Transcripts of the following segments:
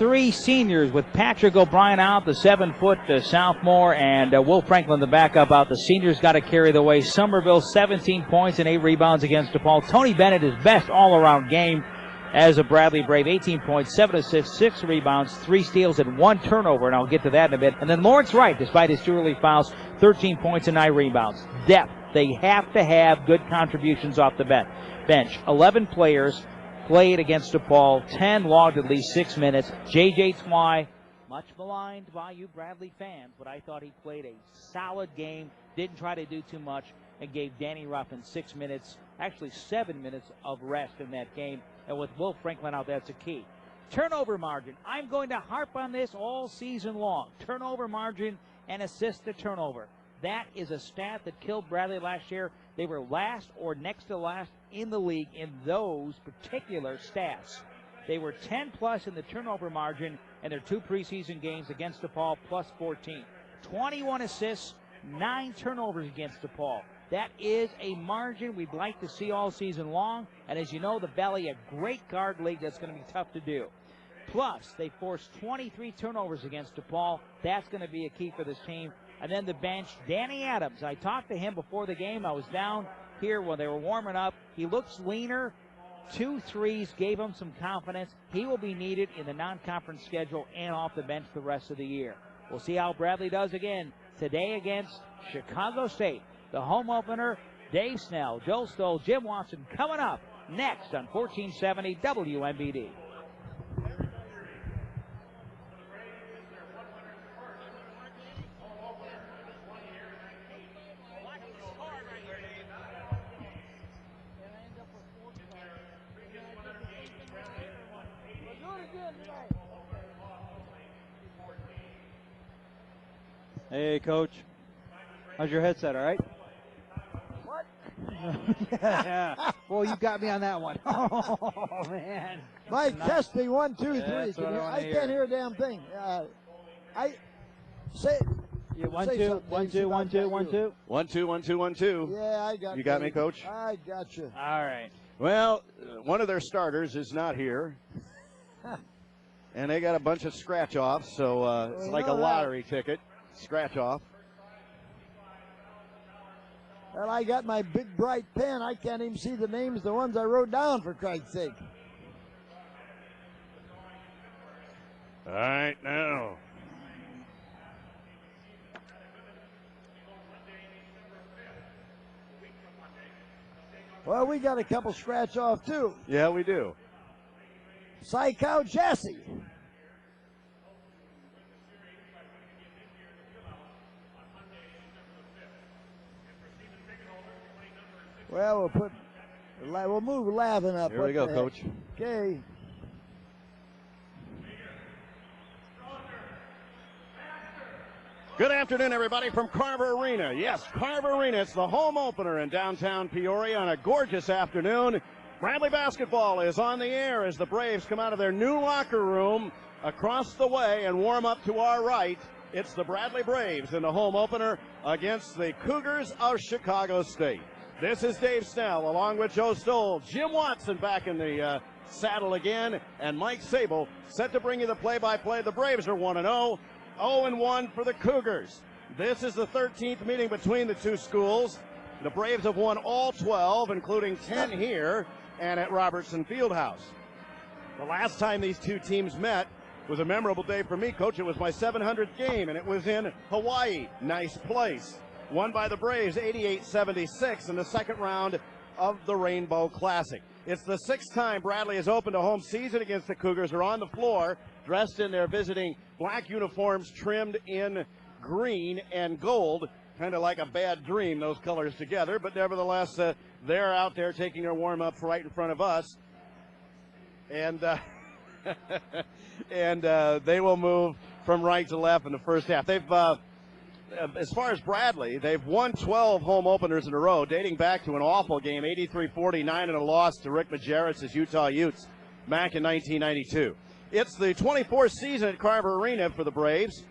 three seniors with Patrick O'Brien out, the 7-foot sophomore, and Will Franklin, the backup, out. The seniors got to carry the way. Somerville, 17 points and 8 rebounds against DePaul. Tony Bennett, his best all-around game as a Bradley Brave, 18 points, 7 assists, 6 rebounds, 3 steals, and 1 turnover, and I'll get to that in a bit. And then Lawrence Wright, despite his 2 early fouls, 13 points and 9 rebounds. Depth. They have to have good contributions off the bench. 11 players played against DePaul, 10 logged at least 6 minutes. J.J. Twy, much maligned by you Bradley fans, but I thought he played a solid game, didn't try to do too much, and gave Danny Ruffin 6 minutes, actually 7 minutes of rest in that game. And with Will Franklin out, that's a key. Turnover margin. I'm going to harp on this all season long. Turnover margin and assist to turnover. That is a stat that killed Bradley last year. They were last or next to last in the league in those particular stats. They were 10-plus in the turnover margin in their 2 preseason games against DePaul, plus 14. 21 assists, 9 turnovers against DePaul. That is a margin we'd like to see all season long. And as you know, the Valley, a great guard league that's going to be tough to do. Plus, they forced 23 turnovers against DePaul. That's going to be a key for this team. And then the bench, Danny Adams. I talked to him before the game. I was down here when they were warming up. He looks leaner. 2 threes gave him some confidence. He will be needed in the non-conference schedule and off the bench the rest of the year. We'll see how Bradley does again today against Chicago State. The home opener, Dave Snell, Joe Stoll, Jim Watson coming up next on 1470 WMBD. Hey, Coach. How's your headset, all right? What? Yeah. Well, you got me on that one. Oh, man. Mike, testing 1, 2, 3. Yeah, I can't hear a damn thing. I say. Yeah, 1, 2, 1, 2, 1, 2, 1, 2. 1, 2, 1, 2, 1, 2. Yeah, I got you. Got me, Coach? I got you. All right. Well, one of their starters is not here. And they got a bunch of scratch-offs, so it's like a lottery ticket. Scratch-off. Well, I got my big bright pen. I can't even see the names, the ones I wrote down, for Christ's sake. All right, now. Well, we got a couple scratch off, too. Yeah, we do. Psychow Jesse. Well, we'll move Lavin up. Here we go, Coach. Okay. Good afternoon, everybody, from Carver Arena. Yes, Carver Arena. It's the home opener in downtown Peoria on a gorgeous afternoon. Bradley basketball is on the air as the Braves come out of their new locker room across the way and warm up to our right. It's the Bradley Braves in the home opener against the Cougars of Chicago State. This is Dave Snell along with Joe Stoll. Jim Watson back in the saddle again, and Mike Sable set to bring you the play-by-play. The Braves are 1-0, 0-1 for the Cougars. This is the 13th meeting between the two schools. The Braves have won all 12, including 10 here and at Robertson Fieldhouse. The last time these two teams met was a memorable day for me, Coach. It was my 700th game, and it was in Hawaii. Nice place. Won by the Braves 88-76 in the second round of the Rainbow Classic. It's the 6th time Bradley has opened a home season against the Cougars. They're on the floor, dressed in their visiting black uniforms, trimmed in green and gold. Kind of like a bad dream, those colors together. But nevertheless, they're out there taking their warm-up right in front of us. And they will move from right to left in the first half. They've as far as Bradley, they've won 12 home openers in a row, dating back to an awful game, 83-49, and a loss to Rick Majerus' Utah Utes back in 1992. It's the 24th season at Carver Arena for the Braves.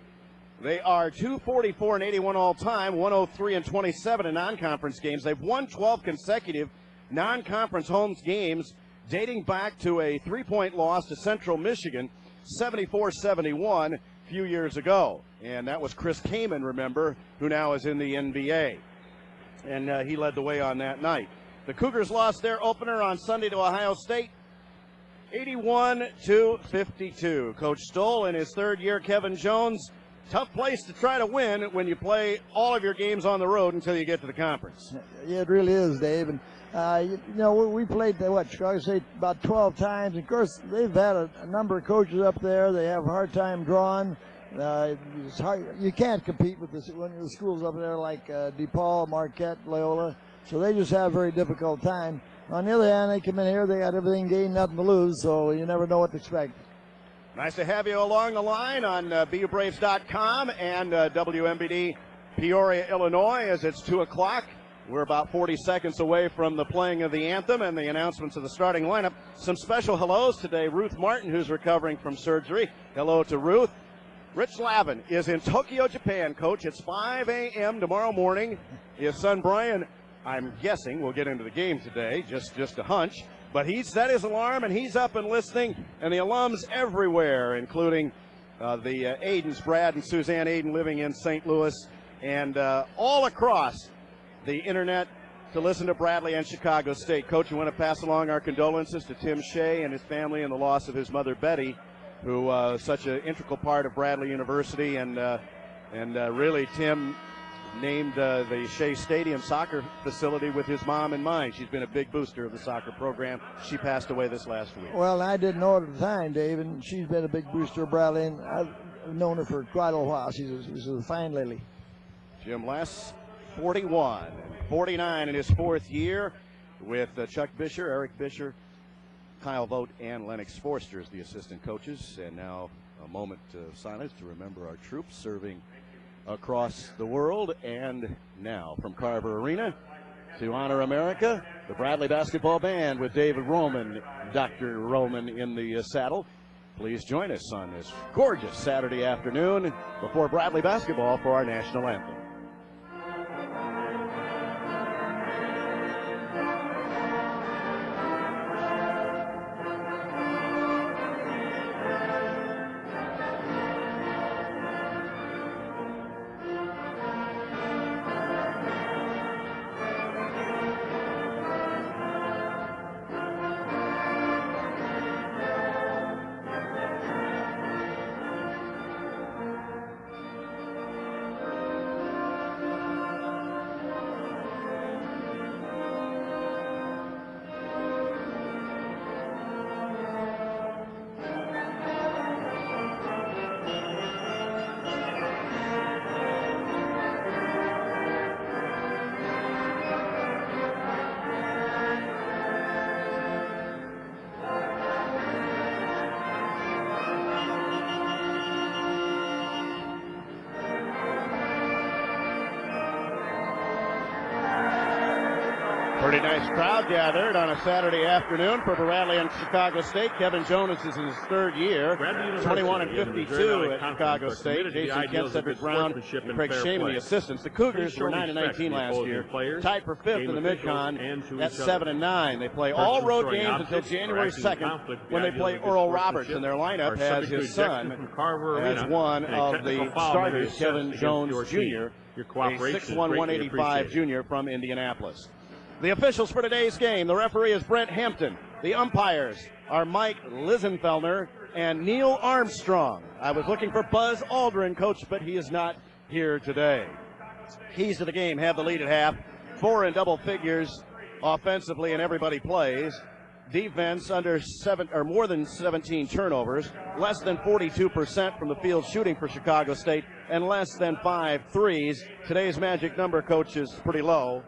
They are 244-81 all time, 103-27 in non-conference games. They've won 12 consecutive non-conference home games, dating back to a 3-point loss to Central Michigan 74-71 a few years ago. And that was Chris Kaman, remember, who now is in the NBA. And he led the way on that night. The Cougars lost their opener on Sunday to Ohio State, 81-52. Coach Stoll in his third year, Kevin Jones. Tough place to try to win when you play all of your games on the road until you get to the conference. Yeah, it really is, Dave. And, we played, Chicago State about 12 times. Of course, they've had a number of coaches up there. They have a hard time drawing. It's hard. You can't compete with when the schools up there like DePaul, Marquette, Loyola. So they just have a very difficult time. On the other hand, they come in here, they got everything gained, nothing to lose, so you never know what to expect. Nice to have you along the line on BUBraves.com and WMBD Peoria, Illinois, as it's 2 o'clock. We're about 40 seconds away from the playing of the anthem and the announcements of the starting lineup. Some special hellos today. Ruth Martin, who's recovering from surgery. Hello to Ruth. Rich Lavin is in Tokyo, Japan, Coach. It's 5 a.m. tomorrow morning. His son Brian, I'm guessing, will get into the game today, just a hunch. But he set his alarm, and he's up and listening. And the alums everywhere, including the Aidens, Brad and Suzanne Aiden, living in St. Louis, and all across the internet to listen to Bradley and Chicago State. Coach, we want to pass along our condolences to Tim Shea and his family in the loss of his mother, Betty, who was such an integral part of Bradley University. And really, Tim named the Shea Stadium soccer facility with his mom in mind. She's been a big booster of the soccer program. She passed away this last week. Well, I didn't know it at the time, Dave, and she's been a big booster of Bradley, and I've known her for quite a while. She's a fine lady. Jim Less, 41 and 49 in his fourth year, with Chuck Bisher, Eric Bisher, Kyle Vogt, and Lennox Forster as the assistant coaches. And now a moment of silence to remember our troops serving across the world. And now from Carver Arena to honor America, the Bradley Basketball Band with David Roman, Dr. Roman in the saddle. Please join us on this gorgeous Saturday afternoon before Bradley basketball for our national anthem. Pretty nice crowd gathered on a Saturday afternoon for Bradley and Chicago State. Kevin Jonas is in his third year, 21 and 52 at Chicago State. Jason Kent, Cedric Brown, and Craig Shaman, the assistants. The Cougars were 9 and 19 last year, tied for fifth in the Mid-Con at 7 and 9. They play all road games until January 2nd when they play Earl Roberts, and their lineup has his son as one of the starters, Kevin Jones Jr., a 6'1", 185 junior from Indianapolis. The officials for today's game: the referee is Brent Hampton. The umpires are Mike Lisenfeldner and Neil Armstrong. I was looking for Buzz Aldrin, Coach, but he is not here today. Keys to the game: have the lead at half, 4 in double figures offensively, and everybody plays. Defense under 7 or more than 17 turnovers, less than 42% from the field shooting for Chicago State, and less than 5 threes. Today's magic number, Coach, is pretty low.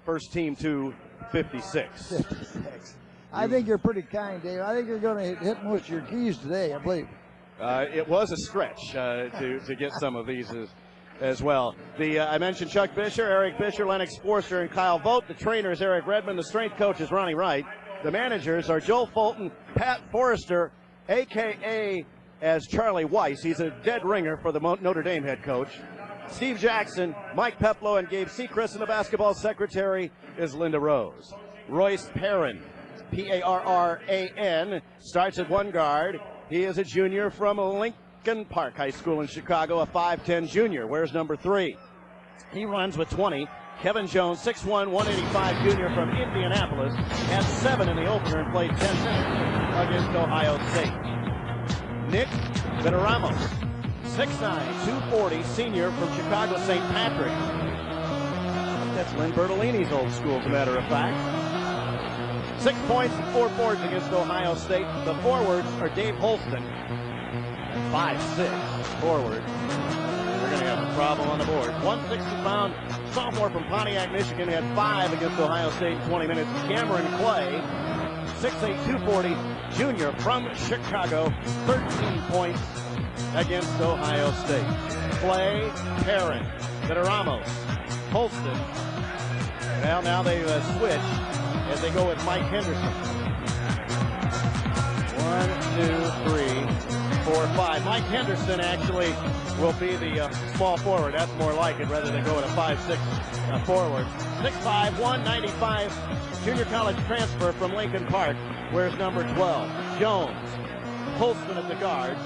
First team to 56. 56. I think you're pretty kind, Dave. I think you're going to hit most of your keys today, I believe. It was a stretch to get some of these as well. I mentioned Chuck Bisher, Eric Bisher, Lennox Forster, and Kyle Vogt. The trainer is Eric Redmond. The strength coach is Ronnie Wright. The managers are Joe Fulton, Pat Forrester, a.k.a. as Charlie Weiss. He's a dead ringer for the Notre Dame head coach. Steve Jackson, Mike Peplow, and Gabe Sechrist, and the basketball secretary is Linda Rose. Royce Perrin, P-A-R-R-A-N, starts at one guard. He is a junior from Lincoln Park High School in Chicago, a 5'10 junior. Where's number 3? He runs with 20. Kevin Jones, 6'1", 185 junior from Indianapolis, had 7 in the opener and played 10 minutes against Ohio State. Nick Vitaramos, 6'9", 240 senior from Chicago St. Patrick. That's Lynn Bertolini's old school, as a matter of fact. 6 points and 4 boards against Ohio State. The forwards are Dave Holston, 5'6", forward. They're going to have a problem on the board. 160-pound sophomore from Pontiac, Michigan, had 5 against Ohio State in 20 minutes. Cameron Clay, 6'8", 240, junior from Chicago, 13 points against Ohio State. Clay, Perrin, Vitaramos, Holston. Well, now they switch as they go with Mike Henderson. 1, 2, 3, 4, 5. Mike Henderson actually will be the small forward. That's more like it rather than go with a 5'6" forward. 6'5", 195, junior college transfer from Lincoln Park. Where's number 12? Jones. Holston at the guard.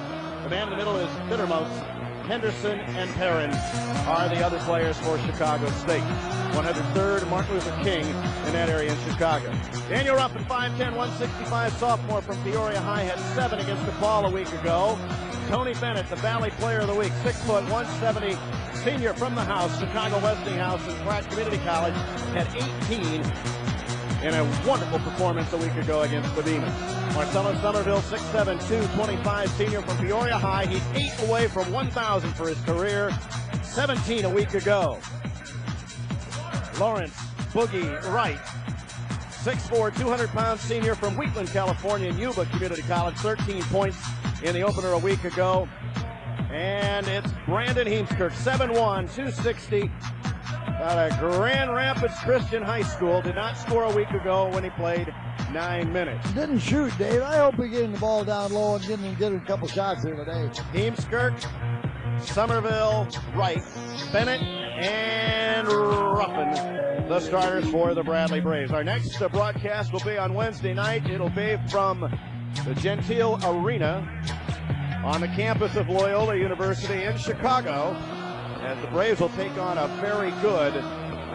The man in the middle is Bittermouth. Henderson and Perrin are the other players for Chicago State. 103rd, Martin Luther King in that area in Chicago. Daniel Ruffin, 5'10", 165 sophomore from Peoria High, had 7 against DePaul a week ago. Tony Bennett, the Valley Player of the Week, 6 foot, 170, senior from the house, Chicago Westinghouse and Pratt Community College, had 18 in a wonderful performance a week ago against the Demons. Marcelo Somerville, 6'7", 225, senior from Peoria High. He's 8 away from 1,000 for his career, 17 a week ago. Lawrence Boogie Wright, 6'4", 200-pound senior from Wheatland, California, and Yuba Community College, 13 points in the opener a week ago. And it's Brandon Heemskirk, 7'1", 260, out of Grand Rapids Christian High School. Did not score a week ago when he played 9 minutes. Didn't shoot, Dave. I hope we're getting the ball down low and getting a couple shots here today. Heemskirk, Somerville, Wright, Bennett, and Ruffin, the starters for the Bradley Braves. Our next broadcast will be on Wednesday night. It'll be from the Gentile Arena on the campus of Loyola University in Chicago, as the Braves will take on a very good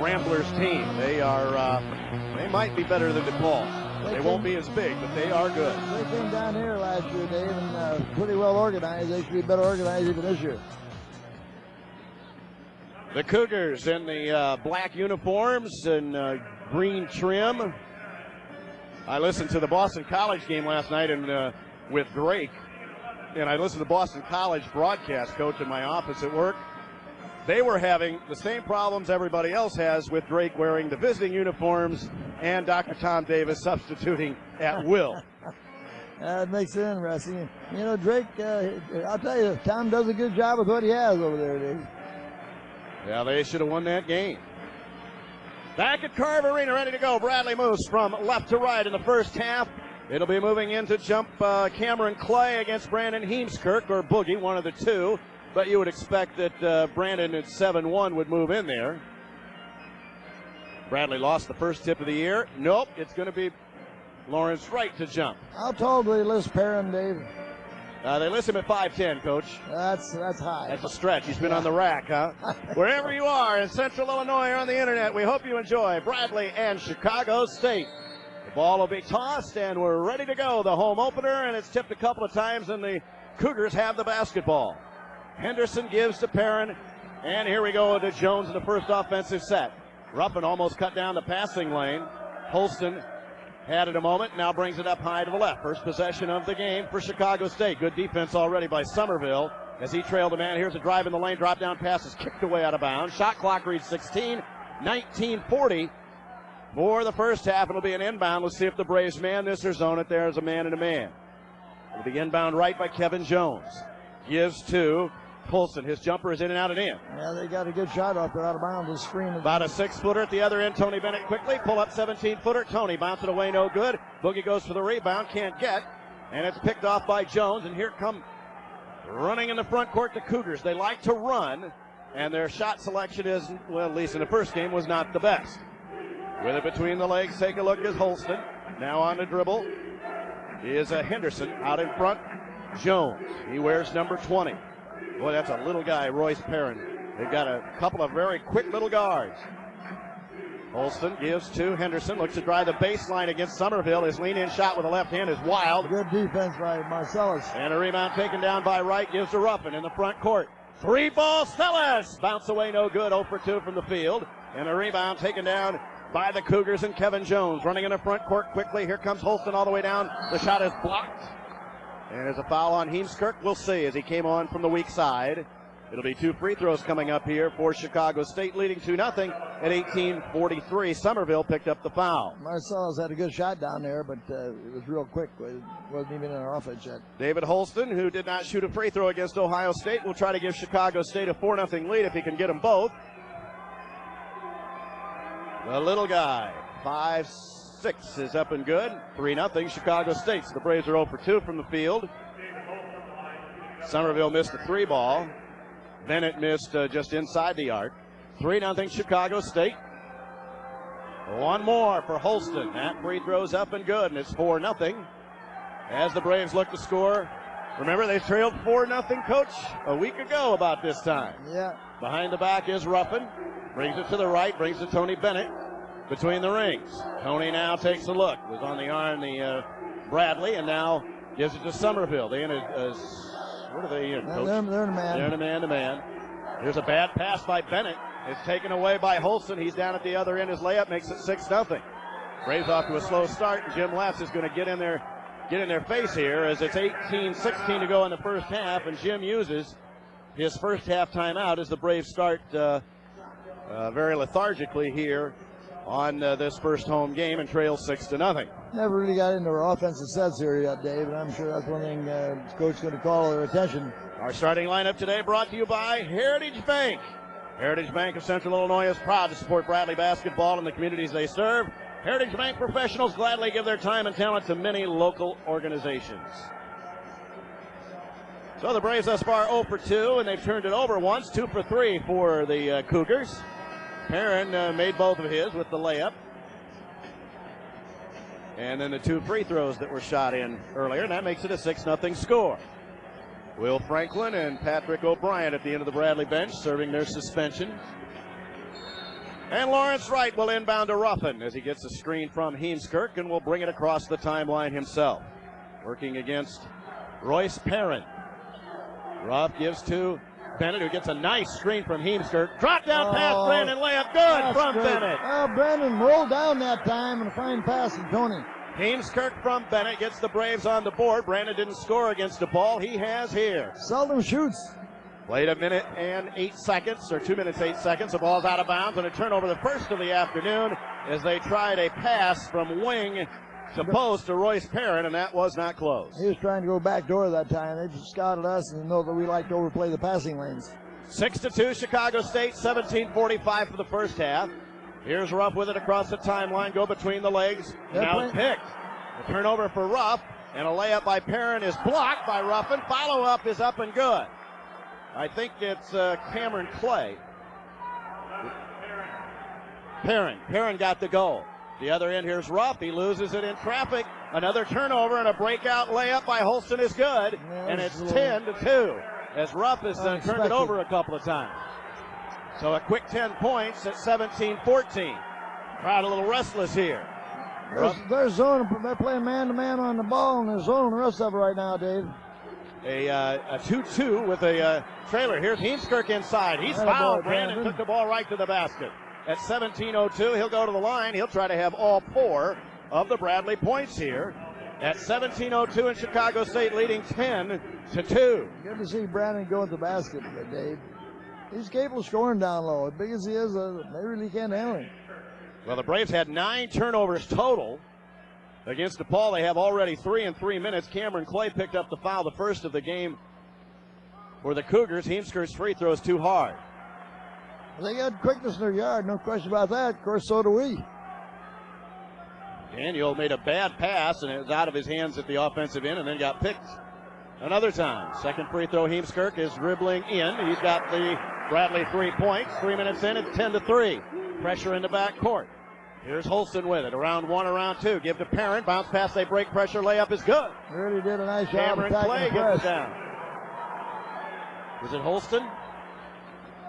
Ramblers team. They might be better than DePaul. They won't be as big, but they are good. They came down here last year, Dave, and pretty well organized. They should be better organized even this year. The Cougars in the black uniforms and green trim. I listened to the Boston College game last night and with Drake, and I listened to the Boston College broadcast coach in my office at work. They were having the same problems everybody else has with Drake wearing the visiting uniforms and Dr. Tom Davis substituting at will. That makes it interesting. You know, Drake, I'll tell you, Tom does a good job with what he has over there, Dave. Yeah, they should have won that game. Back at Carver Arena, ready to go. Bradley moves from left to right in the first half. It'll be moving in to jump Cameron Clay against Brandon Heemskirk, or Boogie, one of the two. But you would expect that Brandon at 7'1" would move in there. Bradley lost the first tip of the year. Nope, it's going to be Lawrence Wright to jump. How tall do they list Perrin, Dave? They list him at 5'10", Coach. That's high. That's a stretch. He's been on the rack, huh? Wherever you are in Central Illinois or on the internet, we hope you enjoy Bradley and Chicago State. The ball will be tossed, and we're ready to go. The home opener, and it's tipped a couple of times, and the Cougars have the basketball. Henderson gives to Perrin, and here we go to Jones in the first offensive set. Ruffin almost cut down the passing lane. Holston had it a moment, now brings it up high to the left. First possession of the game for Chicago State. Good defense already by Somerville as he trailed a man. Here's a drive in the lane, drop down pass is kicked away out of bounds. Shot clock reads 16, 19:40 for the first half. It'll be an inbound. Let's see if the Braves man this or zone it there as a man and a man. It'll be inbound right by Kevin Jones. Gives to Colson. His jumper is in and out and in. Yeah, they got a good shot off there out of bounds. The screen. About a 6-footer at the other end. Tony Bennett quickly pull up 17-footer. Tony bounce it away, no good. Boogie goes for the rebound, can't get, and it's picked off by Jones. And here come running in the front court the Cougars. They like to run, and their shot selection is, well, at least in the first game, was not the best. With it between the legs, take a look is Holston. Now on the dribble is Henderson out in front. Jones. He wears number 20. Boy, that's a little guy, Royce Perrin. They've got a couple of very quick little guards. Holston gives to Henderson, looks to drive the baseline against Somerville. His lean-in shot with the left hand is wild. Good defense by Marcellus. And a rebound taken down by Wright, gives to Ruffin in the front court. 3-ball Stellas! Bounce away, no good, 0 for 2 from the field. And a rebound taken down by the Cougars and Kevin Jones. Running in the front court quickly. Here comes Holston all the way down. The shot is blocked. And there's a foul on Heemskirk. We'll see as he came on from the weak side. It'll be 2 free throws coming up here for Chicago State, leading 2-0 at 18:43. Somerville picked up the foul. Marcellus had a good shot down there, but it was real quick. It wasn't even in our offense yet. David Holston, who did not shoot a free throw against Ohio State, will try to give Chicago State a 4-0 lead if he can get them both. The little guy, 5'6", is up and good. 3-0 Chicago State. So the Braves are 0 for 2 from the field. Somerville missed a 3-ball. Bennett missed just inside the arc. 3-0 Chicago State. One more for Holston. That free throw's up and good, and it's 4-0 as the Braves look to score. Remember, they trailed 4-0, Coach, a week ago about this time. Yeah. Behind the back is Ruffin. Brings it to the right, brings it to Tony Bennett between the rings. Tony now takes a look. Was on the arm, Bradley, and now gives it to Somerville. They in what are they in, Coach? They're in a man. They're in a man-to-man. Here's a bad pass by Bennett. It's taken away by Holston. He's down at the other end. His layup makes it 6-0. Braves off to a slow start, and Jim Less is going to get in their face here as it's 18-16 to go in the first half, and Jim uses his first half timeout as the Braves start very lethargically here on this first home game and trail 6-0. Never really got into our offensive sets here yet, Dave, and I'm sure that's one thing Coach is going to call their attention. Our starting lineup today brought to you by Heritage Bank. Heritage Bank of Central Illinois is proud to support Bradley basketball and the communities they serve. Heritage Bank professionals gladly give their time and talent to many local organizations. So the Braves thus far 0 for 2, and they've turned it over once, 2 for 3 for the Cougars. Perrin made both of his with the layup. And then the 2 free throws that were shot in earlier, and that makes it a 6-0 score. Will Franklin and Patrick O'Brien at the end of the Bradley bench serving their suspension. And Lawrence Wright will inbound to Ruffin as he gets a screen from Heemskirk and will bring it across the timeline himself. Working against Royce Perrin. Ruff gives to Bennett, who gets a nice screen from Heemskirk. Drop down pass, Brandon, layup good from great. Bennett. Brandon rolled down that time and a fine pass from Tony. Heemskirk from Bennett gets the Braves on the board. Brandon didn't score against DePaul. He has here. Seldom shoots. Played 1 minute and 8 seconds, or 2 minutes, 8 seconds. The ball's out of bounds, and a turnover the first of the afternoon as they tried a pass from wing to post to Royce Perrin, and that was not close. He was trying to go back door that time. They just scouted us and know that we like to overplay the passing lanes. 6-2 Chicago State, 17:45 for the first half. Here's Ruff with it across the timeline, go between the legs. Now picked. A turnover for Ruff, and a layup by Perrin is blocked by Ruffin. Follow-up is up and good. I think it's Cameron Clay. Perrin got the goal. The other end, here's Ruff. He loses it in traffic. Another turnover and a breakout layup by Holston is good. Yeah, and it's 10-2 as Ruff has turned it over a couple of times. So a quick 10 points at 17-14. Crowd a little restless here. They're zoning. They're playing man-to-man on the ball, and they're zoning the rest of it right now, Dave. A 2-2 with a trailer. Here's Heemskirk inside. He's fouled. Brandon took the ball right to the basket. At 17:02, he'll go to the line. He'll try to have all 4 of the Bradley points here. At 17:02 in Chicago State leading 10-2. Good to see Brandon go at the basket, Dave. He's capable of scoring down low. As big as he is, they really can't handle him. Well, the Braves had 9 turnovers total. Against DePaul, they have already 3 in 3 minutes. Cameron Clay picked up the foul, the first of the game for the Cougars. Heemskirk's free throw is too hard. They got quickness in their yard, no question about that. Of course, so do we. Daniel made a bad pass, and it was out of his hands at the offensive end and then got picked another time. Second free throw, Heemskirk is dribbling in. He's got the Bradley 3 points. 3 minutes in, it's 10-3. Pressure in the back court. Here's Holston with it. Around one, around two. Give to Parent. Bounce pass, they break pressure. Layup is good. Really did a nice job Cameron attacking Clay the press. gets it down. Was it Holston?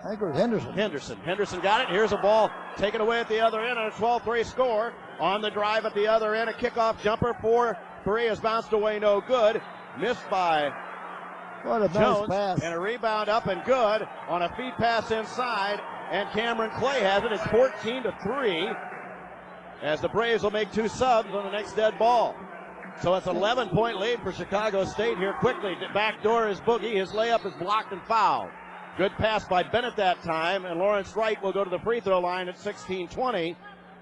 I think it was Henderson. Henderson got it. Here's a ball taken away at the other end on a 12-3 score. On the drive at the other end, a kickoff jumper for Peoria is bounced away, no good. Missed by What a Jones, nice pass. and a rebound up and good on a feed pass inside, and Cameron Clay has it. It's 14-3 as the Braves will make two subs on the next dead ball. So it's an 11-point lead for Chicago State here quickly. The back door is Boogie. His layup is blocked and fouled. Good pass by Bennett that time, and Lawrence Wright will go to the free throw line at 16-20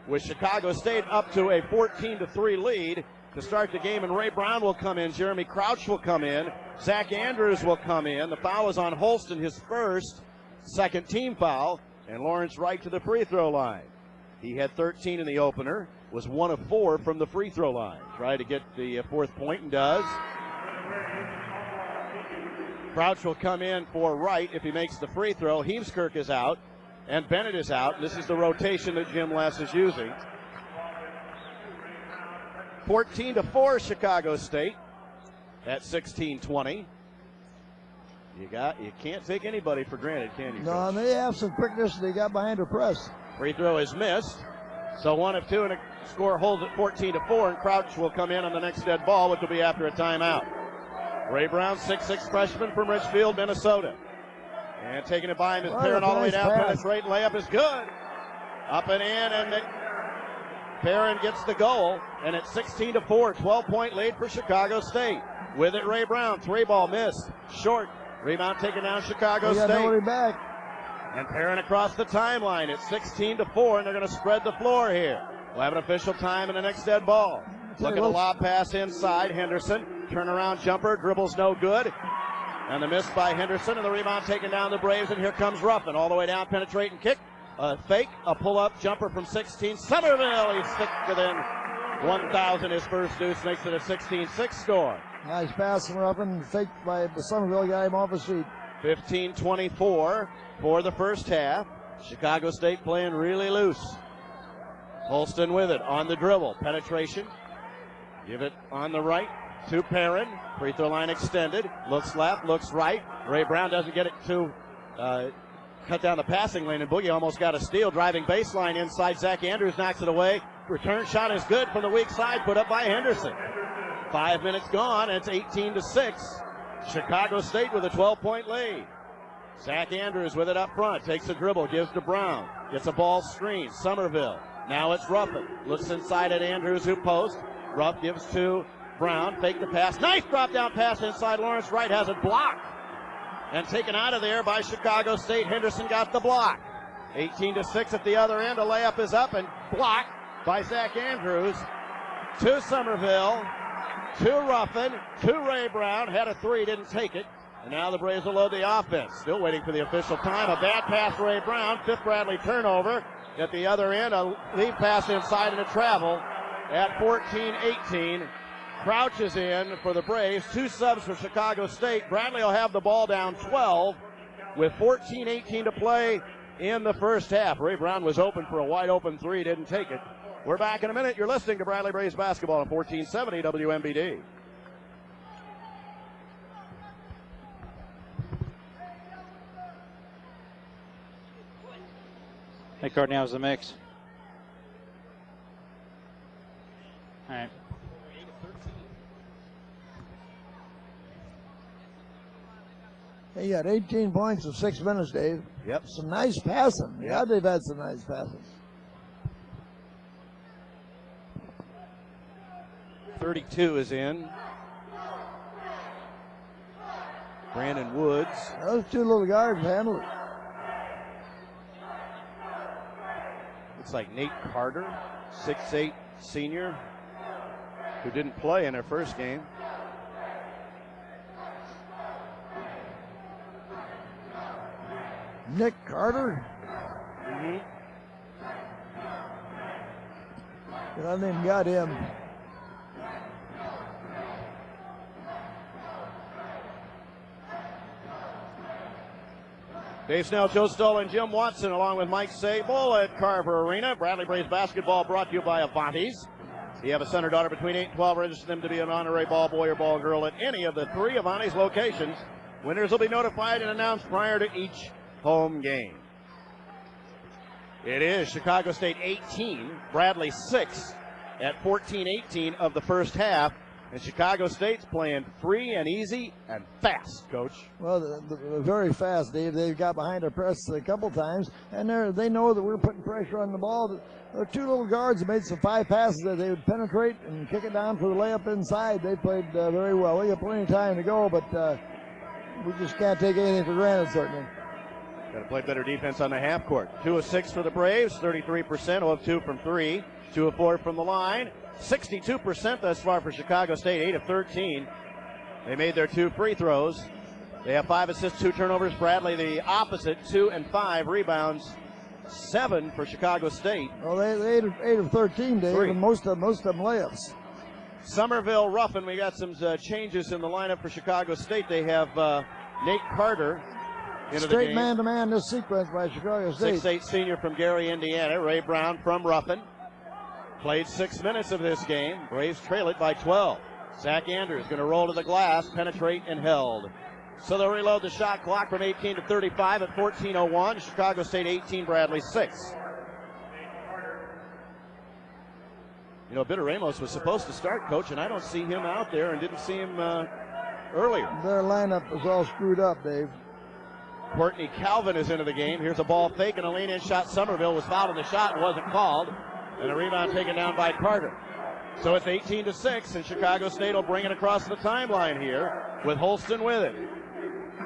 with Chicago State up to a 14-3 lead to start the game, and Ray Brown will come in. Jeremy Crouch will come in. Zach Andrews will come in. The foul is on Holston, his first, second team foul, and Lawrence Wright to the free throw line. He had 13 in the opener, was 1 of 4 from the free throw line. Try to get the fourth point and does. Crouch will come in for Wright if he makes the free throw. Heemskirk is out, and Bennett is out. This is the rotation that Jim Les is using. 14-4 Chicago State at 16-20. You can't take anybody for granted, can you? No, Coach? and they have some quickness. They got behind the press. Free throw is missed. So 1 of 2, and the score holds at 14-4, and Crouch will come in on the next dead ball, which will be after a timeout. Ray Brown, 6'6" freshman from Richfield, Minnesota. And taking it by him is Perrin all the way down, penetrating, layup is good. Up and in, and Perrin gets the goal, and it's 16-4, 12-point lead for Chicago State. With it, Ray Brown, 3-ball missed, short. Rebound taken down Chicago State. Nobody back. And Perrin across the timeline. It's 16-4, and they're going to spread the floor here. We'll have an official time in the next dead ball. Look at the lob pass inside. Henderson, turnaround jumper, dribbles no good. And the miss by Henderson, and the rebound taken down the Braves, and here comes Ruffin. All the way down, penetrating kick. A fake, a pull-up jumper from 16. Somerville, he's stick within 1,000. His first deuce makes it a 16-6 score. Nice pass from Ruffin, faked by Somerville, got him off his feet. 15-24 for the first half. Chicago State playing really loose. Holston with it on the dribble. Penetration. Give it on the right to Perrin. Free throw line extended. Looks left, looks right. Ray Brown doesn't get it to cut down the passing lane, and Boogie almost got a steal. Driving baseline inside. Zach Andrews knocks it away. Return shot is good from the weak side, put up by Henderson. 5 minutes gone, and it's 18-6. Chicago State with a 12-point lead. Zach Andrews with it up front. Takes a dribble, gives to Brown. Gets a ball screen. Somerville. Now it's Ruffin. Looks inside at Andrews, who posts. Ruff gives to Brown. Fake the pass. Nice drop-down pass inside. Lawrence Wright has it blocked and taken out of there by Chicago State. Henderson got the block. 18-6 at the other end. A layup is up and blocked by Zach Andrews. To Somerville. To Ruffin. To Ray Brown. Had a three, didn't take it. And now the Braves will load the offense. Still waiting for the official time. A bad pass, Ray Brown. Fifth Bradley turnover. At the other end, a lead pass inside and a travel at 14-18. Crouch is in for the Braves. Two subs for Chicago State. Bradley will have the ball down 12 with 14-18 to play in the first half. Ray Brown was open for a wide open three, didn't take it. We're back in a minute. You're listening to Bradley Braves basketball on 1470 WMBD. Hey, Courtney, how's the mix? All right. He got 18 points in 6 minutes, Dave. Yep. Some nice passing. Yep. Yeah, they've had some nice passing. 32 is in. Brandon Woods. Those two little guards handled it. Looks like Nate Carter, 6'8" senior, who didn't play in their first game. Nick Carter. Mm-hmm. I haven't even got him. Dave Snell, Joe Stoll, and Jim Watson, along with Mike Sable at Carver Arena. Bradley Braves basketball brought to you by Avanti's. If you have a son or daughter between 8 and 12, register them to be an honorary ball boy or ball girl at any of the 3 Avanti's locations. Winners will be notified and announced prior to each home game. It is Chicago State 18, Bradley 6 at 14-18 of the first half. And Chicago State's playing free and easy and fast, Coach. Well, they're very fast, Dave. They've got behind our press a couple times, and they know that we're putting pressure on the ball. There are 2 little guards that made some 5 passes that they would penetrate and kick it down for the layup inside. They played very well. We got plenty of time to go, but we just can't take anything for granted, certainly. Got to play better defense on the half court. 2 of 6 for the Braves, 33%, 0 of 2 from 3, 2 of 4 from the line. 62% thus far for Chicago State, 8 of 13. They made their 2 free throws. They have 5 assists, 2 turnovers. Bradley the opposite, 2 and 5 rebounds, 7 for Chicago State. Well, they 8 of 13, Dave, 3. and most of them layups. Somerville Ruffin, we got some changes in the lineup for Chicago State. They have Nate Carter into the Straight game. man-to-man this sequence by Chicago State. 6'8" senior from Gary, Indiana. Ray Brown from Ruffin. Played 6 minutes of this game. Braves trail it by 12. Zach Andrews going to roll to the glass, penetrate, and held. So they'll reload the shot clock from 18 to 35 at 14:01. Chicago State 18, Bradley 6. You know, Bitter Ramos was supposed to start, Coach, and I don't see him out there and didn't see him earlier. Their lineup is all screwed up, Dave. Courtney Calvin is into the game. Here's a ball fake and a lean-in shot. Somerville was fouled on the shot and wasn't called. And a rebound taken down by Carter. So it's 18-6, and Chicago State will bring it across the timeline here with Holston with it.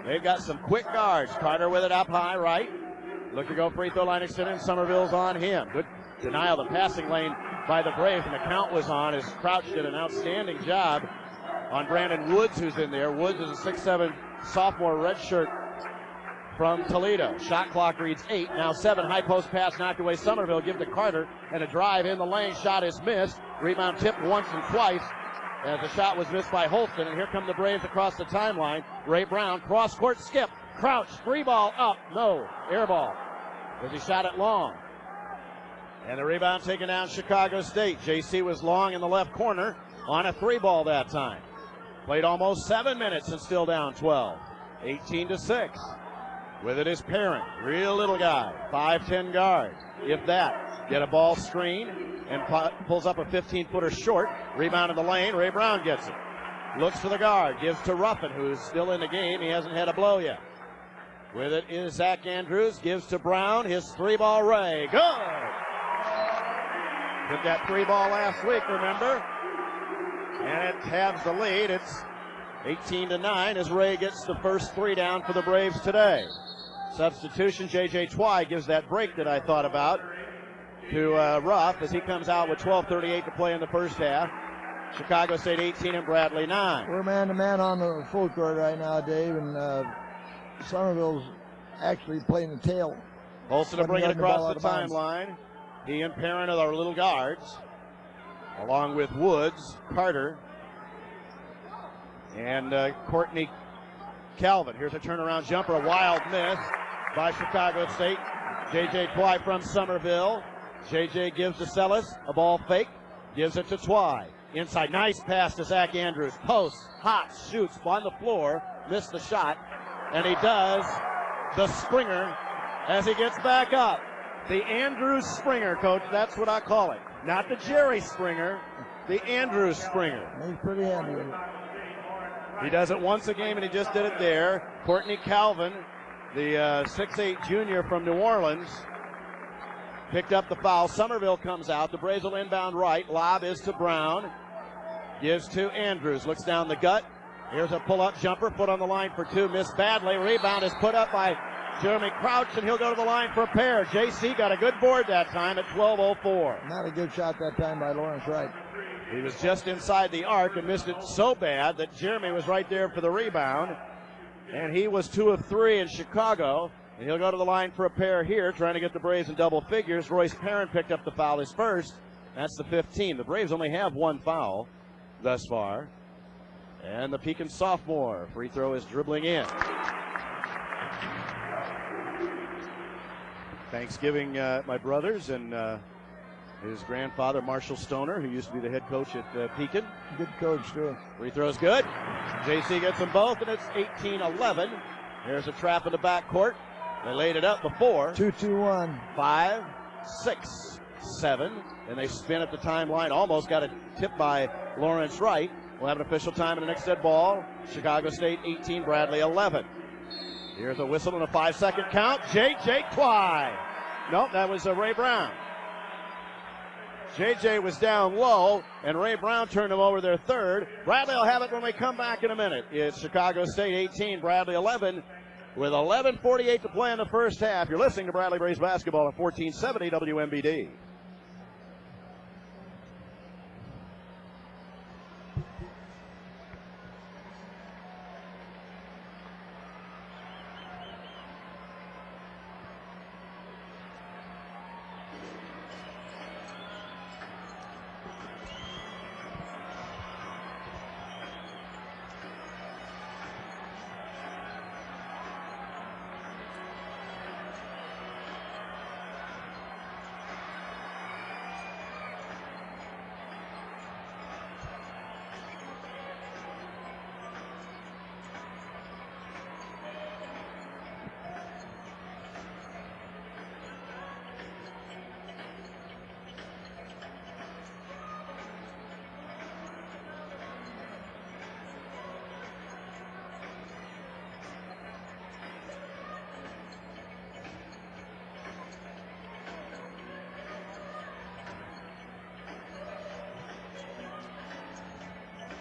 They've got some quick guards. Carter with it up high right. Look to go free throw line extended. Somerville's on him. Good denial of the passing lane by the Braves, and the count was on as Crouch did an outstanding job on Brandon Woods, who's in there. Woods is a 6'7" sophomore redshirt from Toledo. Shot clock reads 8, now 7. High post pass knocked away. Somerville give to Carter, and a drive in the lane. Shot is missed. Rebound tipped once and twice as the shot was missed by Holston. And here come the Braves across the timeline. Ray Brown, cross court skip. Crouch, free ball up. No, air ball. As he shot it long. And the rebound taken down Chicago State. JC was long in the left corner on a 3 ball that time. Played almost 7 minutes and still down 12. 18-6. With it is Parent, real little guy, 5'10" guard. If that, get a ball screen and pulls up a 15-footer short. Rebound in the lane, Ray Brown gets it. Looks for the guard, gives to Ruffin, who's still in the game. He hasn't had a blow yet. With it is Zach Andrews, gives to Brown, his 3-ball Ray. Good! Took that 3-ball last week, remember? And it halves the lead. It's 18-9 as Ray gets the first 3 down for the Braves today. Substitution, J.J. Twy gives that break that I thought about to Ruff as he comes out with 12:38 to play in the first half. Chicago State 18 and Bradley 9. We're man-to-man on the full court right now, Dave, and Somerville's actually playing the tail. Holston to bring it across the timeline. He and Parent are our little guards, along with Woods, Carter, and Courtney Calvin. Here's a turnaround jumper, a wild miss by Chicago State. J.J. Twy from Somerville. J.J. gives to Sellis, a ball fake, gives it to Twy. Inside, nice pass to Zach Andrews. Post, hot, shoots on the floor, missed the shot, and he does the Springer as he gets back up. The Andrews Springer, Coach, that's what I call it. Not the Jerry Springer, the Andrews Springer. He's pretty handy with it. He does it once a game, and he just did it there. Courtney Calvin, the 6'8" junior from New Orleans, picked up the foul. Somerville comes out. The Braves will inbound right. Lob is to Brown. Gives to Andrews. Looks down the gut. Here's a pull-up jumper. Put on the line for 2. Missed badly. Rebound is put up by Jeremy Crouch, and he'll go to the line for a pair. JC got a good board that time at 12:04. Not a good shot that time by Lawrence Wright. He was just inside the arc and missed it so bad that Jeremy was right there for the rebound. And he was 2 of 3 in Chicago. And he'll go to the line for a pair here, trying to get the Braves in double figures. Royce Parent picked up the foul his first. That's the 15. The Braves only have 1 foul thus far. And the Pekin sophomore free throw is dribbling in. Thanksgiving, my brothers and his grandfather, Marshall Stoner, who used to be the head coach at Pekin. Good coach, too. Free throw's good. JC gets them both, and it's 18-11. There's a trap in the backcourt. They laid it up before. 2-2-1. 5, 6, 7. And they spin at the timeline. Almost got a tip by Lawrence Wright. We'll have an official time in the next dead ball. Chicago State 18, Bradley 11. Here's a whistle and a 5-second count. J.J. Twy. Nope, that was Ray Brown. J.J. was down low, and Ray Brown turned him over their third. Bradley will have it when we come back in a minute. It's Chicago State 18, Bradley 11, with 11:48 to play in the first half. You're listening to Bradley Braves basketball at 1470 WMBD.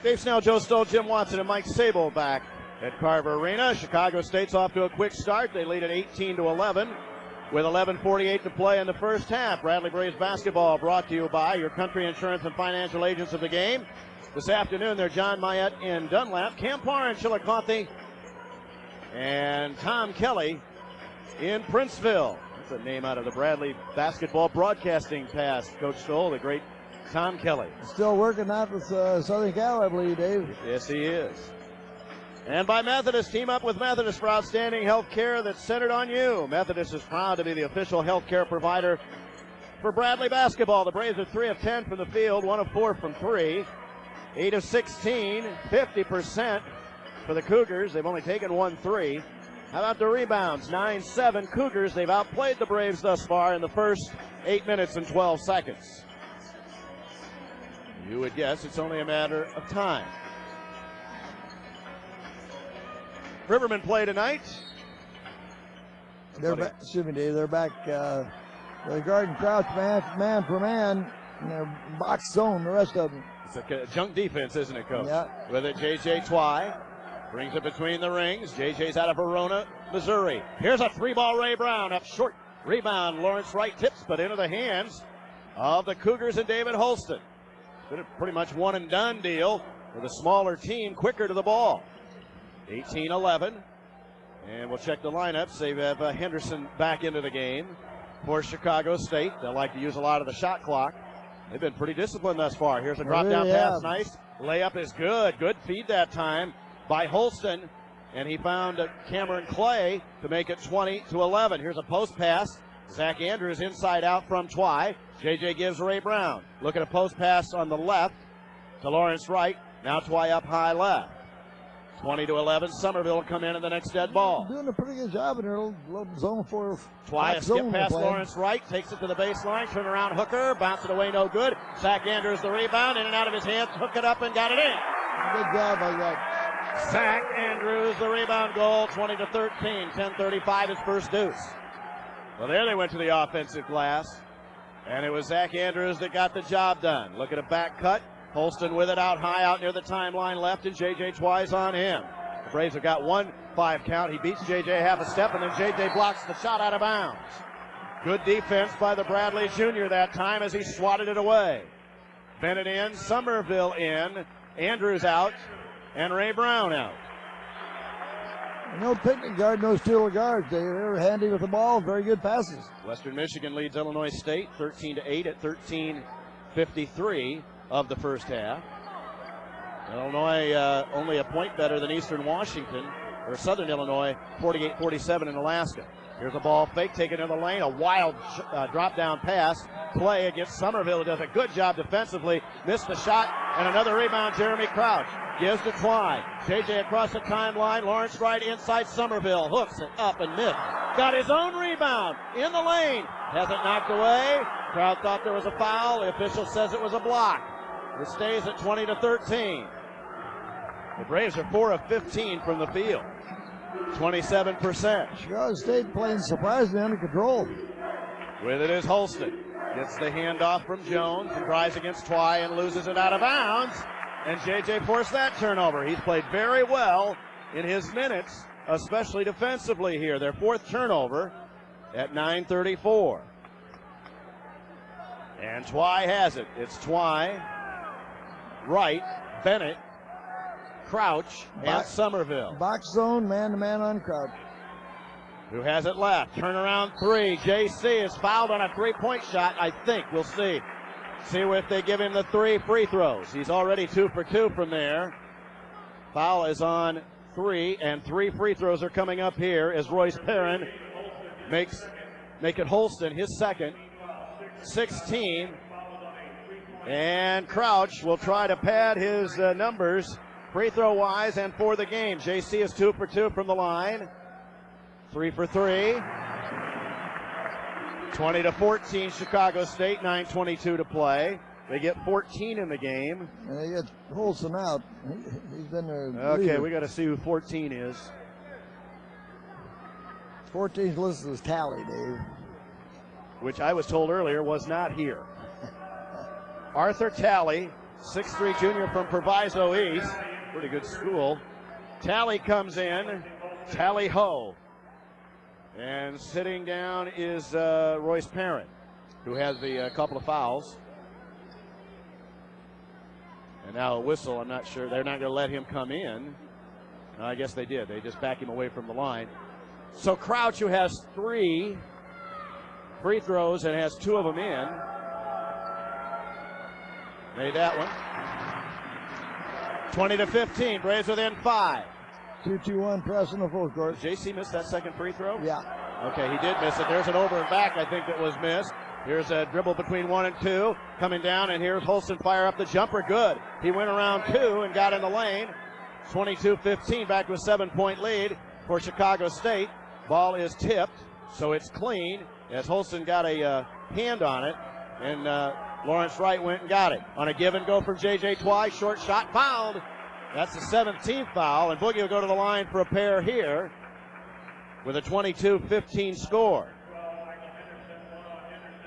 Dave Snell, Joe Stoll, Jim Watson, and Mike Sable back at Carver Arena. Chicago State's off to a quick start. They lead at 18-11 with 11:48 to play in the first half. Bradley Braves basketball brought to you by your country insurance and financial agents of the game. This afternoon, they're John Mayette in Dunlap, Campar in Chillicothe, and Tom Kelly in Princeville. That's a name out of the Bradley basketball broadcasting past. Coach Stoll, the great Tom Kelly. Still working out with Southern Cal, I believe, Dave. Yes, he is. And by Methodist, team up with Methodist for outstanding health care that's centered on you. Methodist is proud to be the official health care provider for Bradley basketball. The Braves are 3 of 10 from the field, 1 of 4 from 3, 8 of 16, 50% for the Cougars. They've only taken 1 3. How about the rebounds? 9-7 Cougars. They've outplayed the Braves thus far in the first 8 minutes and 12 seconds. You would guess it's only a matter of time. Rivermen play tonight. They're back, excuse me, Dave. They're back. They're guarding crouch man for man in their box zone. The rest of them. It's a junk defense, isn't it, Coach? Yeah. With it, J.J. Twy brings it between the rings. J.J.'s out of Verona, Missouri. Here's a 3-ball Ray Brown up short. Rebound. Lawrence Wright tips, but into the hands of the Cougars and David Holston. Been a pretty much one-and-done deal with a smaller team quicker to the ball. 18-11. And we'll check the lineups. They have Henderson back into the game for Chicago State. They'll like to use a lot of the shot clock. They've been pretty disciplined thus far. Here's a drop-down pass. Nice. Layup is good. Good feed that time by Holston. And he found Cameron Clay to make it 20-11. Here's a post pass. Zach Andrews inside out from Twy. J.J. gives Ray Brown. Look at a post pass on the left to Lawrence Wright. Now Twy up high left. 20-11. Somerville will come in the next dead ball. Doing a pretty good job in their little zone for Twy a skip past Lawrence Wright. Takes it to the baseline. Turn around Hooker. Bounce it away. No good. Zach Andrews the rebound. In and out of his hands. Hook it up and got it in. Good job by that. Zach Andrews the rebound goal. 20-13. 10:35 his first deuce. Well, there they went to the offensive glass. And it was Zach Andrews that got the job done. Look at a back cut. Holston with it out high out near the timeline left, and J.J. Twy's on him. The Braves have got 1-5 count. He beats J.J. half a step, and then J.J. blocks the shot out of bounds. Good defense by the Bradley Jr. that time as he swatted it away. Bennett in, Somerville in, Andrews out, and Ray Brown out. No picnic guard, no steal guards. They were handy with the ball. Very good passes. Western Michigan leads Illinois State 13-8 at 13:53 of the first half. Illinois only a point better than Eastern Washington, or Southern Illinois, 48-47 in Alaska. Here's a ball fake taken in the lane. A wild drop down pass. Play against Somerville, who does a good job defensively. Missed the shot, and another rebound. Jeremy Crouch gives to Twy. JJ across the timeline. Lawrence Wright inside Somerville. Hooks it up and missed. Got his own rebound in the lane. Has it knocked away. Crowd thought there was a foul. The official says it was a block. It stays at 20-13. The Braves are 4 of 15 from the field. 27%. Chicago State playing surprisingly under control. With it is Holston. Gets the handoff from Jones and tries against Twy and loses it out of bounds. And JJ forced that turnover. He's played very well in his minutes, especially defensively here. Their 4th turnover at 9:34. And Twy has it. It's Twy, Wright, Bennett, Crouch, and Somerville. Box zone, man-to-man on Crouch. Who has it left? Turnaround 3. JC is fouled on a 3-point shot, I think. We'll see. See if they give him the 3 free throws. He's already 2 for 2 from there. Foul is on 3, and 3 free throws are coming up here as Royce Perrin make it Holston his second. 16. And Crouch will try to pad his numbers free throw wise and for the game. JC is 2 for 2 from the line. 3 for 3. 20-14 Chicago State, 9:22 to play. They get 14 in the game. And they get Holston out. He's been their Okay, leader. we got to see who 14 is. 14's listed as Tally, Dave. Which I was told earlier was not here. Arthur Tally, 6'3" junior from Proviso East. Pretty good school. Tally comes in. Tally Ho. And sitting down is Royce Perrin, who has the couple of fouls. And now a whistle. I'm not sure. They're not going to let him come in. No, I guess they did. They just back him away from the line. So Crouch, who has 3 free throws and has 2 of them in, made that one. 20-15. Braves within 5. 2-2-1 press in the full court. JC missed that second free throw? Yeah. Okay, he did miss it. There's an over and back, I think, that was missed. Here's a dribble between 1 and 2. Coming down, and here's Holston fire up the jumper. Good. He went around 2 and got in the lane. 22-15, back to a 7-point lead for Chicago State. Ball is tipped, so it's clean as Holston got a hand on it. And Lawrence Wright went and got it. On a give and go from J.J. Twy. Short shot fouled. That's the 17th foul, and Boogie will go to the line for a pair here with a 22-15 score.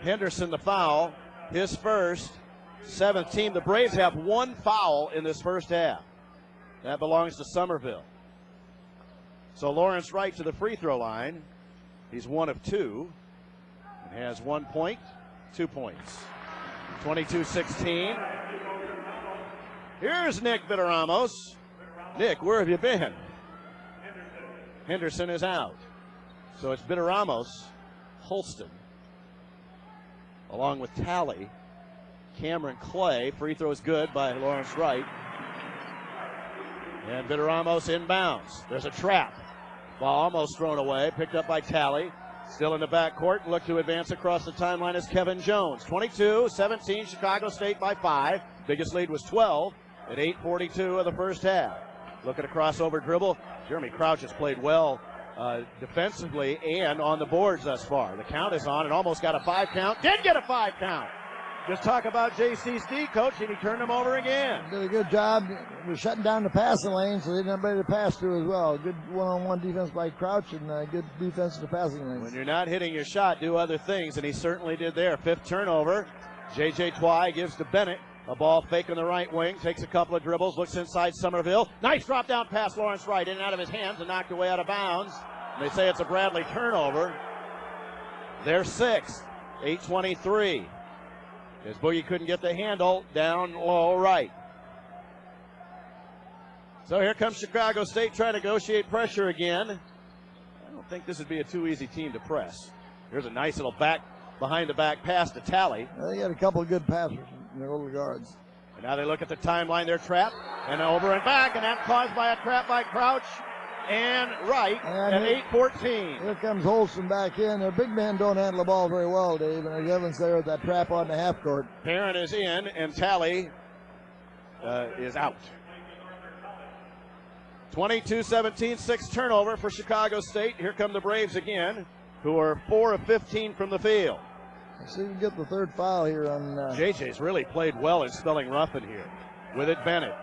Henderson the foul, his first, 17. The Braves have 1 foul in this first half. That belongs to Somerville. So Lawrence Wright to the free throw line. He's 1 of 2 and has 1 point, 2 points. 22-16. Here's Nick Vittoramos. Nick, where have you been? Henderson is out. So it's Vittoramos, Holston, along with Tally, Cameron Clay. Free throw is good by Lawrence Wright. And Vittoramos inbounds. There's a trap. Ball almost thrown away. Picked up by Tally. Still in the backcourt. Look to advance across the timeline is Kevin Jones. 22-17, Chicago State by 5. Biggest lead was 12 at 8:42 of the first half. Look at a crossover dribble. Jeremy Crouch has played well defensively and on the boards thus far. The count is on and almost got a 5 count. Did get a 5 count. Just talk about JC's D coach, and he turned him over again. Did a good job. We're shutting down the passing lane, so they didn't have anybody to pass to as well. Good one-on-one defense by Crouch and good defense in the passing lane. When you're not hitting your shot, do other things, and he certainly did there. 5th turnover. J.J. Twy gives to Bennett. A ball fake on the right wing. Takes a couple of dribbles. Looks inside Somerville. Nice drop down pass. Lawrence Wright in and out of his hands and knocked away out of bounds. And they say it's a Bradley turnover. They're 6th. 8:23. As Boogie couldn't get the handle down low right. So here comes Chicago State trying to negotiate pressure again. I don't think this would be a too easy team to press. Here's a nice little behind the back pass to Tally. They got a couple of good passers in their little guards. And now they look at the timeline. They're trapped. And over and back. And that's caused by a trap by Crouch. and right And at here- 8:14. Here comes Holston back in. The big men don't handle the ball very well, Dave, and there's Evans there with that trap on the half court. Parent is in, and Talley is out. 22-17, 6 turnover for Chicago State. Here come the Braves again, who are 4 of 15 from the field. Let's see if we can get the third foul here on. JJ's really played well in spelling rough in here. With it, Bennett.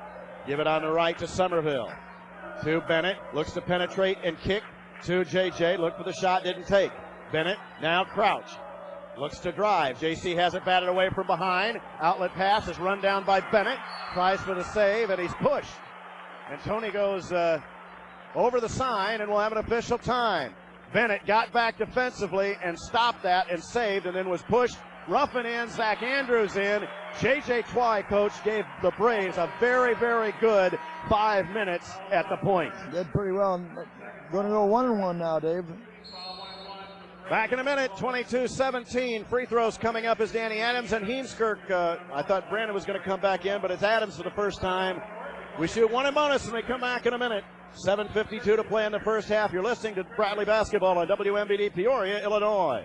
Give it on the right to Somerville. To Bennett. Looks to penetrate and kick to JJ. Look for the shot. Didn't take. Bennett now Crouch. Looks to drive. JC has it batted away from behind. Outlet pass is run down by Bennett. Tries for the save, and he's pushed. And Tony goes over the sign, and we'll have an official time. Bennett got back defensively and stopped that and saved, and then was pushed. Ruffin in, Zach Andrews in. J.J. Twy, coach, gave the Braves a very, very good 5 minutes at the point. Did pretty well. Going to go 1-1 now, Dave. Back in a minute, 22-17. Free throws coming up as Danny Adams and Heemskirk. I thought Brandon was going to come back in, but it's Adams for the first time. We shoot one in bonus, and we come back in a minute. 7:52 to play in the first half. You're listening to Bradley Basketball on WMBD Peoria, Illinois.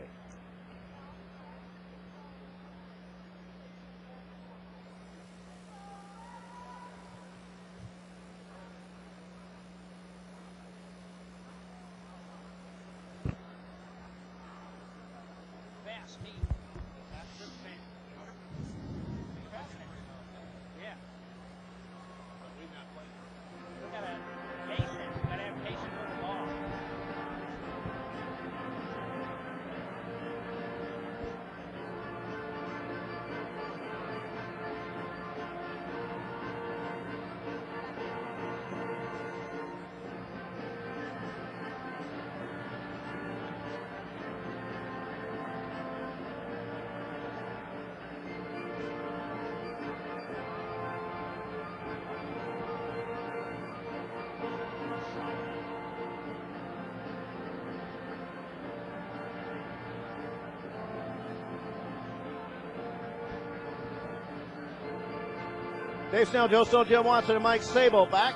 Dave Snell, Joe Stoll, Jim Watson, and Mike Sable back,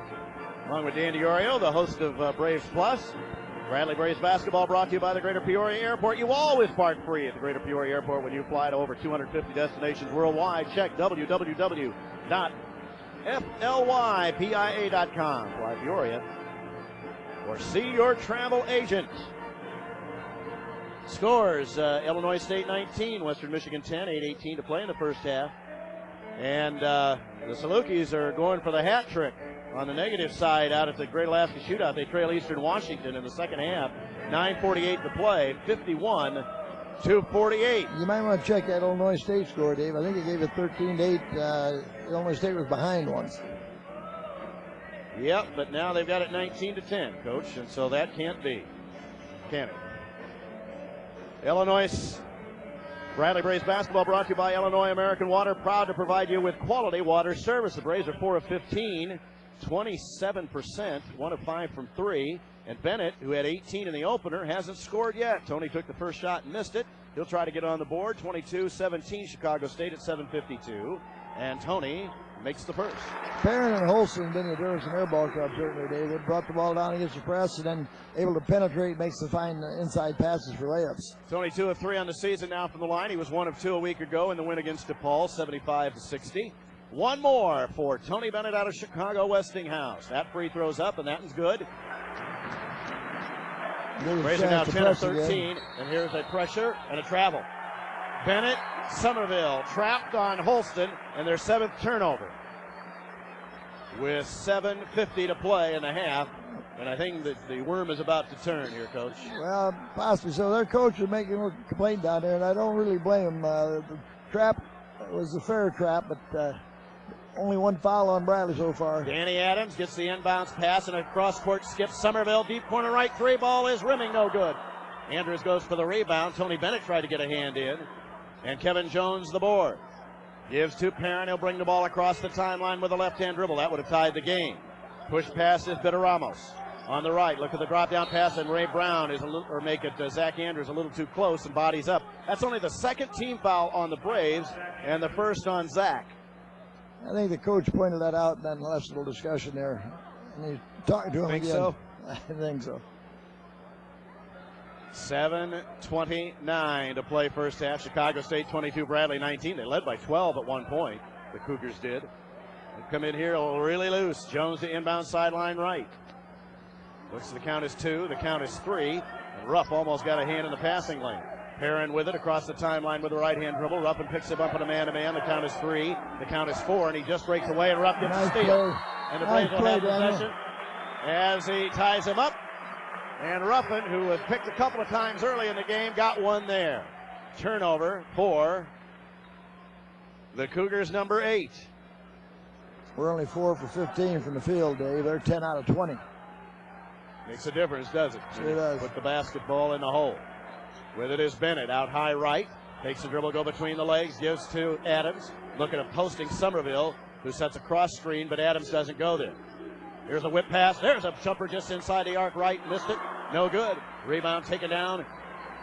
along with Dan DiOrio, the host of Braves Plus. Bradley Braves basketball brought to you by the Greater Peoria Airport. You always park free at the Greater Peoria Airport when you fly to over 250 destinations worldwide. Check www.flypia.com. Fly Peoria, or see your travel agent. Scores, Illinois State 19, Western Michigan 10, 8:18 to play in the first half. And the Salukis are going for the hat trick on the negative side out at the Great Alaska Shootout. They trail Eastern Washington in the second half. 9:48 to play, 51-48. You might want to check that Illinois State score, Dave. I think it gave it 13-8. Illinois State was behind once. Yep, but now they've got it 19-10, Coach, and so that can't be. Can it? Illinois Bradley Braves basketball brought to you by Illinois American Water, proud to provide you with quality water service. The Braves are 4 of 15, 27%, 1 of 5 from 3. And Bennett, who had 18 in the opener, hasn't scored yet. Tony took the first shot and missed it. He'll try to get on the board. 22-17 Chicago State at 7:52. And Tony makes the first. Perrin and Holston been the difference in their ball club, certainly, Dave. They brought the ball down against the press and then able to penetrate, makes the fine inside passes for layups. Tony 2 of 3 on the season now from the line. He was 1 of 2 a week ago in the win against DePaul, 75-60. One more for Tony Bennett out of Chicago Westinghouse. That free throw's up, and that one's good. Braves are now 10 of 13, and here's a pressure and a travel. Bennett, Somerville trapped on Holston, and their 7th turnover. With 7:50 to play in the half, and I think that the worm is about to turn here, Coach. Well, possibly so. Their coach is making a complaint down there, and I don't really blame him. The trap was a fair trap, but only 1 foul on Bradley so far. Danny Adams gets the inbounds pass, and a cross-court skip. Somerville, deep corner right, 3 ball is rimming, no good. Andrews goes for the rebound. Tony Bennett tried to get a hand in, and Kevin Jones the board. Gives to Perrin. He'll bring the ball across the timeline with a left-hand dribble. That would have tied the game. Push pass is Ramos on the right. Look at the drop-down pass, and Ray Brown is Zach Andrews a little too close and bodies up. That's only the 2nd team foul on the Braves, and the 1st on Zach. I think the coach pointed that out, and then left a little discussion there. And he's talking to him Think again. so? I think so. 7:29 to play first half. Chicago State 22, Bradley 19. They led by 12 at one point. The Cougars did. They come in here really loose. Jones to inbound sideline right. Looks the count is 2. The count is 3. And Ruff almost got a hand in the passing lane. Perrin with it across the timeline with the right-hand dribble. Ruffin picks it up on a man-to-man. The count is 3. The count is 4. And he just breaks away, and Ruff gets a steal. And the Braves will have possession as he ties him up. And Ruffin, who was picked a couple of times early in the game, got one there. Turnover for the Cougars, number 8. We're only 4 for 15 from the field, Dave. They're 10 out of 20. Makes a difference, does it? Sure does. Put the basketball in the hole. With it is Bennett out high right. Takes the dribble, go between the legs, gives to Adams. Looking at posting Somerville, who sets a cross screen, but Adams doesn't go there. Here's a whip pass. There's a jumper just inside the arc right. Missed it. No good. Rebound taken down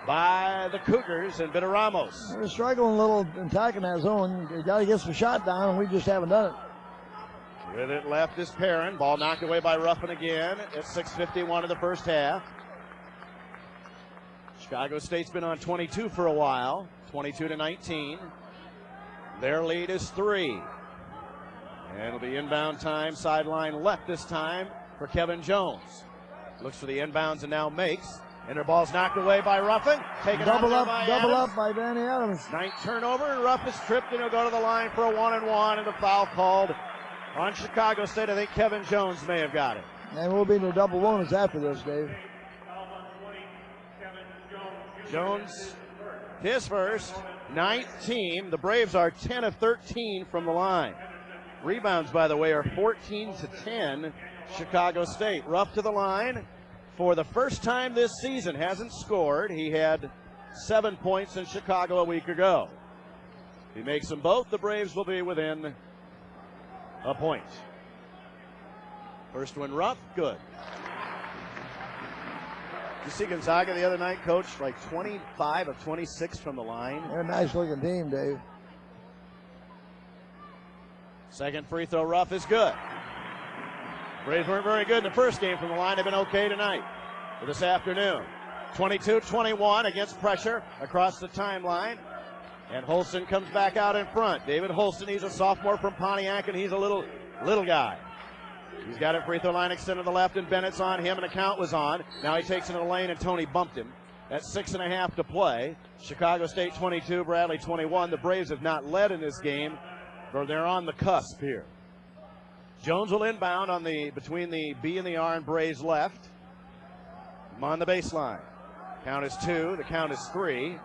by the Cougars and Ramos. We're struggling a little attacking that zone. You got to get some shot down, and we just haven't done it. With it left is Perrin. Ball knocked away by Ruffin again at 6:51 of the first half. Chicago State's been on 22 for a while. 22-19. Their lead is 3. And it'll be inbound time, sideline left this time for Kevin Jones. Looks for the inbounds and now makes. And their ball's knocked away by Ruffin. Taken double up Adams. by Danny Adams. Ninth turnover, and Ruff is tripped, and he'll go to the line for a 1-and-1, and a foul called on Chicago State. I think Kevin Jones may have got it. And we'll be in the double bonus after this, Dave. Jones, his first, 9th team. The Braves are 10 of 13 from the line. Rebounds, by the way, are 14-10, Chicago State. Ruff to the line for the first time this season. Hasn't scored. He had 7 points in Chicago a week ago. If he makes them both, the Braves will be within a point. First one, Ruff, good. You see Gonzaga the other night, Coach, like 25 of 26 from the line. They're a nice-looking team, Dave. Second free throw, Ruff is good. Braves weren't very good in the first game from the line. They've been okay tonight or this afternoon. 22-21 against pressure across the timeline. And Holston comes back out in front. David Holston, he's a sophomore from Pontiac, and he's a little guy. He's got it free throw line extended to the left, and Bennett's on him, and the count was on. Now he takes it to the lane, and Tony bumped him. That's 6.5 to play. Chicago State 22, Bradley 21. The Braves have not led in this game, but they're on the cusp here. Jones will inbound on between the B and the R and Braves left. I'm on the baseline. Count is 2. The count is 3.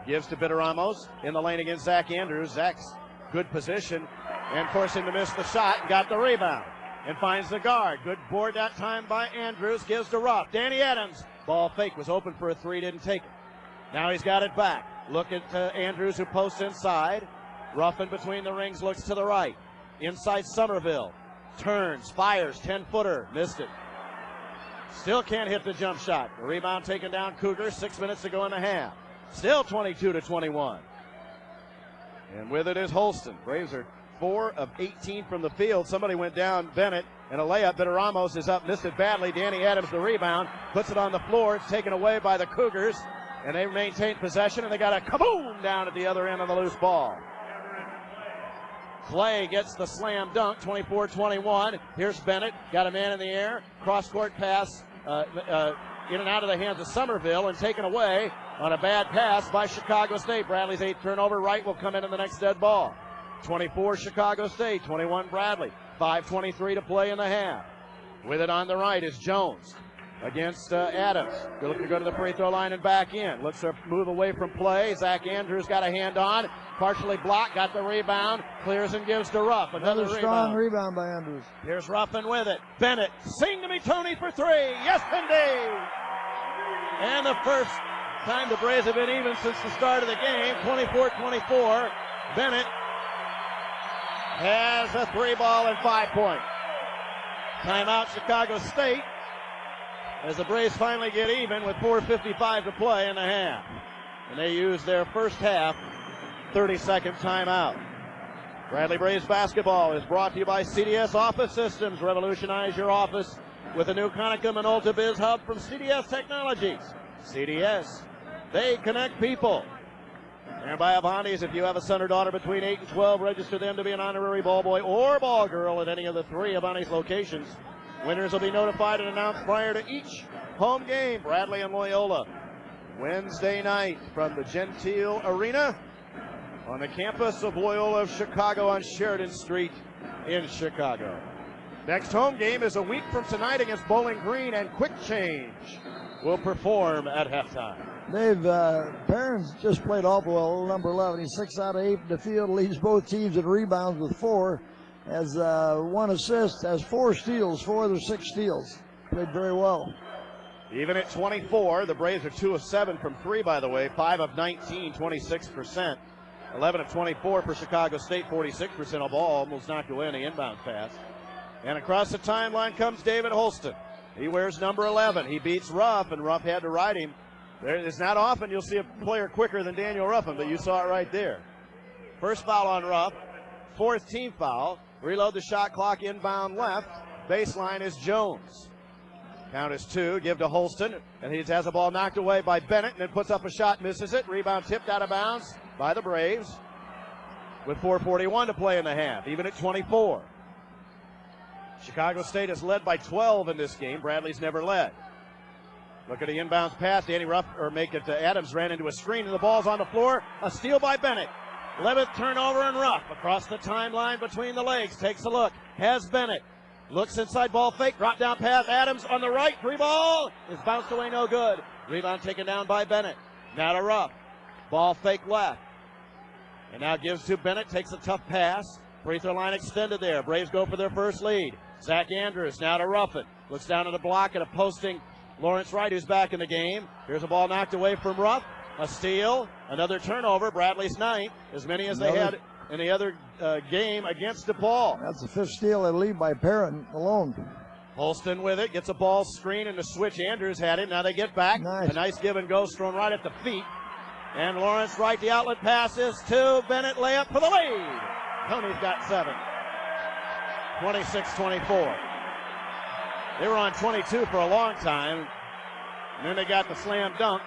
Gives to Ramos in the lane against Zach Andrews. Zach's good position and forced him to miss the shot and got the rebound. And finds the guard. Good board that time by Andrews. Gives to Ruff. Danny Adams. Ball fake. Was open for a 3. Didn't take it. Now he's got it back. Look at Andrews, who posts inside. Ruff in between the rings. Looks to the right. Inside Somerville. Turns. Fires. 10-footer. Missed it. Still can't hit the jump shot. The rebound taken down Cougars. 6 minutes to go in the half. Still 22-21. And with it is Holston. Braves are 4 of 18 from the field. Somebody went down, Bennett, and a layup. Ramos is up, missed it badly. Danny Adams the rebound, puts it on the floor. It's taken away by the Cougars, and they maintain possession, and they got a kaboom down at the other end of the loose ball. Clay gets the slam dunk, 24-21. Here's Bennett, got a man in the air. Cross-court pass in and out of the hands of Somerville, and taken away on a bad pass by Chicago State. Bradley's 8th turnover. Wright will come in the next dead ball. 24 Chicago State, 21 Bradley. 5:23 to play in the half. With it on the right is Jones against Adams. They're looking to go to the free throw line and back in. Looks to move away from play. Zach Andrews got a hand on. Partially blocked, got the rebound. Clears and gives to Ruff. Another strong rebound by Andrews. Here's Ruffin with it. Bennett, sing to me, Tony, for 3. Yes, indeed. And the first time the Braves have been even since the start of the game. 24-24. Bennett has a 3-ball and 5-point. Timeout Chicago State as the Braves finally get even with 4:55 to play in the half. And they use their first half 30-second timeout. Bradley Braves basketball is brought to you by CDS Office Systems. Revolutionize your office with the new Konica Minolta Biz Hub from CDS Technologies. CDS, they connect people. And by Avantis, if you have a son or daughter between 8 and 12, register them to be an honorary ball boy or ball girl at any of the 3 Avantis locations. Winners will be notified and announced prior to each home game. Bradley and Loyola, Wednesday night from the Gentile Arena on the campus of Loyola of Chicago on Sheridan Street in Chicago. Next home game is a week from tonight against Bowling Green, and Quick Change will perform at halftime. Dave, Perrin's just played awful well, number 11. He's 6 out of 8 in the field, leads both teams in rebounds with 4, has 1 assist, has 4 steals, 4 of their 6 steals. Played very well. Even at 24, the Braves are 2 of 7 from 3, by the way, 5 of 19, 26%. 11 of 24 for Chicago State, 46% of ball, almost knocked away on the inbound pass. And across the timeline comes David Holston. He wears number 11. He beats Ruff, and Ruff had to ride him. It's not often you'll see a player quicker than Daniel Ruffin, but you saw it right there. First foul on Ruff, 4th team foul. Reload the shot clock, inbound left. Baseline is Jones. Count is 2, give to Holston, and he has a ball knocked away by Bennett, and then puts up a shot, misses it. Rebound tipped out of bounds by the Braves with 4:41 to play in the half, even at 24. Chicago State has led by 12 in this game. Bradley's never led. Look at the inbounds pass. Danny Ruff, or make it to Adams, ran into a screen, and the ball's on the floor. A steal by Bennett. 11th turnover, and Ruff across the timeline between the legs. Takes a look. Has Bennett. Looks inside, ball fake. Drop down pass. Adams on the right. 3 ball. Is bounced away, no good. Rebound taken down by Bennett. Now to Ruff. Ball fake left. And now gives to Bennett. Takes a tough pass. Free throw line extended there. Braves go for their first lead. Zach Andrews now to Ruffin. Looks down at the block and a posting Lawrence Wright, who's back in the game. Here's a ball knocked away from Ruff. A steal. Another turnover. Bradley's 9th. As many as they had in the other game against DePaul. That's the 5th steal they lead by Perrin alone. Holston with it. Gets a ball screen and the switch. Andrews had it. Now they get back. Nice. A nice give and go thrown right at the feet. And Lawrence Wright, the outlet passes to Bennett. Layup for the lead. Tony's got 7. 26-24. They were on 22 for a long time. And then they got the slam dunk.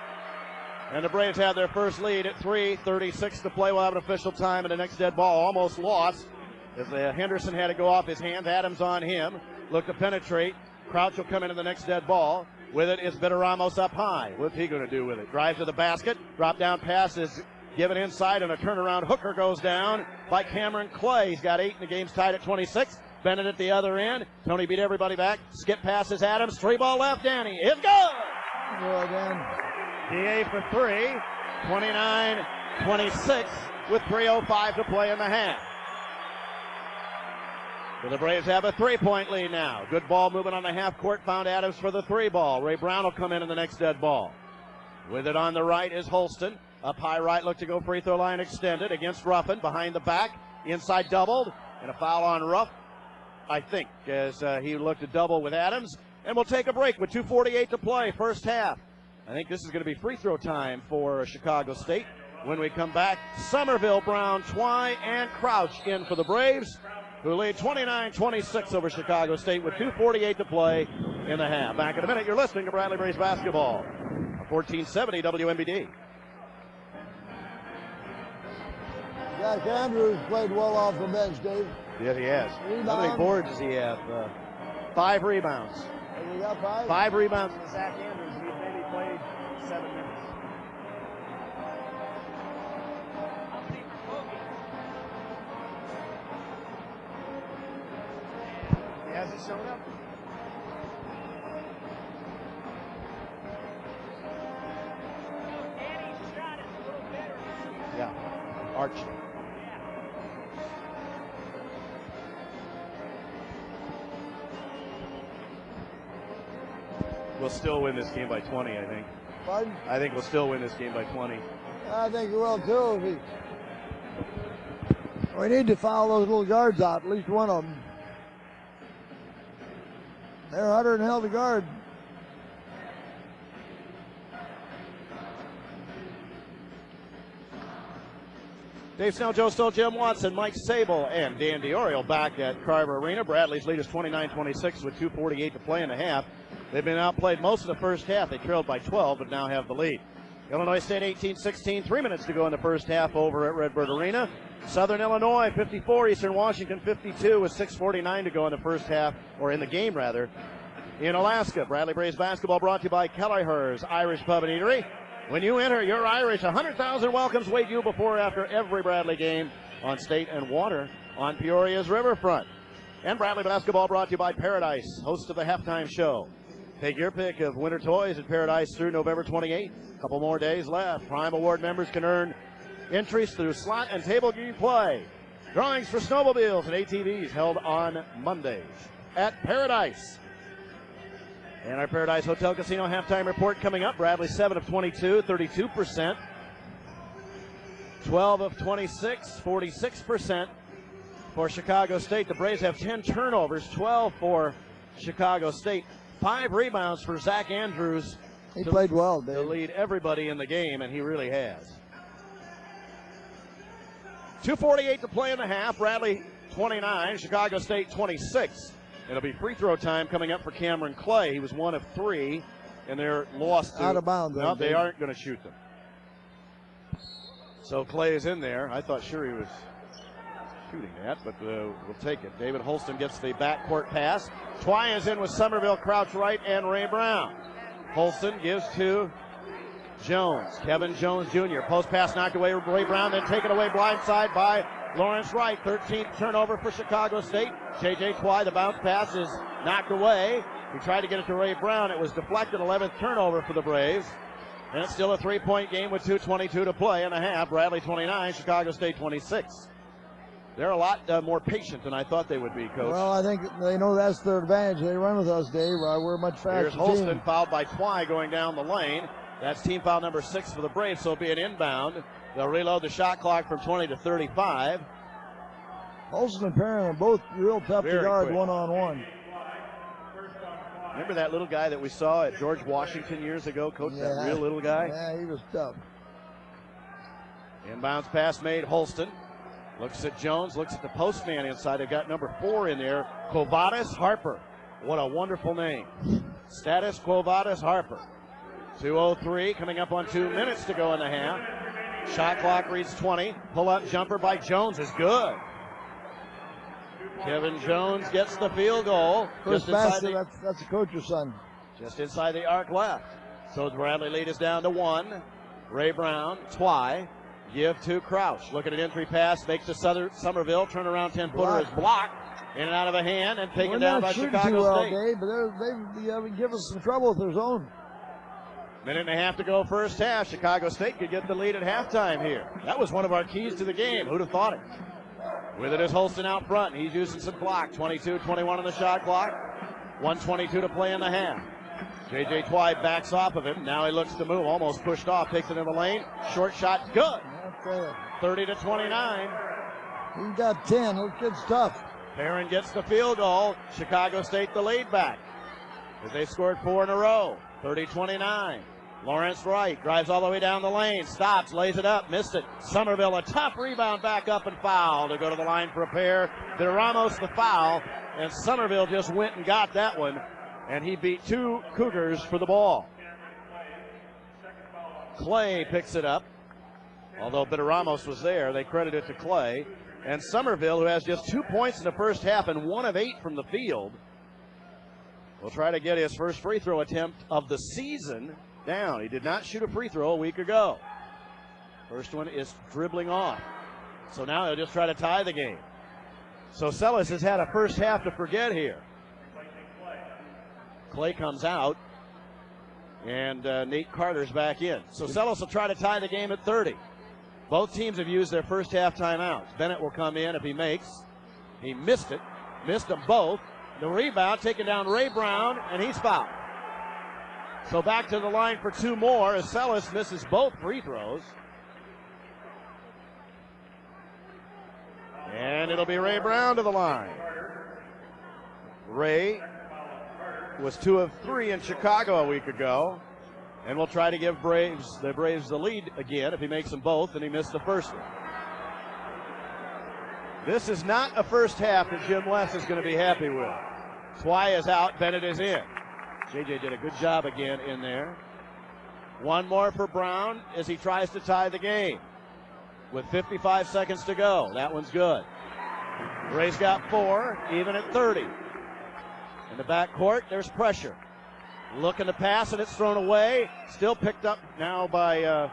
And the Braves have their first lead at 3:36 to play. We'll have an official time, and the next dead ball almost lost as Henderson had to go off his hands. Adams on him. Look to penetrate. Crouch will come into the next dead ball. With it is Bitteramos up high. What's he going to do with it? Drive to the basket. Drop down pass is given inside, and a turnaround hooker goes down by Cameron Clay. He's got 8, and the game's tied at 26. Bennett at the other end. Tony beat everybody back. Skip passes Adams. 3 ball left. Danny. It's good. Well done. DA for 3. 29-26 with 3:05 to play in the half. So the Braves have a 3-point lead now. Good ball movement on the half court. Found Adams for the 3 ball. Ray Brown will come in the next dead ball. With it on the right is Holston. Up high right, look to go free throw line extended against Ruffin. Behind the back. Inside doubled. And a foul on Ruff, I think, as he looked to double with Adams. And we'll take a break with 2:48 to play, first half. I think this is going to be free throw time for Chicago State. When we come back, Somerville, Brown, Twy, and Crouch in for the Braves, who lead 29-26 over Chicago State with 2:48 to play in the half. Back in a minute, you're listening to Bradley Braves basketball. 1470 WMBD. Jack Andrews played well off the bench, Dave. Yeah, he has. Rebound. How many boards does he have? 5 rebounds. Has he got 5? 5 rebounds for Zach Andrews. He maybe played 7 minutes. He hasn't shown up. Danny's shot is a little better. Yeah, Archie. We'll still win this game by 20, I think. Pardon? I think we'll still win this game by 20. I think we will too. We need to foul those little guards out, at least one of them. They're harder than hell to guard. Dave Snell, Joe Stoll, Jim Watson, Mike Sable, and Dan DiOrio back at Carver Arena. Bradley's lead is 29-26 with 2:48 to play in the half. They've been outplayed most of the first half. They trailed by 12, but now have the lead. Illinois State 18-16, 3 minutes to go in the first half over at Redbird Arena. Southern Illinois 54, Eastern Washington 52 with 6:49 to go in the first half, or in the game rather, in Alaska. Bradley Braves basketball brought to you by Kelleher's Irish Pub and Eatery. When you enter, you're Irish. 100,000 welcomes wait you before or after every Bradley game on State and Water on Peoria's riverfront. And Bradley basketball brought to you by Paradise, host of the halftime show. Take your pick of winter toys at Paradise through November 28th. A couple more days left. Prime Award members can earn entries through slot and table game play. Drawings for snowmobiles and ATVs held on Mondays at Paradise. And our Paradise Hotel Casino halftime report coming up. Bradley 7 of 22, 32%. 12 of 26, 46% for Chicago State. The Braves have 10 turnovers, 12 for Chicago State. 5 rebounds for Zach Andrews. He played well, Dave. To lead everybody in the game, and he really has. 2:48 to play in the half. Bradley 29, Chicago State 26. It'll be free throw time coming up for Cameron Clay. He was 1 of 3, and they're lost. Out of bounds. No, they aren't going to shoot them. So Clay is in there. I thought sure he was shooting that, but we'll take it. David Holston gets the backcourt pass. Twy is in with Somerville, Crouch Wright, and Ray Brown. Holston gives to Jones. Kevin Jones Jr. Post pass knocked away with Ray Brown, then taken away blindside by Lawrence Wright. 13th turnover for Chicago State. J.J. Twy, the bounce pass is knocked away. He tried to get it to Ray Brown. It was deflected. 11th turnover for the Braves. And it's still a 3-point game with 2:22 to play in the half. Bradley 29, Chicago State 26. They're a lot more patient than I thought they would be, Coach. Well, I think they know that's their advantage. They run with us, Dave. We're much faster. Here's Holston team. fouled by Twy going down the lane. That's team foul number 6 for the Braves, so it'll be an inbound. They'll reload the shot clock from 20 to 35. Holston and Perrin are both real tough Very to guard quick. one-on-one. Remember that little guy that we saw at George Washington years ago, Coach? Yeah. That real little guy? Yeah, he was tough. Inbounds pass made. Holston looks at Jones, looks at the postman inside. They've got number 4 in there, Quovatus Harper. What a wonderful name. Status Quovatus Harper. 2:03, coming up on 2 minutes to go in the half. Shot clock reads 20. Pull-up jumper by Jones is good. Kevin Jones gets the field goal. First basket, that's the coach's son. Just inside the arc left. So the Bradley lead is down to 1. Ray Brown, Twy, give to Crouch. Look at an entry pass, makes to Somerville. Turnaround 10-footer is blocked. In and out of a hand and taken down by Chicago State. Dave, but they give us some trouble with their zone. Minute and a half to go first half. Chicago State could get the lead at halftime here. That was one of our keys to the game. Who'd have thought it? With it is Holston out front. He's using some clock. 22-21 on the shot clock. 1:22 to play in the half. J.J. Twy backs off of him. Now he looks to move. Almost pushed off. Takes it in the lane. Short shot. Good. 30-29. He got 10. Those kids tough. Perrin gets the field goal. Chicago State the lead back. As they scored 4 in a row. 30-29. Lawrence Wright drives all the way down the lane, stops, lays it up, missed it. Somerville, a tough rebound, back up and foul to go to the line for a pair. De Ramos the foul, and Somerville just went and got that one, and he beat 2 Cougars for the ball. Clay picks it up. Although De Ramos was there, they credit it to Clay. And Somerville, who has just 2 points in the first half and 1 of 8 from the field, will try to get his first free throw attempt of the season down. He did not shoot a free throw a week ago. First one is dribbling off. So now they'll just try to tie the game. So Sellis has had a first half to forget here. Clay comes out, and Nate Carter's back in. So Sellis will try to tie the game at 30. Both teams have used their first half timeouts. Bennett will come in if he makes. He missed it. Missed them both. The rebound taken down Ray Brown, and he's fouled. So back to the line for 2 more as Sellis misses both free throws. And it'll be Ray Brown to the line. Ray was 2 of 3 in Chicago a week ago. And we'll try to give the Braves the lead again if he makes them both, and he missed the first one. This is not a first half that Jim West is going to be happy with. Twy is out, Bennett is in. JJ did a good job again in there. One more for Brown as he tries to tie the game with 55 seconds to go. That one's good. Braves got 4, even at 30. In the backcourt, there's pressure. Looking to pass, and it's thrown away. Still picked up now by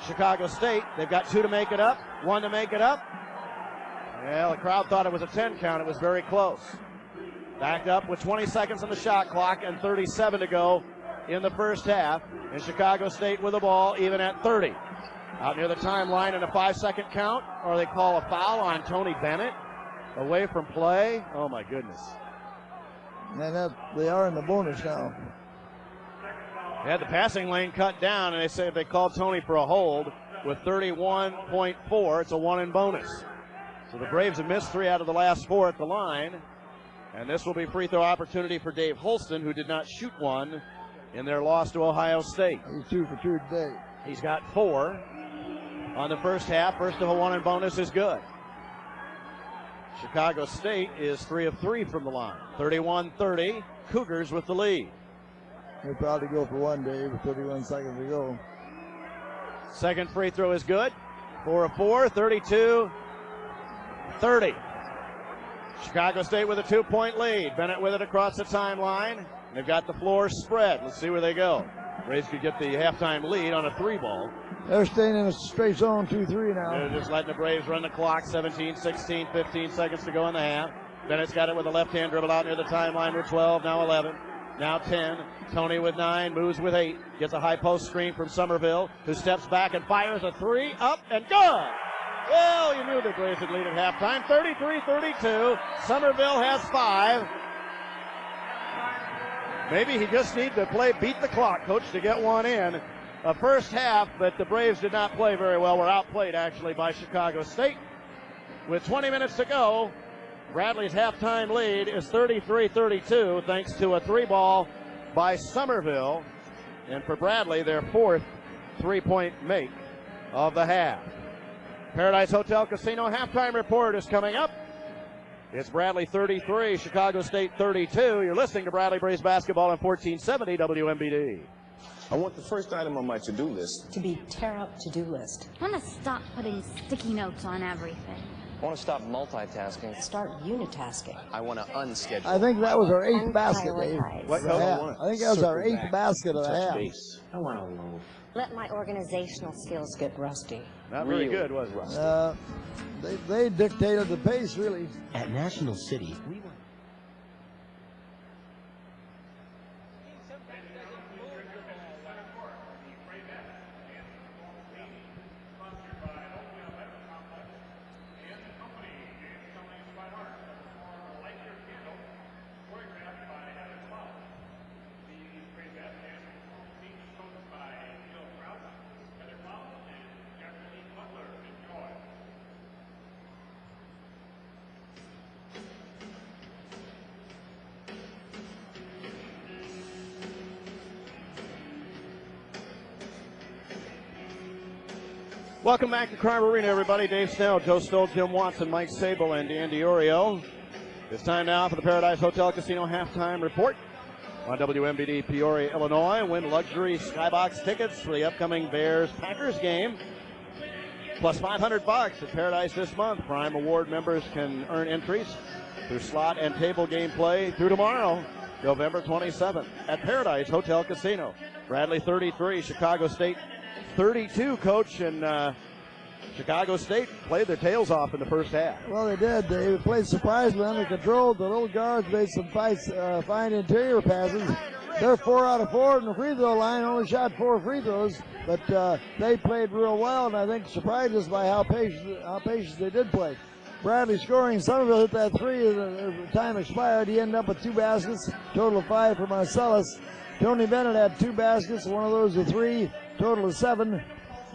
Chicago State. They've got 2 to make it up, 1 to make it up. Well, the crowd thought it was a 10 count. It was very close. Backed up with 20 seconds on the shot clock and 37 to go in the first half. And Chicago State with the ball, even at 30. Out near the timeline in a 5-second count, or they call a foul on Tony Bennett. Away from play. Oh, my goodness. And they are in the bonus now. They had the passing lane cut down, and they say if they called Tony for a hold with 31.4, it's a 1 in bonus. So the Braves have missed 3 out of the last 4 at the line. And this will be free throw opportunity for Dave Holston, who did not shoot one in their loss to Ohio State. He's 2 for 2 today. He's got 4 on the first half. First of a 1 in bonus is good. Chicago State is 3 of 3 from the line. 31-30, Cougars with the lead. He'll probably go for 1, Dave, with 31 seconds to go. Second free throw is good. 4 of 4, 32-30. Chicago State with a 2-point lead. Bennett with it across the timeline. They've got the floor spread. Let's see where they go. Braves could get the halftime lead on a 3-ball. They're staying in a straight zone 2-3 now. They're just letting the Braves run the clock. 17, 16, 15 seconds to go in the half. Bennett's got it with a left-hand dribble out near the timeline with 12, now 11, now 10. Tony with 9, moves with 8. Gets a high post screen from Somerville, who steps back and fires a 3, up and good! Well, you knew the Braves would lead at halftime. 33-32. Somerville has 5. Maybe he just needs to beat the clock, coach, to get one in. A first half that the Braves did not play very well. Were outplayed, actually, by Chicago State. With 20 minutes to go, Bradley's halftime lead is 33-32, thanks to a 3-ball by Somerville. And for Bradley, their 4th 3-point make of the half. Paradise Hotel Casino halftime report is coming up. It's Bradley 33, Chicago State 32. You're listening to Bradley Braves basketball on 1470 WMBD. I want the first item on my to-do list to be tear up to-do list. I want to stop putting sticky notes on everything. I want to stop multitasking. Start unitasking. I want to unschedule. I think that was our 8th basket, Dave. What? I think that was our 8th basket of the half. I want to loaf. Let my organizational skills get rusty. Not very good, was it? They dictated the pace, really. At National City, we were... Welcome back to Carver Arena, everybody. Dave Snell, Joe Stoll, Jim Watson, Mike Sable, and Dan Diorio. It's time now for the Paradise Hotel Casino halftime report on WMBD Peoria, Illinois. Win luxury skybox tickets for the upcoming Bears-Packers game. Plus $500 at Paradise this month. Prime Award members can earn entries through slot and table game play through tomorrow, November 27th, at Paradise Hotel Casino. Bradley 33, Chicago State 32, coach, and Chicago State played their tails off in the first half. Well, they did. They played surprisingly under control. The little guards made some fine interior passes. They're 4 out of 4 in the free throw line, only shot 4 free throws, but they played real well, and I think surprised us by how patient they did play. Bradley scoring. Somerville hit that 3 as the time expired. He ended up with 2 baskets, total of 5 for Marcellus. Tony Bennett had 2 baskets, one of those a 3, total of 7.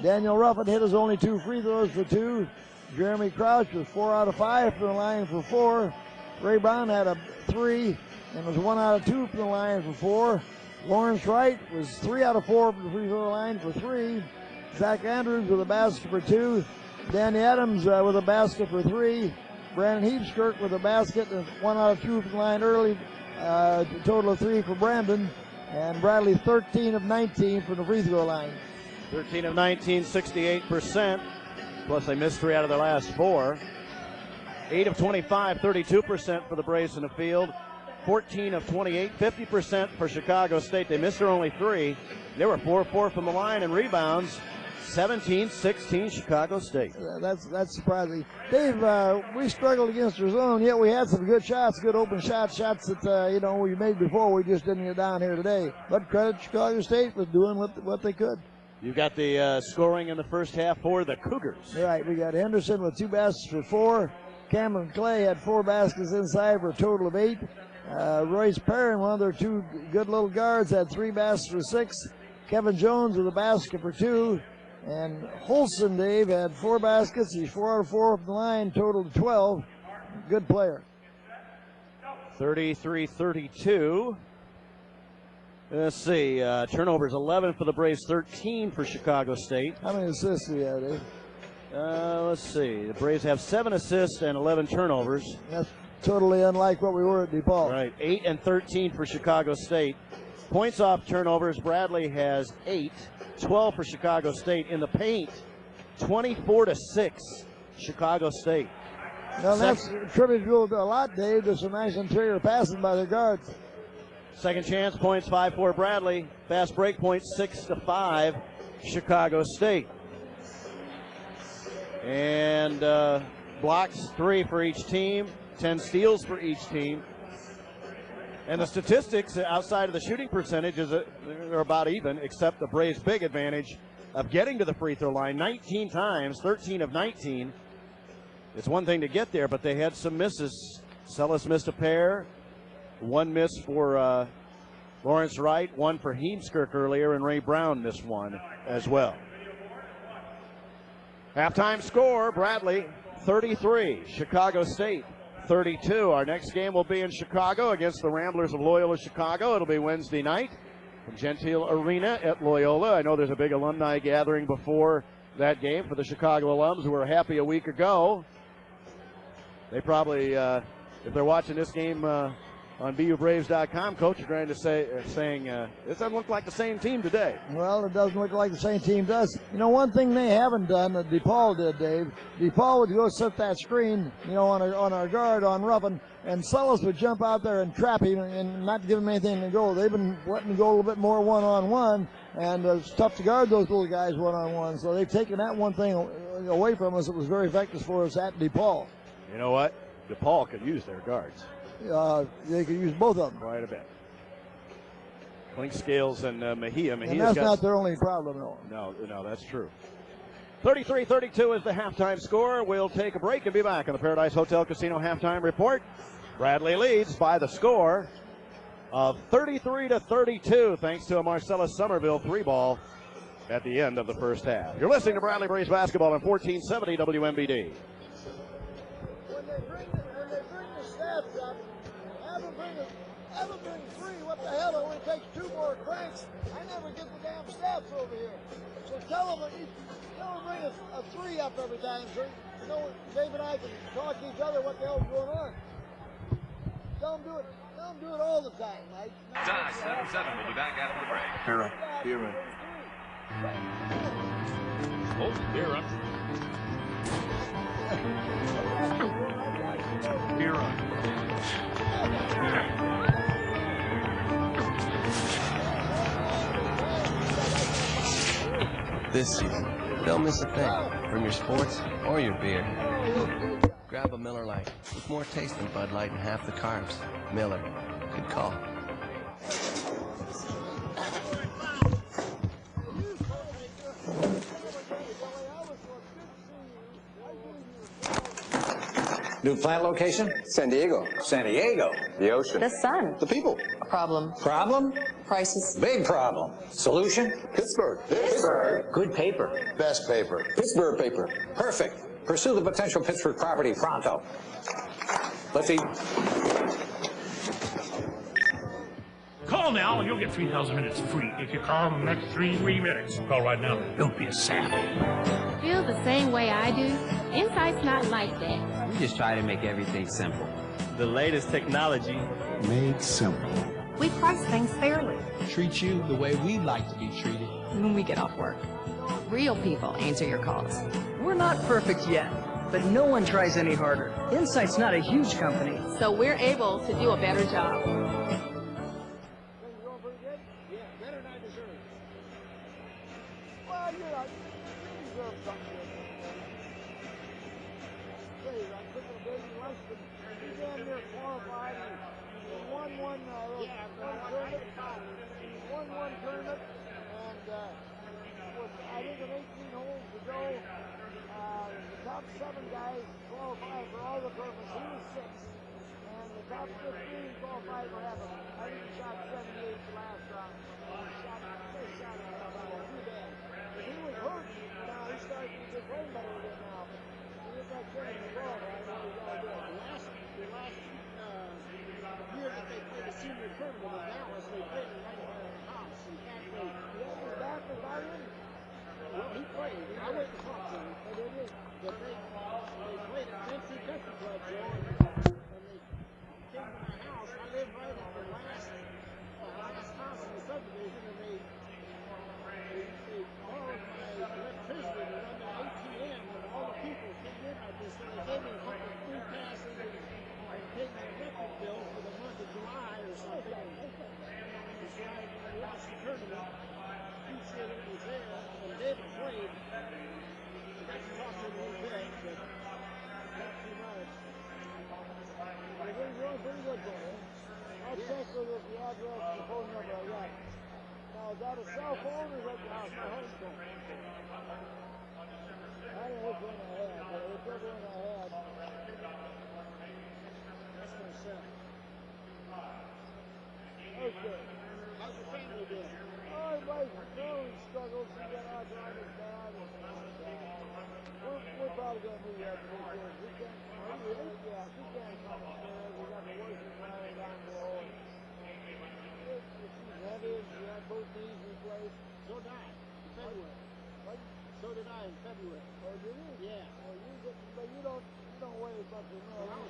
Daniel Ruffin hit his only 2 free throws for 2. Jeremy Crouch was 4 out of 5 from the line for 4. Ray Brown had a 3 and was 1 out of 2 from the line for 4. Lawrence Wright was 3 out of 4 from the free throw line for 3. Zach Andrews with a basket for 2. Danny Adams with a basket for 3. Brandon Heemskirk with a basket, and 1 out of 2 from the line early. A total of 3 for Brandon. And Bradley 13 of 19 from the free throw line. 13 of 19, 68%. Plus they missed 3 out of their last 4. 8 of 25, 32% for the Braves in the field. 14 of 28, 50% for Chicago State. They missed their only 3. They were 4-4 from the line and rebounds. 17-16 Chicago State. That's surprising. Dave, we struggled against our zone, yet we had some good shots, good open shots that, we made before. We just didn't get down here today. But credit Chicago State for doing what they could. You got the scoring in the first half for the Cougars. Right, we got Henderson with 2 baskets for 4. Cameron Clay had 4 baskets inside for a total of 8. Royce Perrin, one of their 2 good little guards, had 3 baskets for 6. Kevin Jones with a basket for 2. And Holson, Dave, had 4 baskets. He's 4 out of 4 from the line, total of 12. Good player. 33-32. Let's see. Turnovers 11 for the Braves, 13 for Chicago State. How many assists do you have, Dave? Let's see. The Braves have 7 assists and 11 turnovers. That's totally unlike what we were at DePaul. Right. 8 and 13 for Chicago State. Points off turnovers. Bradley has 8. 12 for Chicago State. In the paint, 24-6 Chicago State. Now that's attributable to a lot, Dave, to some nice interior passing by their guards. Second chance points 5-4 Bradley. Fast break points 6-5 Chicago State. And blocks 3 for each team, 10 steals for each team. And the statistics outside of the shooting percentages are about even, except the Braves' big advantage of getting to the free throw line 19 times, 13 of 19. It's one thing to get there, but they had some misses. Sellis missed a pair. 1 miss for Lawrence Wright, 1 for Heemskirk earlier, and Ray Brown missed 1 as well. Halftime score, Bradley 33, Chicago State 32. Our next game will be in Chicago against the Ramblers of Loyola Chicago. It'll be Wednesday night from Gentile Arena at Loyola. I know there's a big alumni gathering before that game for the Chicago alums who were happy a week ago. They probably, if they're watching this game on BUBraves.com, Coach, are trying to saying this doesn't look like the same team today. Well, it doesn't look like the same team does. One thing they haven't done that DePaul did, Dave. DePaul would go set that screen, on our guard on Ruffin, and Sellis would jump out there and trap him and not give him anything to go. They've been letting him go a little bit more one-on-one, and it's tough to guard those little guys one-on-one. So they've taken that one thing away from us. It was very effective for us at DePaul. You know what? DePaul could use their guards. They could use both of them. Quite a bit. Clink Scales and Mejia. And that's not their only problem, though. No, that's true. 33-32 is the halftime score. We'll take a break and be back on the Paradise Hotel Casino halftime report. Bradley leads by the score of 33-32, thanks to a Marcellus Somerville 3-ball at the end of the first half. You're listening to Bradley Braves basketball on 1470 WMBD. When they bring the stats up, have them bring 3. What the hell? It only takes 2 more cranks. I never get the damn stats over here. So tell them bring a 3 up every time, so Dave and I can talk to each other what the hell's going on. Tell them do it all the time, Mike. Dodge 7-7 will be back after the break. Peoria. Oh, beer up. This season, don't miss a thing from your sports or your beer. Grab a Miller Lite with more taste than Bud Light and half the carbs. Miller. Good call. New plant location? San Diego. San Diego. The ocean. The sun. The people. A problem. Problem? Prices. Big problem. Solution? Pittsburgh. Pittsburgh. Good paper. Best paper. Pittsburgh paper. Perfect. Pursue the potential Pittsburgh property pronto. Let's eat. Call now and you'll get 3,000 minutes free if you call in the next 3 minutes. Call right now. Don't be a sap. Feel the same way I do? Insight's not like that. We just try to make everything simple. The latest technology made simple. We price things fairly. Treat you the way we like to be treated. When we get off work. Real people answer your calls. We're not perfect yet, but no one tries any harder. Insight's not a huge company, so we're able to do a better job.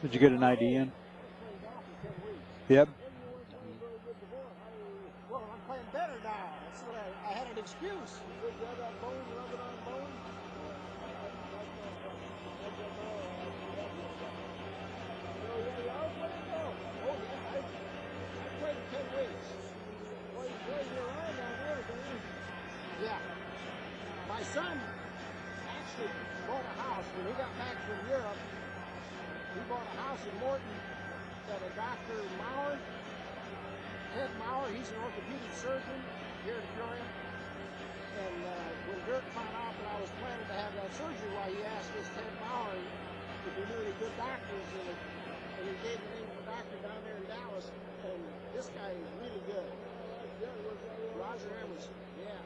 Did you get an ID in? Yep. Well, I'm playing better now. That's what I had an excuse. Yeah. My son actually bought a house when he got back from Europe. He bought a house in Morton that a Dr. Maurer, Ted Maurer, he's an orthopedic surgeon here in Peoria. And when Dirk found out that I was planning to have that surgery, why he asked this Ted Maurer if he knew any good doctors, and he gave the name of a doctor down there in Dallas. And this guy is really good. Roger Emerson, yeah.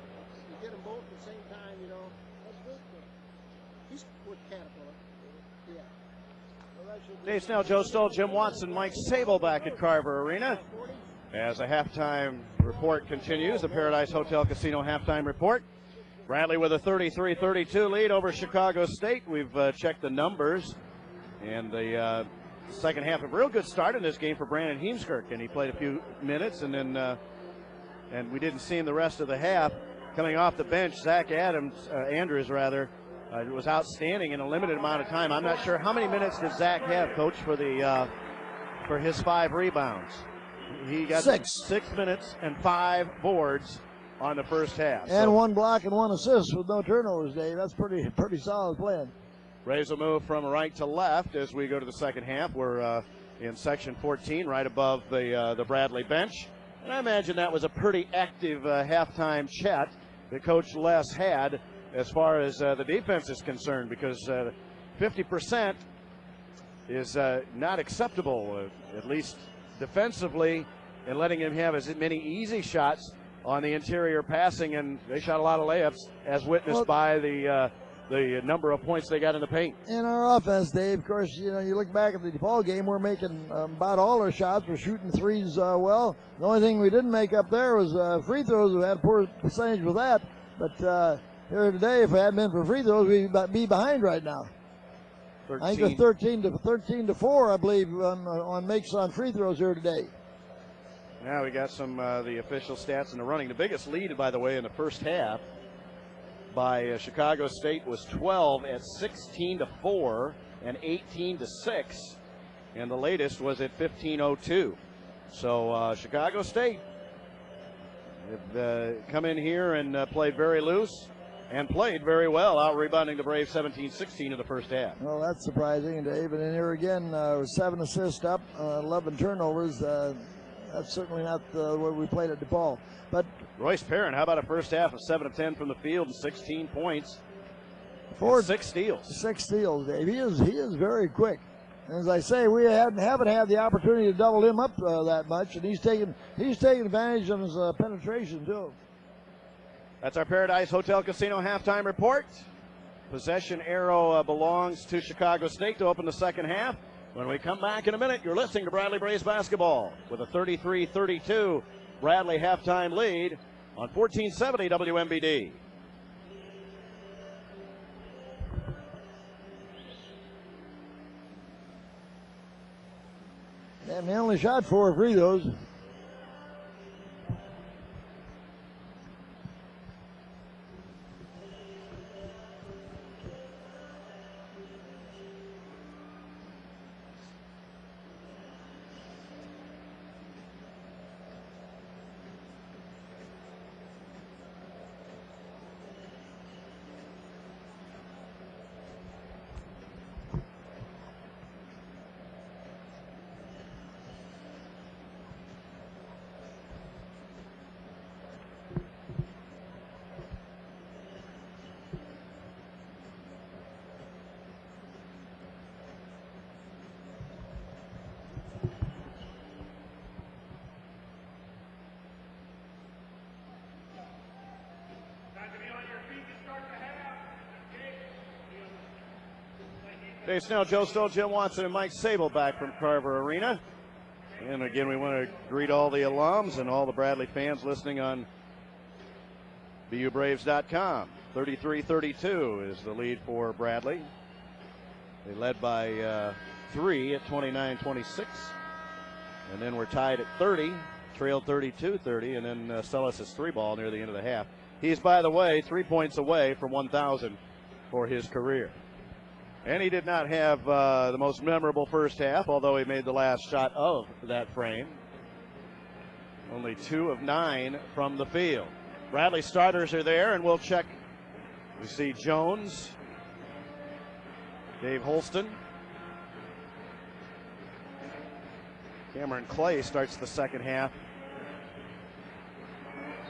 You get them both at the same time, you know. That's good. He's with Caterpillar. Yeah. Dave Snell, Joe Stoll, Jim Watson, Mike Sable back at Carver Arena. As a halftime report continues, the Paradise Hotel Casino halftime report. Bradley with a 33-32 lead over Chicago State. We've checked the numbers. And the second half, a real good start in this game for Brandon Heemskirk. And he played a few minutes, and then and we didn't see him the rest of the half. Coming off the bench, Zach Andrews was outstanding in a limited amount of time. I'm not sure how many minutes did Zach have, Coach, for his 5 rebounds. He got 6 minutes and 5 boards on the first half. And 1 block and 1 assist with no turnovers, Dave. That's pretty solid playing. Rays will move from right to left as we go to the second half. We're in section 14, right above the Bradley bench. And I imagine that was a pretty active halftime chat that Coach Les had as far as the defense is concerned, because 50% is not acceptable, at least defensively, and letting him have as many easy shots on the interior passing, and they shot a lot of layups, as witnessed by the the number of points they got in the paint. In our offense, Dave, of course, you look back at the DePaul game, we're making about all our shots. We're shooting threes well. The only thing we didn't make up there was free throws. We had a poor percentage with that. But here today, if it hadn't been for free throws, we'd be behind right now. 13. I think it's 13 to 4, I believe, on makes on free throws here today. Now we got some the official stats in the running. The biggest lead, by the way, in the first half by Chicago State was 12 at 16 to 4 and 18 to 6, and the latest was at 15:02. So Chicago State have come in here and played very loose and played very well, out rebounding the Braves 17-16 in the first half. Well, that's surprising, Dave. And then here again, was 7 assists up, 11 turnovers. That's certainly not the way we played at DePaul. But Royce Perrin, how about a first half of 7 of 10 from the field and 16 points? Ford, 6 steals. 6 steals, Dave. He is very quick. And as I say, we haven't had the opportunity to double him up that much, and he's taking advantage of his penetration too. That's our Paradise Hotel Casino halftime report. Possession arrow belongs to Chicago State to open the second half. When we come back in a minute, you're listening to Bradley Braves basketball with a 33-32 Bradley halftime lead on 1470 WMBD. And they only shot 4 free throws. Dave Snell, Joe Stoll, Jim Watson, and Mike Sable back from Carver Arena. And again, we want to greet all the alums and all the Bradley fans listening on BUBraves.com. 33-32 is the lead for Bradley. They led by 3 at 29-26. And then we're tied at 30, trailed 32-30, and then Sellis' 3 ball near the end of the half. He's, by the way, 3 points away from 1,000 for his career. And he did not have the most memorable first half, although he made the last shot of that frame. Only 2 of 9 from the field. Bradley starters are there, and we'll check. We see Jones, Dave Holston. Cameron Clay starts the second half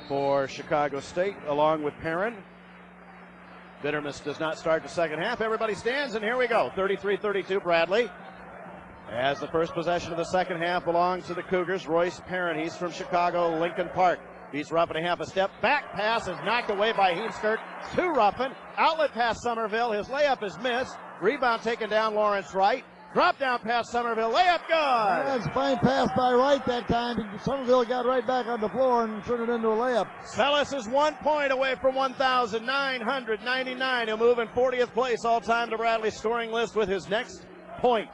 for Chicago State, along with Perrin. Bittermas does not start the second half. Everybody stands, and here we go. 33-32 Bradley. As the first possession of the second half belongs to the Cougars. Royce Perrin, he's from Chicago, Lincoln Park. Beats Ruffin a half a step. Back pass is knocked away by Heemskirk to Ruffin. Outlet pass Somerville. His layup is missed. Rebound taken down Lawrence Wright. Drop down pass Somerville. Layup good. That's a fine pass by Wright that time. Somerville got right back on the floor and turned it into a layup. Sellis is 1 point away from 1,999. He'll move in 40th place all time to Bradley's scoring list with his next point.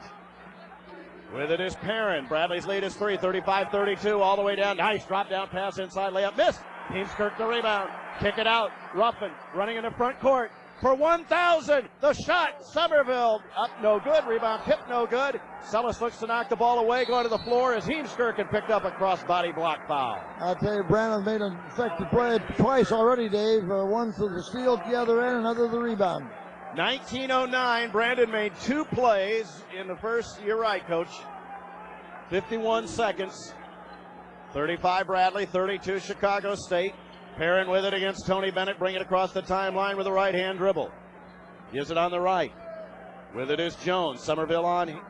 With it is Perrin. Bradley's lead is 3, 35-32, all the way down. Nice drop down pass inside layup. Missed. Heemskirk the rebound. Kick it out. Ruffin running in the front court. For 1,000, the shot, Somerville, up no good, rebound tipped no good. Sellis looks to knock the ball away, going to the floor as Heemskirk picked up a cross-body block foul. I'll tell you, Brandon made an effective play twice already, Dave. One for the steal at the other end, another the rebound. 1909, Brandon made 2 plays in the first, you're right, Coach, 51 seconds. 35 Bradley, 32 Chicago State. Perrin with it against Tony Bennett. Bring it across the timeline with a right-hand dribble. Gives it on the right. With it is Jones. Somerville on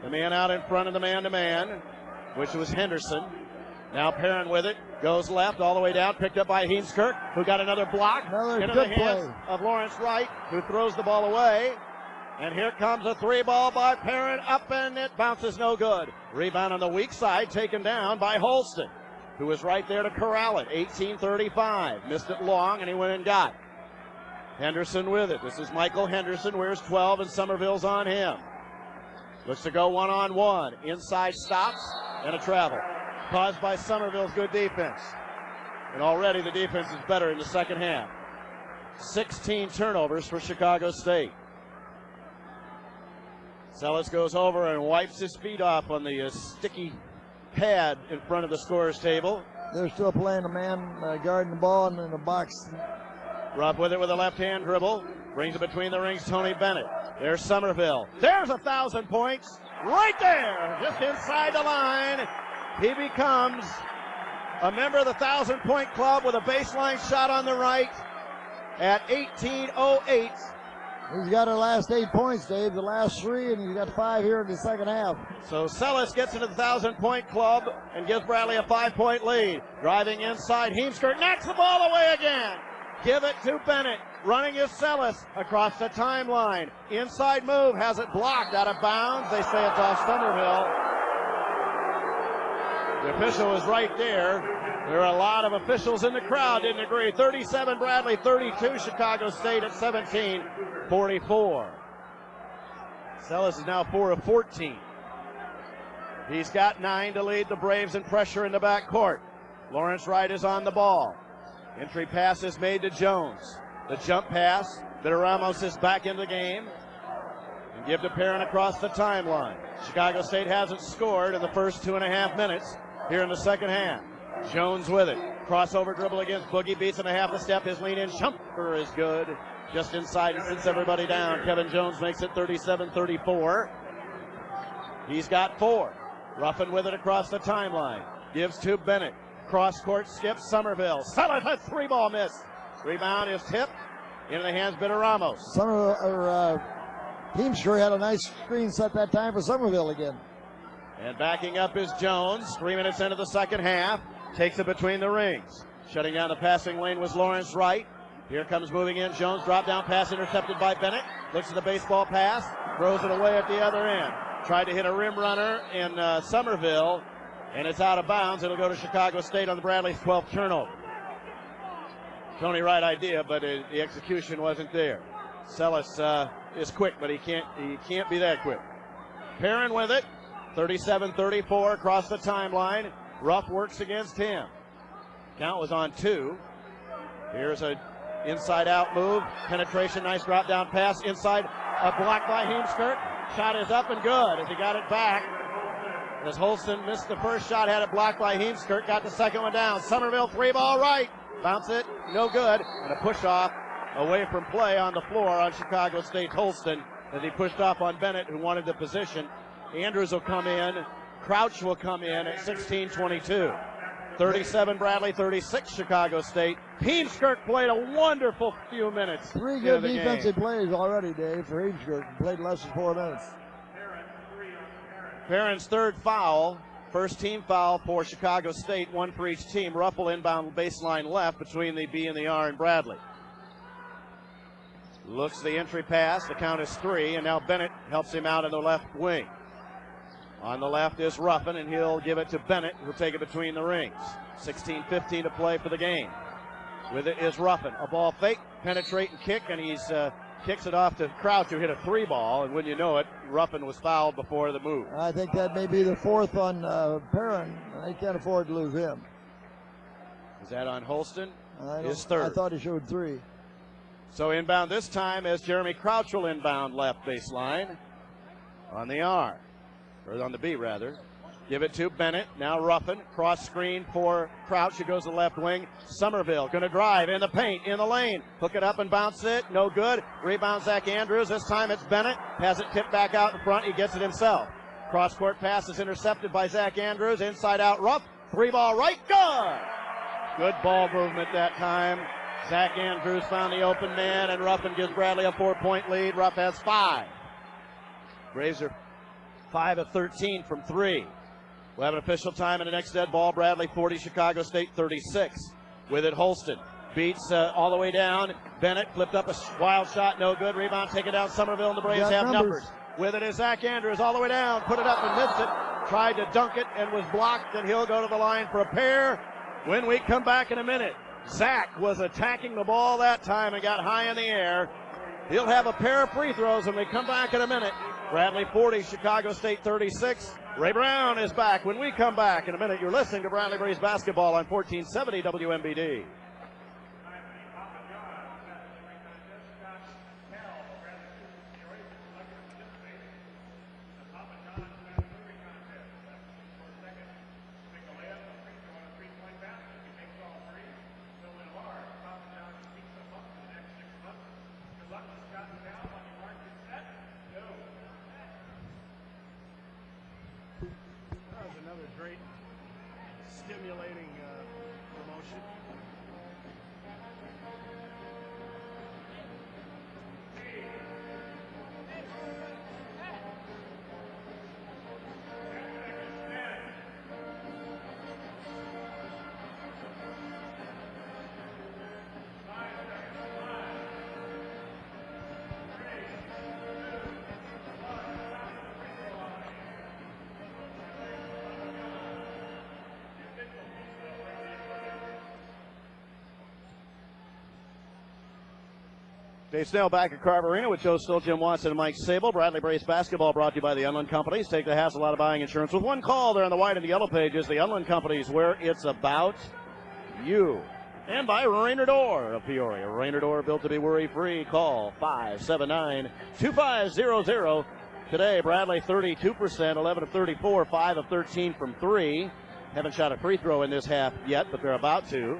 the man out in front of the man-to-man, which was Henderson. Now Perrin with it, goes left all the way down, picked up by Heemskirk, who got another block into the hands of Lawrence Wright, who throws the ball away. And here comes a three ball by Perrin, up and it bounces no good. Rebound on the weak side, taken down by Holston, who was right there to corral it. 18-35, missed it long and he went and got it. Henderson with it. This is Michael Henderson, wears 12 and Somerville's on him. Looks to go one-on-one. Inside stops and a travel. Caused by Somerville's good defense. And already the defense is better in the second half. 16 turnovers for Chicago State. Sellis goes over and wipes his feet off on the sticky pad in front of the scorer's table. They're still playing a man guarding the ball and in the box. Rupp with it with a left-hand dribble. Brings it between the rings, Tony Bennett. There's Somerville. There's 1,000 points right there, just inside the line. He becomes a member of the 1,000-point club with a baseline shot on the right at 18:08. He's got our last 8 points, Dave, the last 3, and he's got 5 here in the second half. So Sellis gets into the 1,000-point club and gives Bradley a 5-point lead. Driving inside, Heemskirk knocks the ball away again. Give it to Bennett. Running is Sellis across the timeline. Inside move, has it blocked out of bounds. They say it's off Somerville. The official is right there. There are a lot of officials in the crowd didn't agree. 37 Bradley, 32 Chicago State at 17-44. Sellis is now 4 of 14. He's got 9 to lead the Braves in pressure in the backcourt. Lawrence Wright is on the ball. Entry pass is made to Jones. The jump pass. Ramos is back in the game. And give to Perrin across the timeline. Chicago State hasn't scored in the first 2.5 minutes here in the second half. Jones with it. Crossover dribble against Boogie. Beats him a half a step. His lean-in jumper is good. Just inside and sits everybody down. Kevin Jones makes it 37-34. He's got 4. Ruffin with it across the timeline. Gives to Bennett. Cross-court skip Somerville. Sellis, a 3-ball miss. Rebound is tipped into the hands of Ramos. Heemskirk had a nice screen set that time for Somerville again. And backing up is Jones. 3 minutes into the second half. Takes it between the rings. Shutting down the passing lane was Lawrence Wright. Here comes moving in Jones. Drop down pass intercepted by Bennett. Looks at the baseball pass. Throws it away at the other end. Tried to hit a rim runner in Somerville. And it's out of bounds. It'll go to Chicago State on the Bradley's 12th turnover. Tony Wright idea, but the execution wasn't there. Sellis is quick, but he can't be that quick. Perrin with it. 37-34 across the timeline. Ruff works against him. Count was on 2. Here's a inside-out move. Penetration, nice drop-down pass. Inside, a block by Heemskirk. Shot is up and good as he got it back. As Holston missed the first shot, had it blocked by Heemskirk, got the second one down. Somerville 3-ball right. Bounce it, no good. And a push-off away from play on the floor on Chicago State's Holston as he pushed off on Bennett, who wanted the position. Andrews will come in. Crouch will come in at 16-22. 37 Bradley, 36 Chicago State. Heemskirk played a wonderful few minutes. 3 good defensive plays already, Dave, for Heemskirk. Played less than 4 minutes. Perrin's 3rd foul. First team foul for Chicago State, 1 for each team. Ruffle inbound baseline left between the B and the R and Bradley. Looks the entry pass. The count is 3, and now Bennett helps him out in the left wing. On the left is Ruffin, and he'll give it to Bennett, who'll take it between the rings. 16:15 to play for the game. With it is Ruffin. A ball fake, penetrate and kick, and he's kicks it off to Crouch, who hit a 3-ball, and when you know it, Ruffin was fouled before the move. I think that may be the 4th on Perrin. They can't afford to lose him. Is that on Holston? His 3rd. I thought he showed 3. So inbound this time as Jeremy Crouch will inbound left baseline on the R. Or on the B, rather. Give it to Bennett. Now Ruffin. Cross screen for Crouch, who goes to the left wing. Somerville going to drive in the paint, in the lane. Hook it up and bounce it. No good. Rebound Zach Andrews. This time it's Bennett. Has it tipped back out in front. He gets it himself. Cross-court pass is intercepted by Zach Andrews. Inside out Ruff. 3-ball right. Good. Good ball movement that time. Zach Andrews found the open man, and Ruffin gives Bradley a 4-point lead. Ruff has 5. Braves are 5 of 13 from 3. We'll have an official time in the next dead ball. Bradley 40, Chicago State 36. With it, Holston beats all the way down. Bennett flipped up a wild shot, no good. Rebound taken down. Somerville and the Braves have numbers. With it is Zach Andrews all the way down. Put it up and missed it. Tried to dunk it and was blocked, and he'll go to the line for a pair when we come back in a minute. Zach was attacking the ball that time and got high in the air. He'll have a pair of free throws when we come back in a minute. Bradley 40, Chicago State 36. Ray Brown is back when we come back in a minute. You're listening to Bradley Braves basketball on 1470 WMBD. Stimulating promotion. Dave Snell back at Carver Arena with Joe Stoll, Jim Watson, and Mike Sable. Bradley Braves basketball brought to you by the Unland Companies. Take the hassle out of buying insurance with one call. There on the white and the yellow pages. The Unland Companies, where it's about you. And by Rainer Door of Peoria. Rainer Door, built to be worry-free. Call 579-2500. Today, Bradley 32%, 11 of 34, 5 of 13 from 3. Haven't shot a free throw in this half yet, but they're about to.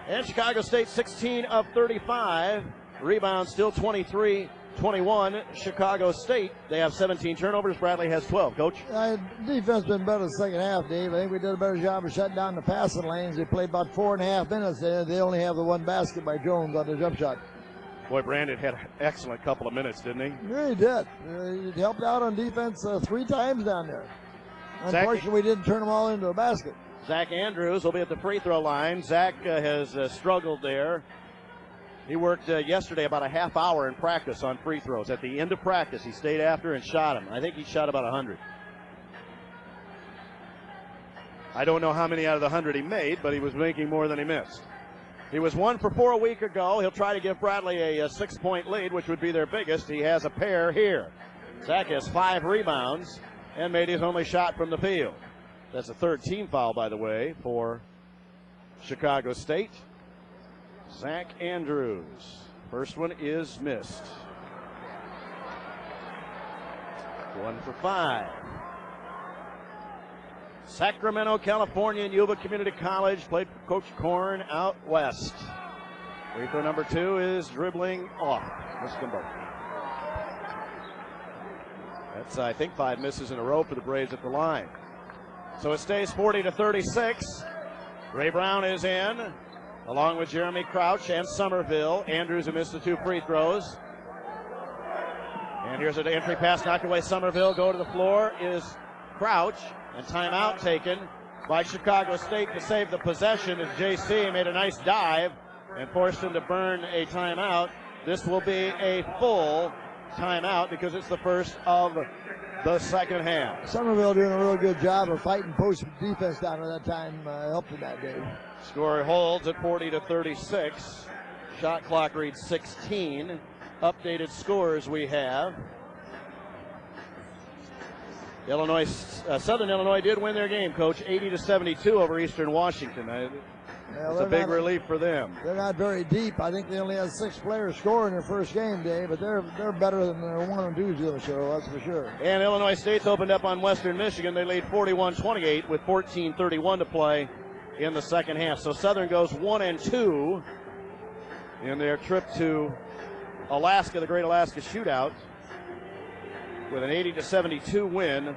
And Chicago State 16 of 35. Rebound still 23-21. Chicago State, they have 17 turnovers. Bradley has 12. Coach? Defense been better the second half, Dave. I think we did a better job of shutting down the passing lanes. They played about 4.5 minutes there. They only have the one basket by Jones on the jump shot. Boy, Brandon had an excellent couple of minutes, didn't he? Yeah, he did. He helped out on defense 3 times down there. Unfortunately, we didn't turn them all into a basket. Zach Andrews will be at the free throw line. Zach has struggled there. He worked yesterday about a half hour in practice on free throws. At the end of practice, he stayed after and shot them. I think he shot about 100. I don't know how many out of the 100 he made, but he was making more than he missed. He was 1 for 4 a week ago. He'll try to give Bradley a 6-point lead, which would be their biggest. He has a pair here. Zach has 5 rebounds and made his only shot from the field. That's a 3rd team foul, by the way, for Chicago State. Zach Andrews. First one is missed. 1 for 5. Sacramento, California, and Yuba Community College. Played for Coach Korn out west. Free throw number 2 is dribbling off. That's, I think, 5 misses in a row for the Braves at the line. So it stays 40-36. Ray Brown is in, along with Jeremy Crouch and Somerville. Andrews, who missed the 2 free throws. And here's an entry pass knocked away. Somerville go to the floor is Crouch. And timeout taken by Chicago State to save the possession as JC made a nice dive and forced him to burn a timeout. This will be a full timeout because it's the first of the second half. Somerville doing a real good job of fighting post defense down at that time. Helped him that day. Score holds at 40-36. Shot clock reads 16. Updated scores we have. Southern Illinois did win their game, Coach, 80-72 over Eastern Washington. It's a big relief for them. They're not very deep. I think they only had 6 players score in their first game, Dave, but they're better than their 1 and 2's going to show, that's for sure. And Illinois State's opened up on Western Michigan. They lead 41-28 with 14:31 to play in the second half. So Southern goes 1-2 in their trip to Alaska, the Great Alaska Shootout, with an 80-72 win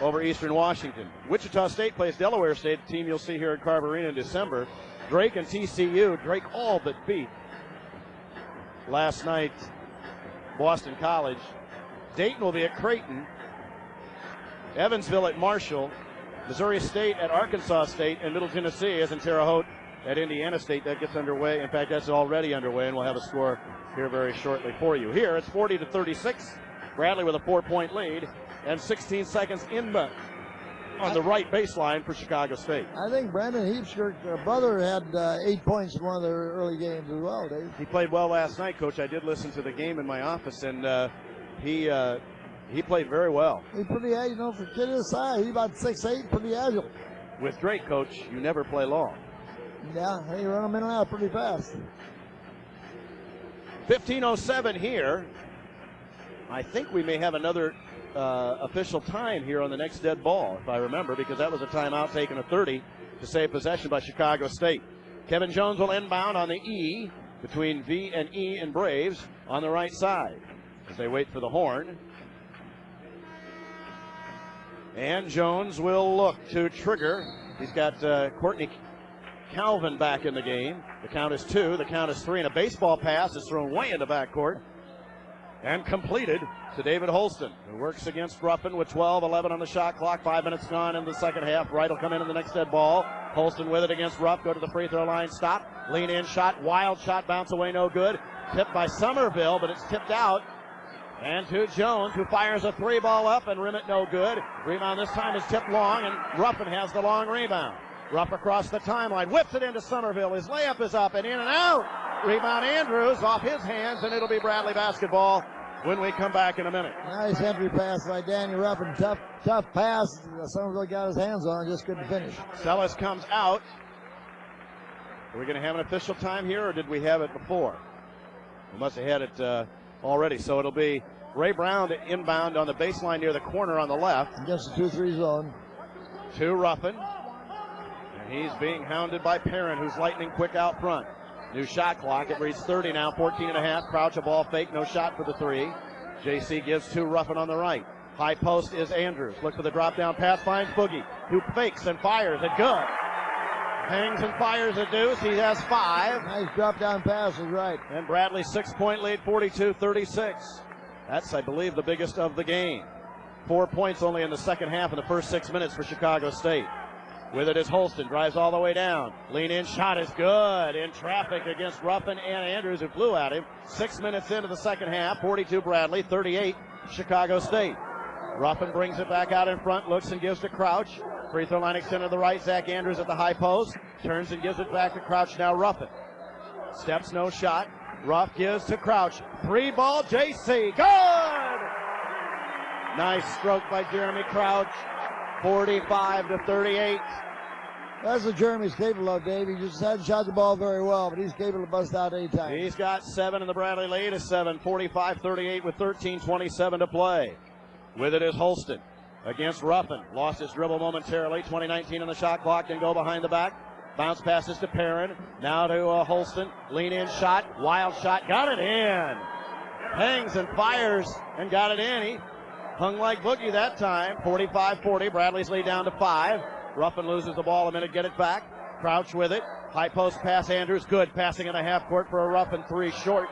over Eastern Washington. Wichita State plays Delaware State, a team you'll see here at Carver Arena in December. Drake and TCU, Drake all but beat last night Boston College. Dayton will be at Creighton. Evansville at Marshall. Missouri State at Arkansas State, and Middle Tennessee is in Terre Haute at Indiana State. That gets underway. In fact, that's already underway, and we'll have a score here very shortly for you. Here, it's 40-36. Bradley with a 4-point lead, and 16 seconds in on the right baseline for Chicago State. I think Brandon Heapskirk's brother had 8 points in one of their early games as well, Dave. He played well last night, Coach. I did listen to the game in my office, and he played very well. He's pretty agile, for kid his size. He's about 6'8", pretty agile. With Drake, Coach, you never play long. Yeah, they run them in and out pretty fast. 15:07 here. I think we may have another official time here on the next dead ball, if I remember, because that was a timeout taken a 30 to save possession by Chicago State. Kevin Jones will inbound on the E between V and E and Braves on the right side as they wait for the horn. And Jones will look to trigger. He's got Courtney Calvin back in the game. The count is 2, the count is 3, and a baseball pass is thrown way into backcourt and completed to David Holston, who works against Ruffin with 12-11 on the shot clock. 5 minutes gone in the second half. Wright will come in the next dead ball. Holston with it against Ruff. Go to the free throw line. Stop. Lean in shot. Wild shot. Bounce away. No good. Tipped by Somerville, but it's tipped out. And to Jones, who fires a 3-ball up and rim it no good. Rebound this time is tipped long, and Ruffin has the long rebound. Ruff across the timeline. Whips it into Somerville. His layup is up and in and out. Rebound Andrews off his hands, and it'll be Bradley basketball when we come back in a minute. Nice entry pass by Danny Ruffin. Tough pass. Somerville got his hands on it, just couldn't finish. Sellis comes out. Are we going to have an official time here, or did we have it before? We must have had it already. So it'll be Ray Brown to inbound on the baseline near the corner on the left. Against the 2-3 zone. To Ruffin. And he's being hounded by Perrin, who's lightning quick out front. New shot clock. It reads 30 now, 14.5. Crouch, a ball fake, no shot for the 3. JC gives to Ruffin on the right. High post is Andrews. Look for the drop down pass, finds Boogie, who fakes and fires it good. Hangs and fires a deuce. He has 5. Nice drop down pass is right. And Bradley's 6-point lead, 42-36. That's, I believe, the biggest of the game. 4 points only in the second half in the first 6 minutes for Chicago State. With it is Holston, drives all the way down. Lean in, shot is good. In traffic against Ruffin and Andrews, who flew at him. 6 minutes into the second half, 42 Bradley, 38 Chicago State. Ruffin brings it back out in front, looks and gives to Crouch. Free throw line extended to the right. Zach Andrews at the high post. Turns and gives it back to Crouch. Now Ruffin. Steps, no shot. Ruff gives to Crouch. 3-ball, JC. Good! Nice stroke by Jeremy Crouch. 45-38. That's what Jeremy's capable of, Dave. He just hasn't shot the ball very well, but he's capable of bust out anytime. He's got 7, and the Bradley lead is 7. 45-38 with 13:27 to play. With it is Holston against Ruffin. Lost his dribble momentarily. 20-19 on the shot clock. Then go behind the back. Bounce passes to Perrin. Now to Holston. Lean in shot. Wild shot. Got it in. Hangs and fires and got it in. He hung like Boogie that time. 45-40. Bradley's lead down to 5. Ruffin loses the ball a minute. Get it back. Crouch with it. High post pass. Andrews. Good. Passing in the half court for a Ruffin 3 short.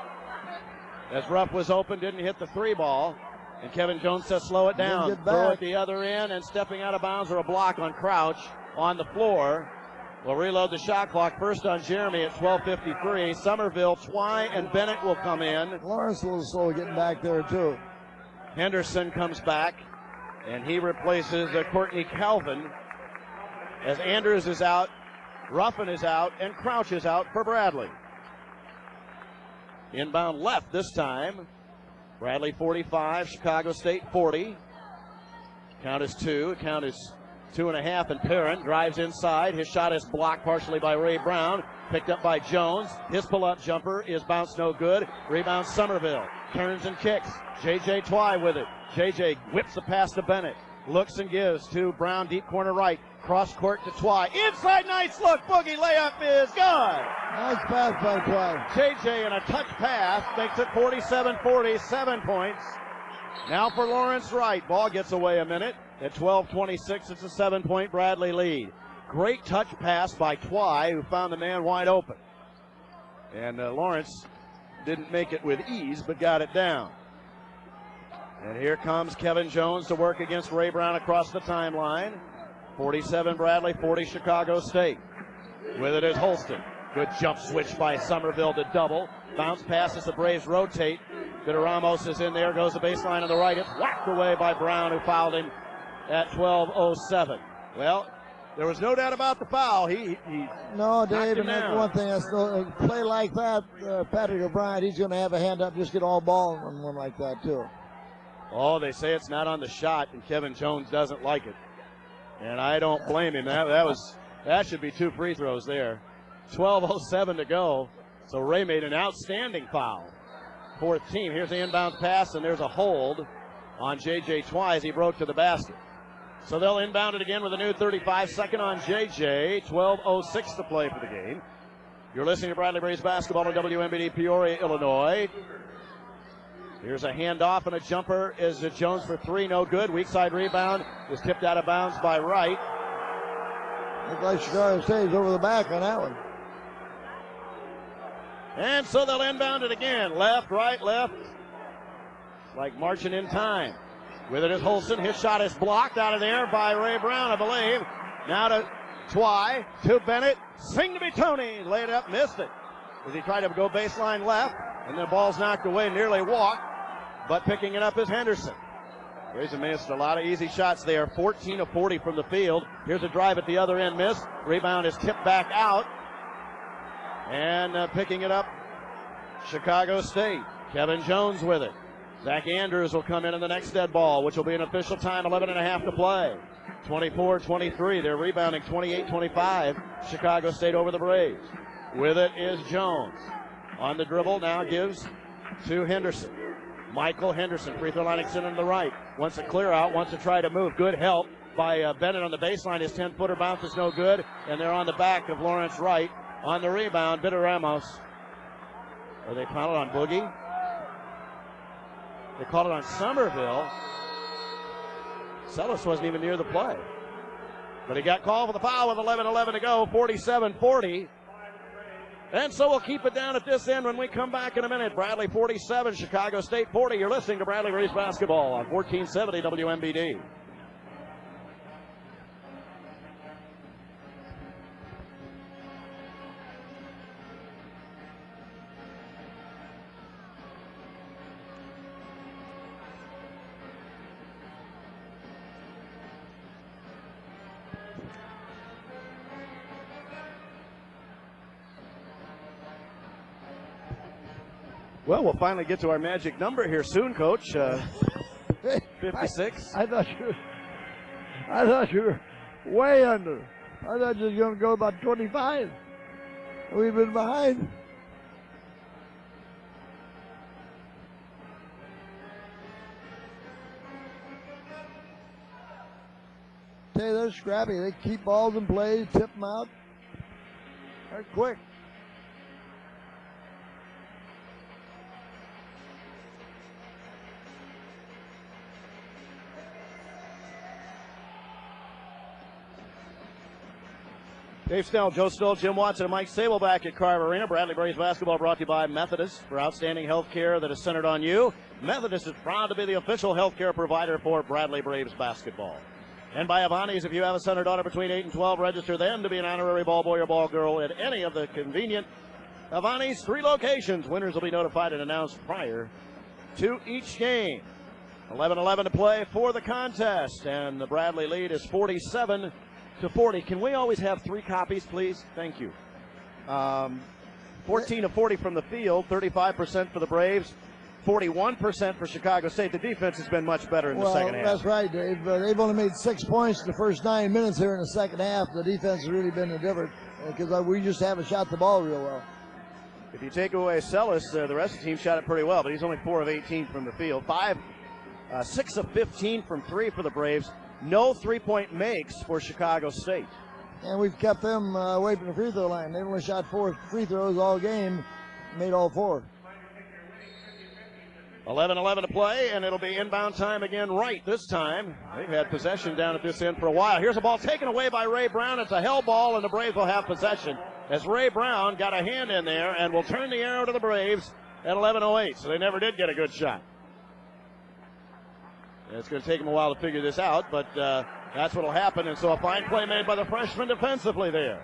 As Ruff was open, didn't hit the 3-ball. And Kevin Jones says slow it down. Throw it the other end, and stepping out of bounds or a block on Crouch on the floor. We'll reload the shot clock. First on Jeremy at 12:53. Somerville, Twy, and Bennett will come in. Lawrence a little slow getting back there, too. Henderson comes back, and he replaces Courtney Calvin. As Andrews is out, Ruffin is out, and Crouch is out for Bradley. Inbound left this time. Bradley 45, Chicago State 40. Count is 2. Count is 2.5, and Perrin drives inside. His shot is blocked partially by Ray Brown. Picked up by Jones. His pull-up jumper is bounced no good. Rebound Somerville. Turns and kicks. J.J. Twy with it. J.J. whips the pass to Bennett. Looks and gives to Brown, deep corner right. Cross court to Twy. Inside, nice look. Boogie layup is good. Nice pass by Twy. J.J. in a touch pass makes it 47-40, 7 points. Now for Lawrence Wright. Ball gets away a minute. At 12:26, it's a 7-point Bradley lead. Great touch pass by Twy, who found the man wide open. And Lawrence didn't make it with ease, but got it down. And here comes Kevin Jones to work against Ray Brown across the timeline. 47 Bradley, 40 Chicago State. With it is Holston. Good jump switch by Somerville to double. Bounce pass as the Braves rotate. Ramos is in there, goes the baseline on the right. It's whacked away by Brown, who fouled him at 12:07. Well, there was no doubt about the foul. No, Dave, and that's one thing. A play like that, Patrick O'Brien, he's going to have a hand up, just get all ball on one like that, too. Oh, they say it's not on the shot, and Kevin Jones doesn't like it. And I don't blame him. That should be 2 free throws there. 12:07 to go. So Ray made an outstanding foul. 4th team. Here's the inbound pass, and there's a hold on J.J. Twice. He broke to the basket. So they'll inbound it again with a new 35-second on J.J. 12:06 to play for the game. You're listening to Bradley Braves basketball on WMBD Peoria, Illinois. Here's a handoff, and a jumper is Jones for 3, no good. Weak side rebound is tipped out of bounds by Wright. Looks like Chicago State's over the back on that one. And so they'll inbound it again. Left, right, left. Like marching in time. With it is Holston. His shot is blocked out of there by Ray Brown, I believe. Now to Twy, to Bennett. Sing to be Tony. Laid it up, missed it. As he tried to go baseline left, and the ball's knocked away, nearly walked. But picking it up is Henderson. Braves have missed a lot of easy shots there. 14 of 40 from the field. Here's a drive at the other end, missed. Rebound is tipped back out. And picking it up, Chicago State. Kevin Jones with it. Zach Andrews will come in the next dead ball, which will be an official time, 11.5 to play. 24-23. They're rebounding 28-25. Chicago State over the Braves. With it is Jones. On the dribble, now gives to Henderson. Michael Henderson, free throw line extended to the right. Wants to clear out, wants to try to move. Good help by Bennett on the baseline. His 10-footer bounce is no good, and they're on the back of Lawrence Wright. On the rebound, Ramos. Are they called it on Boogie? They called it on Somerville. Sellis wasn't even near the play. But he got called for the foul with 11:11 to go, 47-40. And so we'll keep it down at this end when we come back in a minute. Bradley 47, Chicago State 40. You're listening to Bradley Braves basketball on 1470 WMBD. Well, we'll finally get to our magic number here soon, Coach. 56. I thought you were way under. I thought you were going to go about 25. We've been behind. Tell you, they're scrappy. They keep balls in play, tip them out. They're quick. Dave Snell, Joe Stoll, Jim Watson, and Mike Sable back at Carver Arena. Bradley Braves basketball brought to you by Methodist. For outstanding health care that is centered on you, Methodist is proud to be the official health care provider for Bradley Braves basketball. And by Avani's, if you have a son or daughter between 8 and 12, register them to be an honorary ball boy or ball girl at any of the convenient Avani's 3 locations. Winners will be notified and announced prior to each game. 11:11 to play for the contest, and the Bradley lead is 47-40. Can we always have 3 copies, please? Thank you. 14 of 40 from the field, 35% for the Braves, 41% for Chicago State. The defense has been much better in the second half. That's right, Dave. They've only made 6 points in the first 9 minutes here in the second half. The defense has really been the difference because we just haven't shot the ball real well. If you take away Sellis, the rest of the team shot it pretty well, but he's only 4 of 18 from the field. 6 of 15 from 3 for the Braves. No 3-point makes for Chicago State. And we've kept them away from the free throw line. They've only shot 4 free throws all game, made all 4. 11:11 to play, and it'll be inbound time again right this time. They've had possession down at this end for a while. Here's a ball taken away by Ray Brown. It's a hell ball, and the Braves will have possession as Ray Brown got a hand in there and will turn the arrow to the Braves at 11:08. So they never did get a good shot. It's going to take him a while to figure this out, but that's what will happen. And so a fine play made by the freshman defensively there.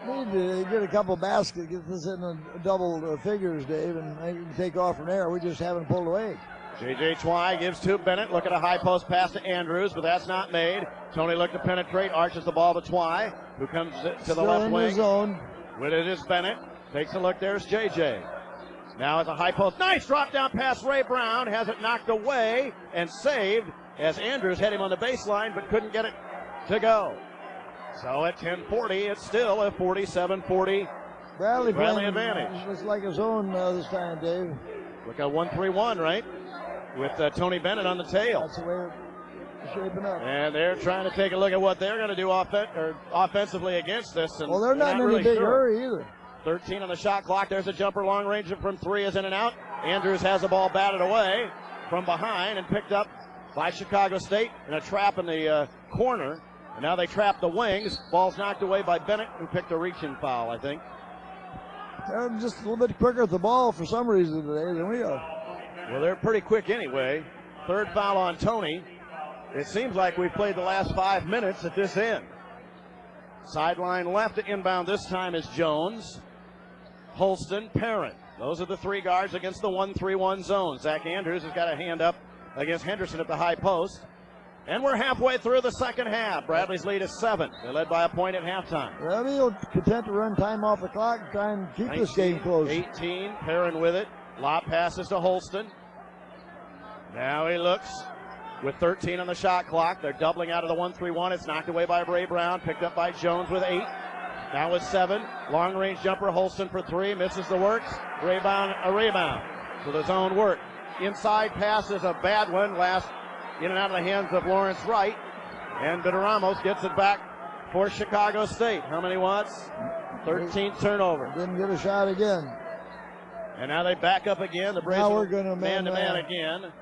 Need to get a couple baskets, get this in a double figures, Dave, and they can take off from there. We just haven't pulled away. J.J. Twy gives to Bennett. Look at a high post pass to Andrews, but that's not made. Tony looked to penetrate, arches the ball to Twy, who comes to the left wing. Zone. With it is Bennett. Takes a look. There's J.J. Now at the high post. Nice drop down pass. Ray Brown has it knocked away and saved as Andrews had him on the baseline but couldn't get it to go. So at 10:40, it's still a 47-40 Bradley advantage. Looks like his own this time, Dave. Look at 1-3-1, right? With Tony Bennett on the tail. That's the way it's shaping up. And they're trying to take a look at what they're going to do offensively against this. And well, they're not in any really big sure. hurry either. 13 on the shot clock. There's a jumper. Long range from three is in and out. Andrews has the ball batted away from behind and picked up by Chicago State in a trap in the corner. And now they trap the wings. Ball's knocked away by Bennett, who picked a reaching foul, I think. They're just a little bit quicker at the ball for some reason today than we are. Well, they're pretty quick anyway. Third foul on Tony. It seems like we've played the last 5 minutes at this end. Sideline left to inbound this time is Jones, Holston, Perrin. Those are the three guards against the 1-3-1 zone. Zach Andrews has got a hand up against Henderson at the high post. And we're halfway through the second half. Bradley's lead is 7. They led by a point at halftime. Well, he'll content to run time off the clock and try and keep 19, this game close. 18, Perrin with it. Lob passes to Holston. Now he looks with 13 on the shot clock. They're doubling out of the 1-3-1. It's knocked away by Ray Brown. Picked up by Jones with 8. Now with 7. Long range jumper. Holston for 3. Misses the works. Rebound, a rebound. So the zone work. Inside pass is a bad one. Last in and out of the hands of Lawrence Wright. And Ramos gets it back for Chicago State. How many wants? 13th turnover. Didn't get a shot again. And now they back up again. The Braves now we're going to man-to-man again.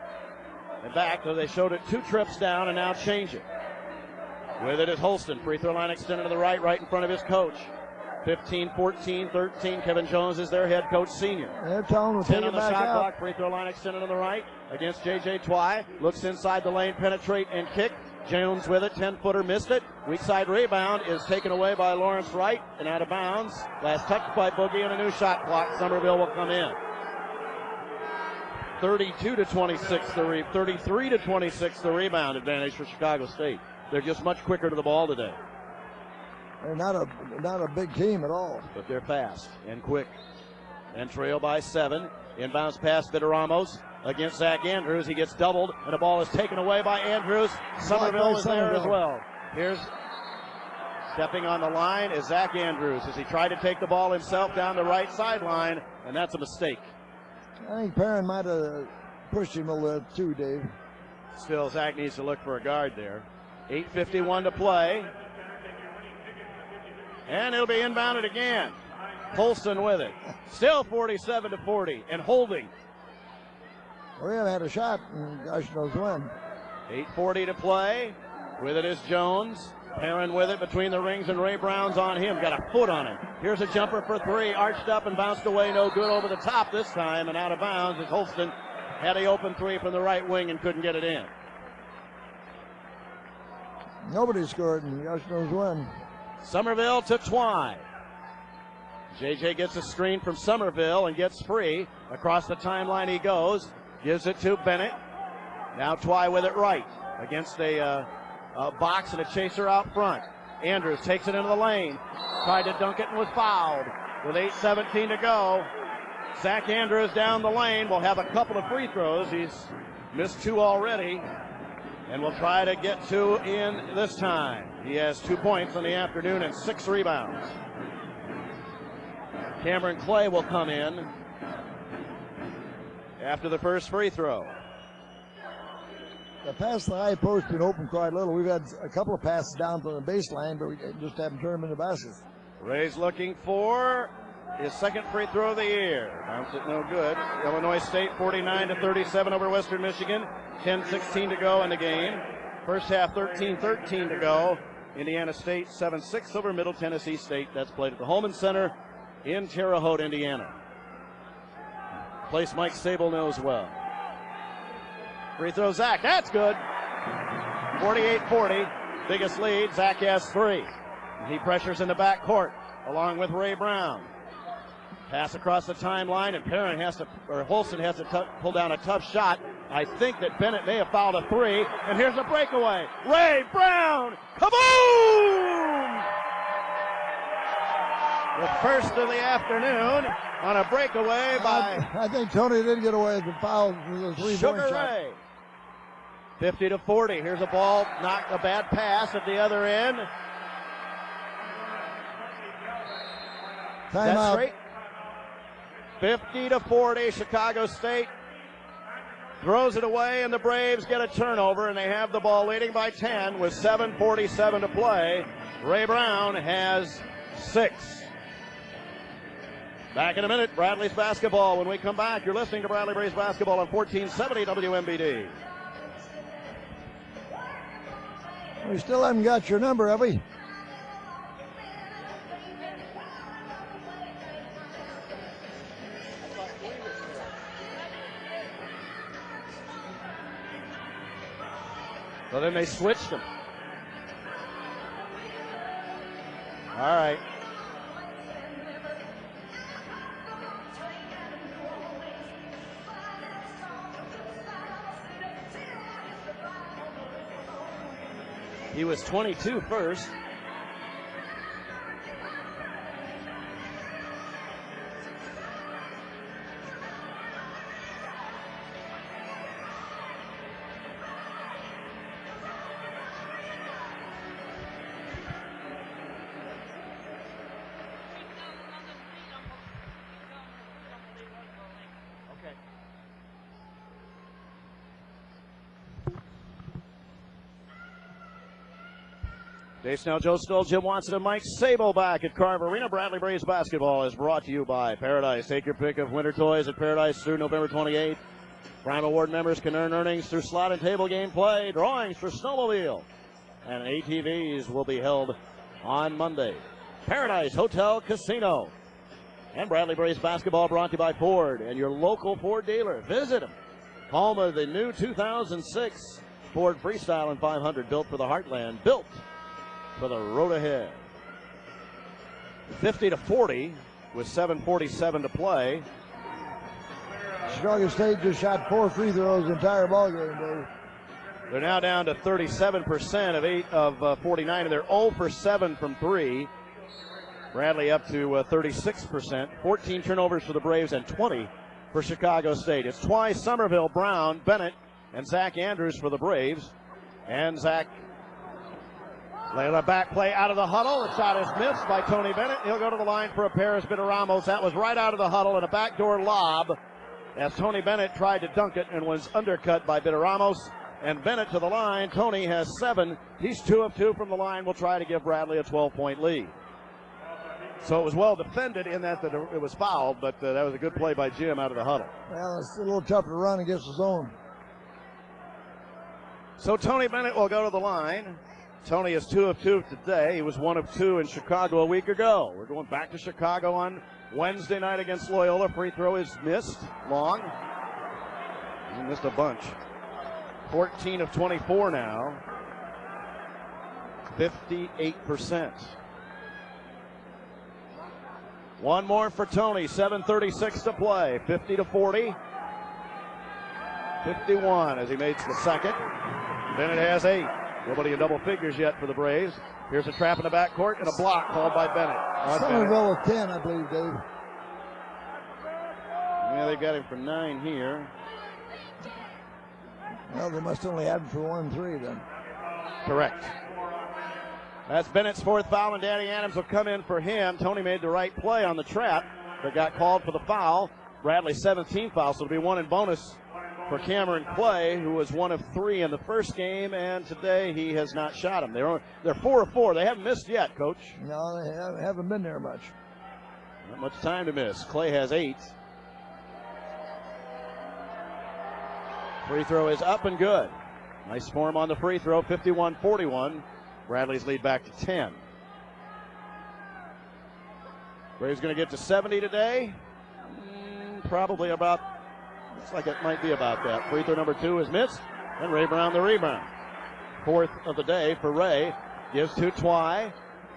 And back, so they showed it 2 trips down and now change it. With it is Holston. Free throw line extended to the right in front of his coach. 15, 14, 13. Kevin Jones is their head coach senior. They're telling him to 10 take on it the back shot out. clock. Free throw line extended to the right against J.J. Twy. Looks inside the lane, penetrate and kick. Jones with it, 10-footer, missed it. Weak side rebound is taken away by Lawrence Wright and out of bounds. Last touch by Boogie and a new shot clock. Somerville will come in. 32-26, 33-26, the rebound advantage for Chicago State. They're just much quicker to the ball today. They're not a big team at all. But they're fast and quick. And trail by 7. Inbounds pass Ramos against Zach Andrews. He gets doubled, and the ball is taken away by Andrews. Somerville is there as well. Here's stepping on the line is Zach Andrews as he tried to take the ball himself down the right sideline, and that's a mistake. I think Perrin might have pushed him a little too, Dave. Still, Zach needs to look for a guard there. 8:51 to play. And it'll be inbounded again. Holston with it. Still 47-40 and holding. We haven't had a shot in gosh knows when. 8:40 to play. With it is Jones. Perrin with it between the rings and Ray Brown's on him. Got a foot on it. Here's a jumper for 3. Arched up and bounced away. No good over the top this time and out of bounds as Holston had the open 3 from the right wing and couldn't get it in. Nobody scored in gosh knows when. Somerville to Twy. JJ gets a screen from Somerville and gets free. Across the timeline he goes. Gives it to Bennett. Now Twy with it right. Against a box and a chaser out front. Andrews takes it into the lane. Tried to dunk it and was fouled. With 8:17 to go. Zach Andrews down the lane will have a couple of free throws. He's missed 2 already. And will try to get 2 in this time. He has 2 points in the afternoon and 6 rebounds. Cameron Clay will come in after the first free throw. The pass to the high post been open quite a little. We've had a couple of passes down from the baseline, but we just haven't turned them into baskets. Ray's looking for his second free throw of the year. Bounce it no good. Illinois State 49-37 over Western Michigan. 10:16 to go in the game. First half 13-13 to go. Indiana State 7-6 over Middle Tennessee State. That's played at the Holman Center in Terre Haute, Indiana. Place Mike Sable knows well. Free throw, Zach. That's good. 48-40, biggest lead. Zach has 3. He pressures in the back court along with Ray Brown. Pass across the timeline, and Holston has to pull down a tough shot. I think that Bennett may have fouled a 3, and here's a breakaway. Ray Brown, kaboom! The first of the afternoon on a breakaway by I think Tony did get away with the foul with a 3-point Sugar shot. Ray. 50-40. Here's a ball, not a bad pass at the other end. Timeout. Straight. 50-40. Chicago State throws it away, and the Braves get a turnover, and they have the ball leading by 10 with 7:47 to play. Ray Brown has 6. Back in a minute, Bradley's basketball. When we come back, you're listening to Bradley Braves basketball on 1470 WMBD. We still haven't got your number, have we? So then they switched them. All right. He was 22 first. Dave Snell, Joe Stoll, Jim Watson, and Mike Sable back at Carver Arena. Bradley Braves basketball is brought to you by Paradise. Take your pick of winter toys at Paradise through November 28th. Prime Award members can earn earnings through slot and table game play, drawings for snowmobile, and ATVs will be held on Monday. Paradise Hotel Casino. And Bradley Braves basketball brought to you by Ford and your local Ford dealer. Visit them. Home of the new 2006 Ford Freestyle and 500, built for the heartland, built for the road ahead. 50-40 with 7:47 to play. Chicago State just shot 4 free throws the entire ball game, Dave. They're now down to 37% of 8 of 49, and they're 0 for 7 from 3. Bradley up to 36%. 14 turnovers for the Braves and 20 for Chicago State. It's twice Somerville, Brown, Bennett, and Zach Andrews for the Braves. And Zach laying a back play out of the huddle. The shot is missed by Tony Bennett. He'll go to the line for a pair as Ramos. That was right out of the huddle and a backdoor lob as Tony Bennett tried to dunk it and was undercut by Ramos. And Bennett to the line. Tony has 7. He's 2 of 2 from the line. Will try to give Bradley a 12-point lead. So it was well defended in that it was fouled, but that was a good play by Jim out of the huddle. Well, it's a little tougher to run against the zone. So Tony Bennett will go to the line. Tony is 2 of 2 today. He was 1 of 2 in Chicago a week ago. We're going back to Chicago on Wednesday night against Loyola. Free throw is missed. Long. He missed a bunch. 14 of 24 now. 58%. One more for Tony. 7:36 to play. 50-40. 51 as he makes the second. Bennett has 8. Nobody in double figures yet for the Braves. Here's a trap in the backcourt and a block called by Bennett. Somerville with 10, I believe, Dave. Yeah, they got him for 9 here. Well, they must only have him for 1-3 then. Correct. That's Bennett's 4th foul, and Danny Adams will come in for him. Tony made the right play on the trap, but got called for the foul. Bradley's 17th foul, so it'll be 1 in bonus for Cameron Clay, who was 1 of 3 in the first game, and today he has not shot him. They're 4 of 4. They haven't missed yet, Coach. No, they haven't been there much. Not much time to miss. Clay has 8. Free throw is up and good. Nice form on the free throw, 51-41. Bradley's lead back to 10. Braves going to get to 70 today. Probably about, looks like it might be about that. Free throw number 2 is missed, and Ray Brown the rebound. fourth of the day for Ray. Gives to Twy.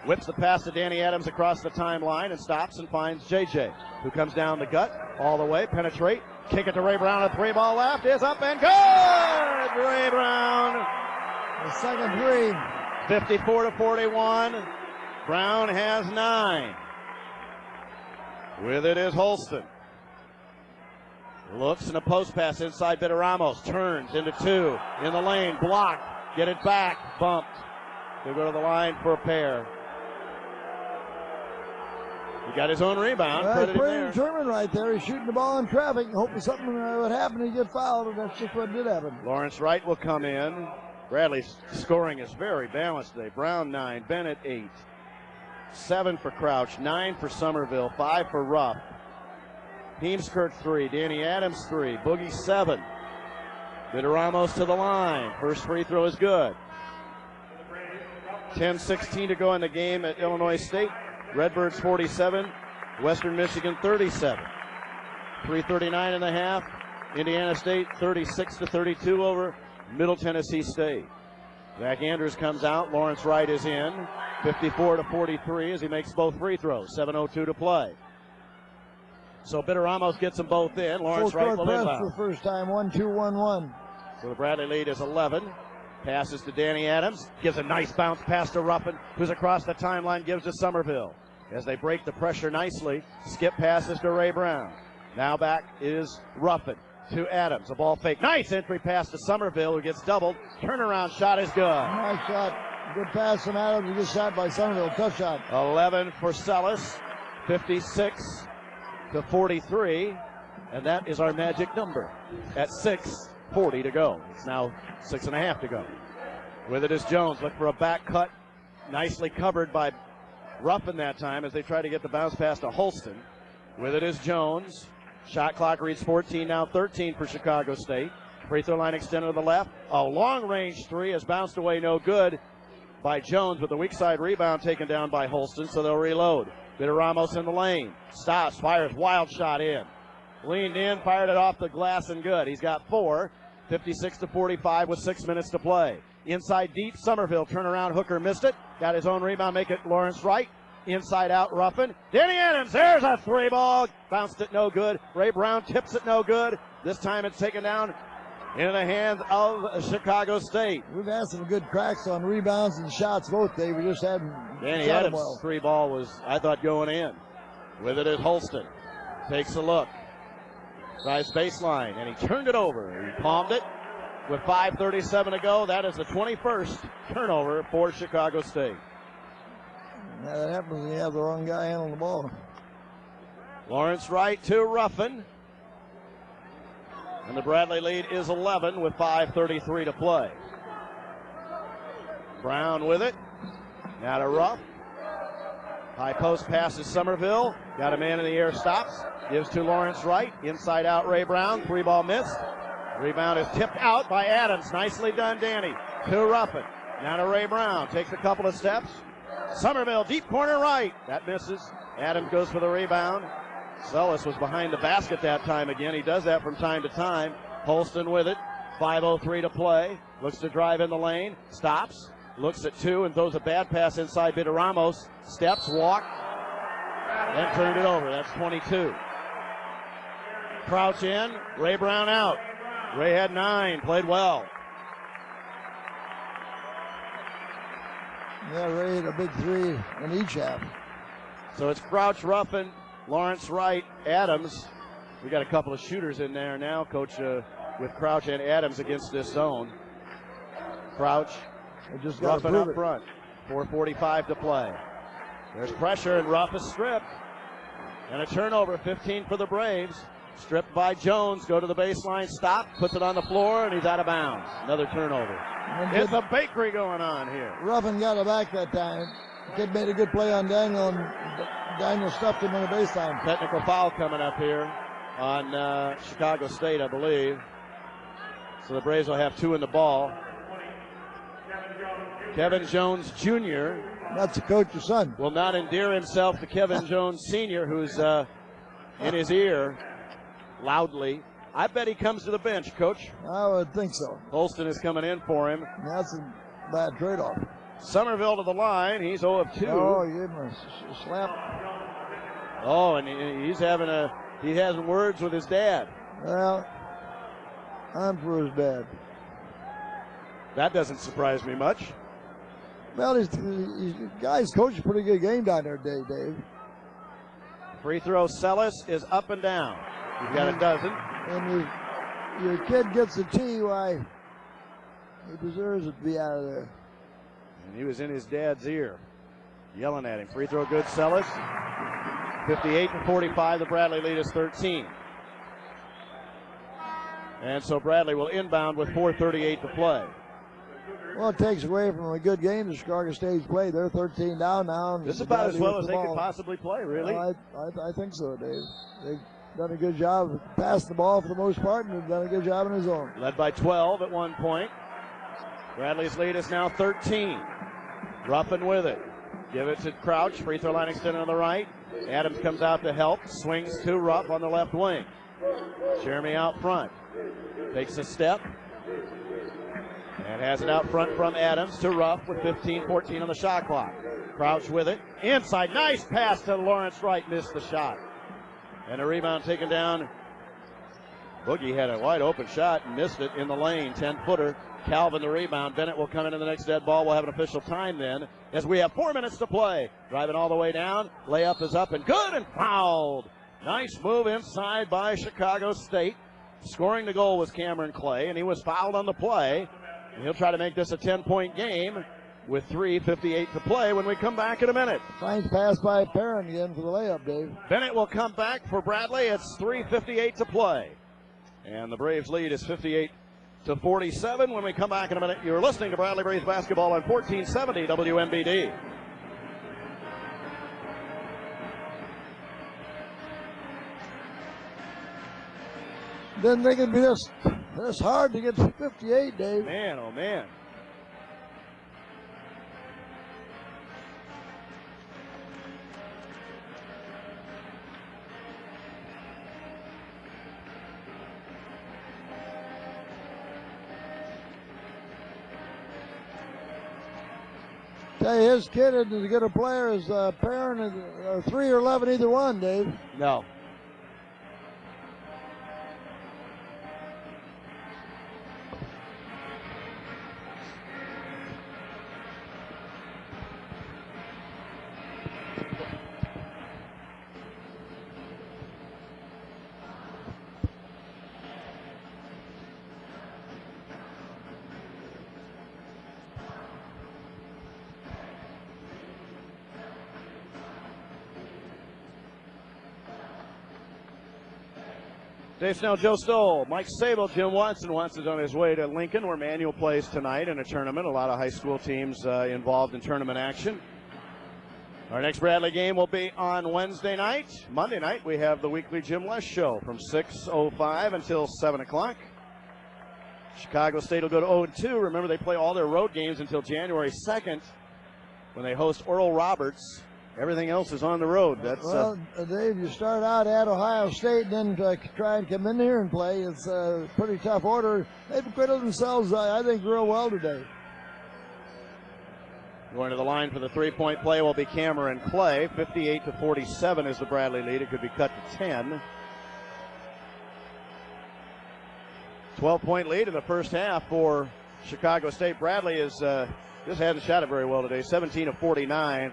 Whips the pass to Danny Adams across the timeline and stops and finds JJ, who comes down the gut all the way, penetrate, kick it to Ray Brown. A 3-ball left is up and good! Ray Brown. The second three. 54-41. Brown has 9. With it is Holston. Looks in a post pass inside Bitteramos. Turns into 2. In the lane. Blocked. Get it back. Bumped. He'll go to the line for a pair. He got his own rebound. Pretty determined right there. He's shooting the ball in traffic, hoping something would happen. He get fouled, and that's just what did happen. Lawrence Wright will come in. Bradley's scoring is very balanced today. Brown 9, Bennett 8. 7 for Crouch, 9 for Somerville, 5 for Rupp. Heemskirk 3, Danny Adams 3, Boogie 7. Bitteramos to the line. First free throw is good. 10:16 to go in the game at Illinois State. Redbirds 47, Western Michigan 37. 3:39 in the half. Indiana State 36-32 over Middle Tennessee State. Zach Andrews comes out. Lawrence Wright is in. 54-43 as he makes both free throws. 7:02 to play. So Bitteramos gets them both in. Lawrence Wright will inbound. For the first time, 1-2-1-1. So the Bradley lead is 11. Passes to Danny Adams. Gives a nice bounce pass to Ruffin, who's across the timeline, gives to Somerville. As they break the pressure nicely, skip passes to Ray Brown. Now back is Ruffin to Adams. A ball fake. Nice entry pass to Somerville, who gets doubled. Turnaround shot is good. Nice shot. Good pass from Adams. He gets shot by Somerville. Tough shot. 11 for Sellis. 56-43. And that is our magic number at 6:40 to go. It's now 6.5 to go. With it is Jones. Look for a back cut. Nicely covered by Ruffin that time as they try to get the bounce pass to Holston. With it is Jones. Shot clock reads 14, now 13 for Chicago State. Free throw line extended to the left. A long range three is bounced away, no good by Jones, with the weak side rebound taken down by Holston, so they'll reload. Bitteramos in the lane. Stops, fires, wild shot in. Leaned in, fired it off the glass and good. He's got 4. 56-45 with 6 minutes to play. Inside deep, Somerville turnaround. Hooker missed it. Got his own rebound, make it Lawrence Wright. Inside out, Ruffin. Danny Adams, there's a 3-ball. Bounced it, no good. Ray Brown tips it, no good. This time it's taken down into the hands of Chicago State. We've had some good cracks on rebounds and shots both day. We just haven't. Danny Adams' 3-ball was, I thought, going in. With it is Holston. Takes a look. Drives baseline, and he turned it over. He palmed it with 5:37 to go. That is the 21st turnover for Chicago State. Yeah, that happens when you have the wrong guy handling the ball. Lawrence Wright to Ruffin. And the Bradley lead is 11 with 5:33 to play. Brown with it. Now to Ruff. High post passes Somerville. Got a man in the air, stops. Gives to Lawrence Wright. Inside out Ray Brown. 3-ball missed. Rebound is tipped out by Adams. Nicely done, Danny. To Ruffin. Now to Ray Brown. Takes a couple of steps. Somerville, deep corner right. That misses. Adams goes for the rebound. Sellis was behind the basket that time again. He does that from time to time. Holston with it. 5:03 to play. Looks to drive in the lane. Stops. Looks at 2 and throws a bad pass inside Bitteramos. Steps, walk, and turned it over. That's 22. Crouch in. Ray Brown out. Ray had 9. Played well. Yeah, Ray had a big 3 in each half. So it's Crouch, Ruffin, Lawrence Wright, Adams. We got a couple of shooters in there now, Coach, with Crouch and Adams against this zone. Crouch, just Ruffin up front. 4:45 to play. There's pressure, and Ruff is stripped. And a turnover, 15 for the Braves. Stripped by Jones, go to the baseline, stop, puts it on the floor, and he's out of bounds. Another turnover. It's a bakery going on here. Ruffin got it back that time. Kid made a good play on Daniel, and Daniel stuffed him on the baseline. Technical foul coming up here on Chicago State, I believe. So the Braves will have 2 in the ball. Kevin Jones Jr. That's the coach's son. Will not endear himself to Kevin Jones Sr., who's in his ear loudly. I bet he comes to the bench, Coach. I would think so. Holston is coming in for him. That's bad trade-off. Somerville to the line. He's 0 of 2. Oh, you gave him a slap. Oh, and he has words with his dad. Well, I'm for his dad. That doesn't surprise me much. Well, he's guys coached a pretty good game down there today, Dave. Free throw, Sellis is up and down. He's got a dozen. And your kid gets a tee, why, he deserves it to be out of there. And he was in his dad's ear, yelling at him. Free throw good, Sellis. 58-45, the Bradley lead is 13. And so Bradley will inbound with 4:38 to play. Well, it takes away from a good game the Chicago State's played. They're 13 down now. This is about as well as they could possibly play, really. Well, I think so, Dave. They've done a good job of passing the ball for the most part, and they've done a good job in his own. Led by 12 at one point. Bradley's lead is now 13. Ruffin with it. Give it to Crouch. Free throw line extended on the right. Adams comes out to help. Swings to Ruff on the left wing. Jeremy out front. Takes a step. And has it out front from Adams to Ruff with 15-14 on the shot clock. Crouch with it. Inside. Nice pass to Lawrence Wright. Missed the shot. And a rebound taken down. Boogie had a wide open shot and missed it in the lane. 10-footer. Calvin the rebound. Bennett will come into the next dead ball. We'll have an official time then as we have 4 minutes to play. Driving all the way down. Layup is up and good and fouled. Nice move inside by Chicago State. Scoring the goal was Cameron Clay, and he was fouled on the play. And he'll try to make this a 10-point game with 3:58 to play when we come back in a minute. Nice pass by Perrin again for the layup, Dave. Bennett will come back for Bradley. It's 3:58 to play. And the Braves lead is 58-47 when we come back in a minute. You're listening to Bradley Braves basketball on 1470 WMBD. Didn't think it'd be this hard to get to 58, Dave. Man, oh man. Tell you, his kid isn't as good a player as Perrin, 3 or 11, either one, Dave. No. Dave Snell, Joe Stoll, Mike Sable, Jim Watson. Watson's on his way to Lincoln, where Manuel plays tonight in a tournament. A lot of high school teams involved in tournament action. Our next Bradley game will be on Wednesday night. Monday night, we have the weekly Jim West show from 6:05 until 7 o'clock. Chicago State will go to 0-2. Remember, they play all their road games until January 2nd when they host Oral Roberts. Everything else is on the road. That's well, Dave, you start out at Ohio State and then try and come in here and play. It's a pretty tough order. They've acquitted themselves, I think, real well today. Going to the line for the three-point play will be Cameron Clay. 58-47 is the Bradley lead. It could be cut to 10. 12-point lead in the first half for Chicago State. Bradley is just hasn't shot it very well today. 17 of 49.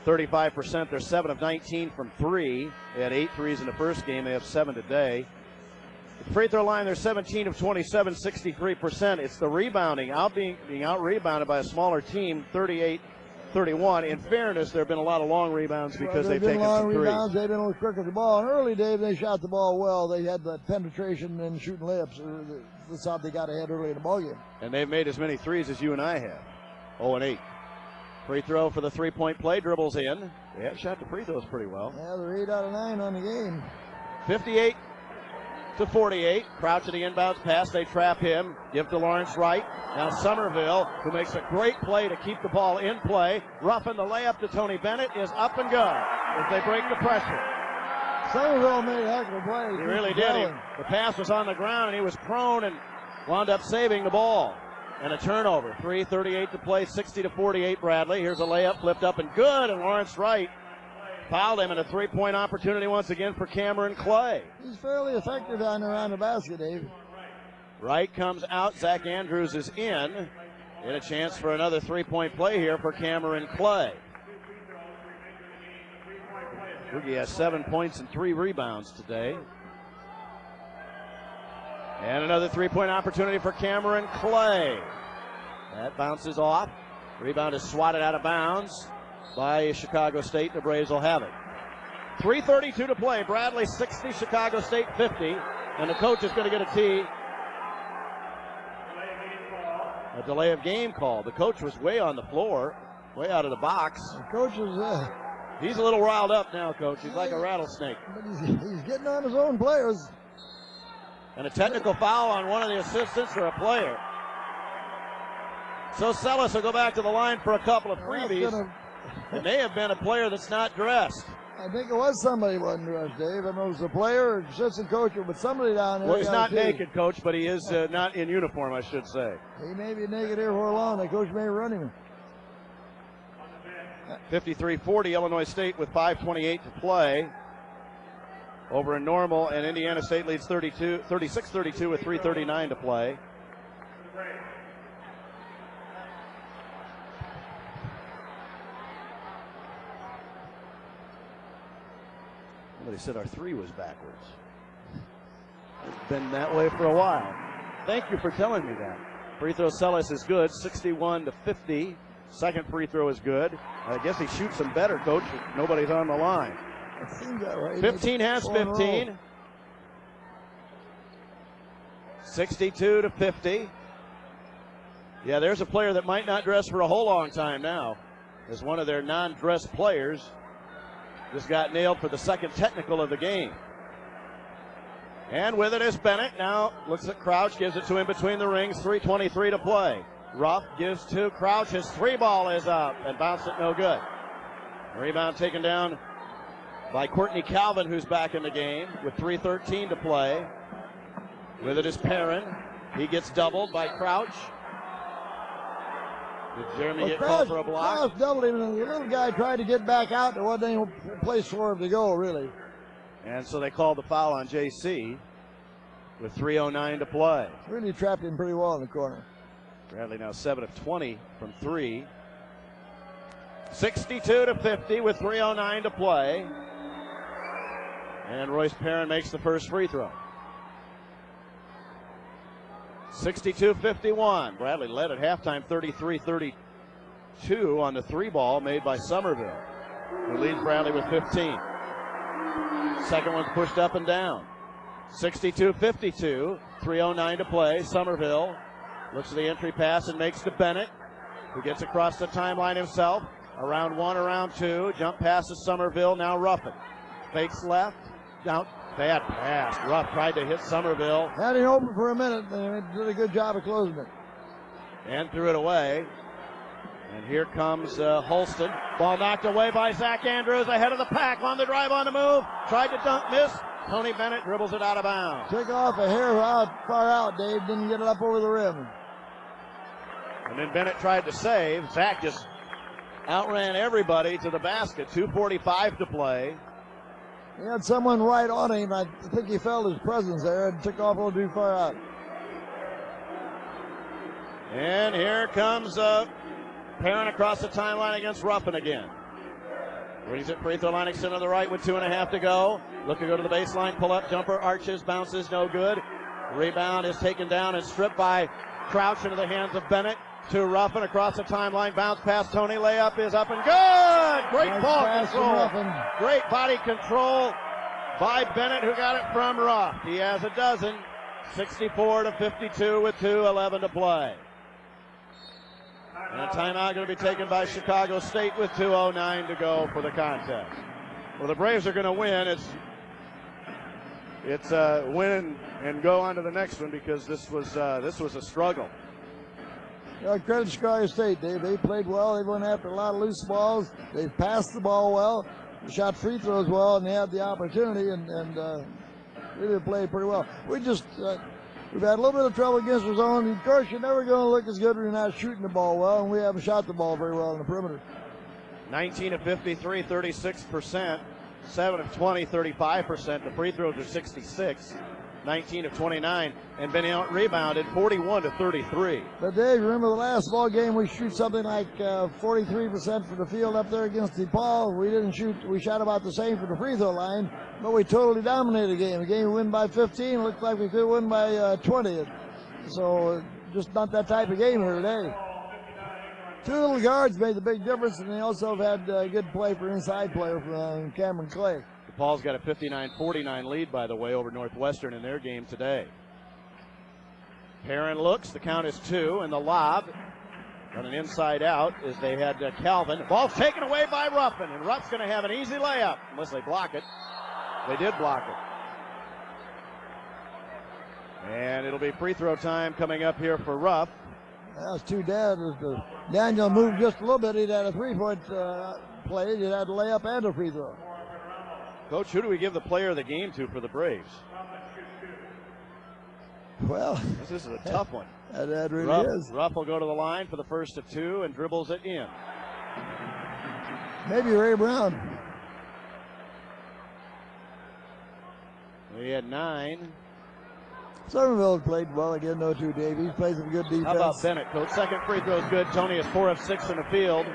35%. They're 7 of 19 from 3. They had 8 threes in the first game. They have 7 today. The free throw line, they're 17 of 27, 63%. It's the rebounding, being out-rebounded by a smaller team, 38-31. In fairness, there have been a lot of long rebounds because they've taken some threes. Rebounds. They've been a little quick with the ball. And early, Dave, they shot the ball well. They had the penetration and shooting layups. That's how they got ahead early in the ballgame. And they've made as many threes as you and I have. 0-8. Free throw for the three-point play. Dribbles in. They have shot the free throws pretty well. Yeah, they're 8 out of 9 on the game. 58-48. Crouch at the inbounds pass. They trap him. Give to Lawrence Wright. Now Somerville, who makes a great play to keep the ball in play. Roughing the layup to Tony Bennett is up and go as they break the pressure. Somerville made a heck of a play. He really did. The pass was on the ground, and he was prone and wound up saving the ball. and a turnover. 3:38 to play, 60-48 Bradley. Here's a layup, flipped up and good, and Lawrence Wright fouled him, and a three-point opportunity once again for Cameron Clay. He's fairly effective down around the basket, Dave. Wright comes out, Zach Andrews is in, and a chance for another three-point play here for Cameron Clay. Boogie has 7 points and 3 rebounds today. And another three-point opportunity for Cameron Clay. That bounces off. Rebound is swatted out of bounds by Chicago State. The Braves will have it. 3:32 to play. Bradley 60, Chicago State 50. And the coach is going to get a tee. A delay of game call. The coach was way on the floor, way out of the box. The coach is... He's a little riled up now, Coach. He's like a rattlesnake. But he's getting on his own players. And a technical foul on one of the assistants or a player. So Sellis will go back to the line for a couple of freebies. It may have been a player that's not dressed. I think it was somebody who wasn't dressed, Dave. I don't know if it was a player or assistant coach, but somebody down there. Well, he's not naked, Coach, but he is not in uniform, I should say. He may be naked here for long. The coach may run him. 53-40, Illinois State with 5:28 to play over in Normal, and Indiana State leads 36-32 with 3:39 to play. Somebody said our three was backwards. It's been that way for a while. Thank you for telling me that. Free throw Sellis is good, 61-50. Second free throw is good. I guess he shoots them better, Coach, if nobody's on the line. It seems that way. 15 has 15. 62-50. Yeah, there's a player that might not dress for a whole long time now, as one of their non-dress players just got nailed for the second technical of the game. And with it is Bennett. Now looks at Crouch, gives it to him between the rings. 3:23 to play. Ruff gives to Crouch. His three ball is up and bounced it no good. Rebound taken down by Courtney Calvin, who's back in the game with 3:13 to play. With it is Perrin. He gets doubled by Crouch. Did Jeremy get called for a block? Crouch doubled him, and the little guy tried to get back out. There wasn't any place for him to go, really. And so they called the foul on JC with 3:09 to play. Really trapped him pretty well in the corner. Bradley now 7 of 20 from 3. 62-50 with 3:09 to play. And Royce Perrin makes the first free throw. 62-51. Bradley led at halftime 33-32 on the three ball made by Somerville, who leads Bradley with 15. Second one's pushed up and down. 62-52. 3:09 to play. Somerville looks at the entry pass and makes to Bennett, who gets across the timeline himself. Around one, around two. Jump pass to Somerville. Now Ruffin. Fakes left. Now bad pass. Ruff tried to hit Somerville. Had him open for a minute, and did a good job of closing it. And threw it away. And here comes Holston. Ball knocked away by Zach Andrews ahead of the pack on the drive, on the move. Tried to dunk, miss. Tony Bennett dribbles it out of bounds. Took off a hair far out, Dave. Didn't get it up over the rim. And then Bennett tried to save. Zach just outran everybody to the basket. 2:45 to play. He had someone right on him. I think he felt his presence there and took off a little too far out. And here comes Perrin across the timeline against Ruffin again. Brings it free throw line, extend to the right with 2.5 to go. Look to go to the baseline, pull up, jumper, arches, bounces, no good. Rebound is taken down and stripped by Crouch into the hands of Bennett. To Ruffin across the timeline, bounce past Tony, layup is up and good! Great Nice ball pass control. from Ruffin. Great body control by Bennett, who got it from Ruff. He has a dozen. 64-52 with 2:11 to play. And a timeout going to be taken by Chicago State with 2:09 to go for the contest. Well, the Braves are going to win. It's win and go on to the next one, because this was a struggle. Credit Chicago State, Dave. They played well. They went after a lot of loose balls. They passed the ball well. They shot free throws well, and they had the opportunity and really played pretty well. We just we've had a little bit of trouble against our zone. Of course, you're never going to look as good when you're not shooting the ball well, and we haven't shot the ball very well in the perimeter. 19 of 53, 36%. 7 of 20, 35%. The free throws are 66. 19 of 29, and been out rebounded 41 to 33. But Dave, remember the last ball game we shoot something like 43% from the field up there against DePaul. We didn't shoot. We shot about the same from the free throw line, but we totally dominated the game. The game we win by 15. Looked like we could win by 20. So just not that type of game here today. Two little guards made the big difference, and they also have had good play for inside player from Cameron Clay. DePaul's got a 59-49 lead, by the way, over Northwestern in their game today. Perrin looks. The count is 2, and the lob on an inside out as they had Calvin. Ball's taken away by Ruffin, and Ruff's going to have an easy layup unless they block it. They did block it. And it'll be free throw time coming up here for Ruff. That was too bad. Daniel moved just a little bit. He'd had a three-point play. He'd had a layup and a free throw. Coach, who do we give the player of the game to for the Braves? Well, this is a tough one. That really is. Ruff will go to the line for the first of 2 and dribbles it in. Maybe Ray Brown. We had 9. Somerville played well again, though, too, Dave. He plays some good defense. How about Bennett, Coach? Second free throw is good. Tony is 4 of 6 in the field.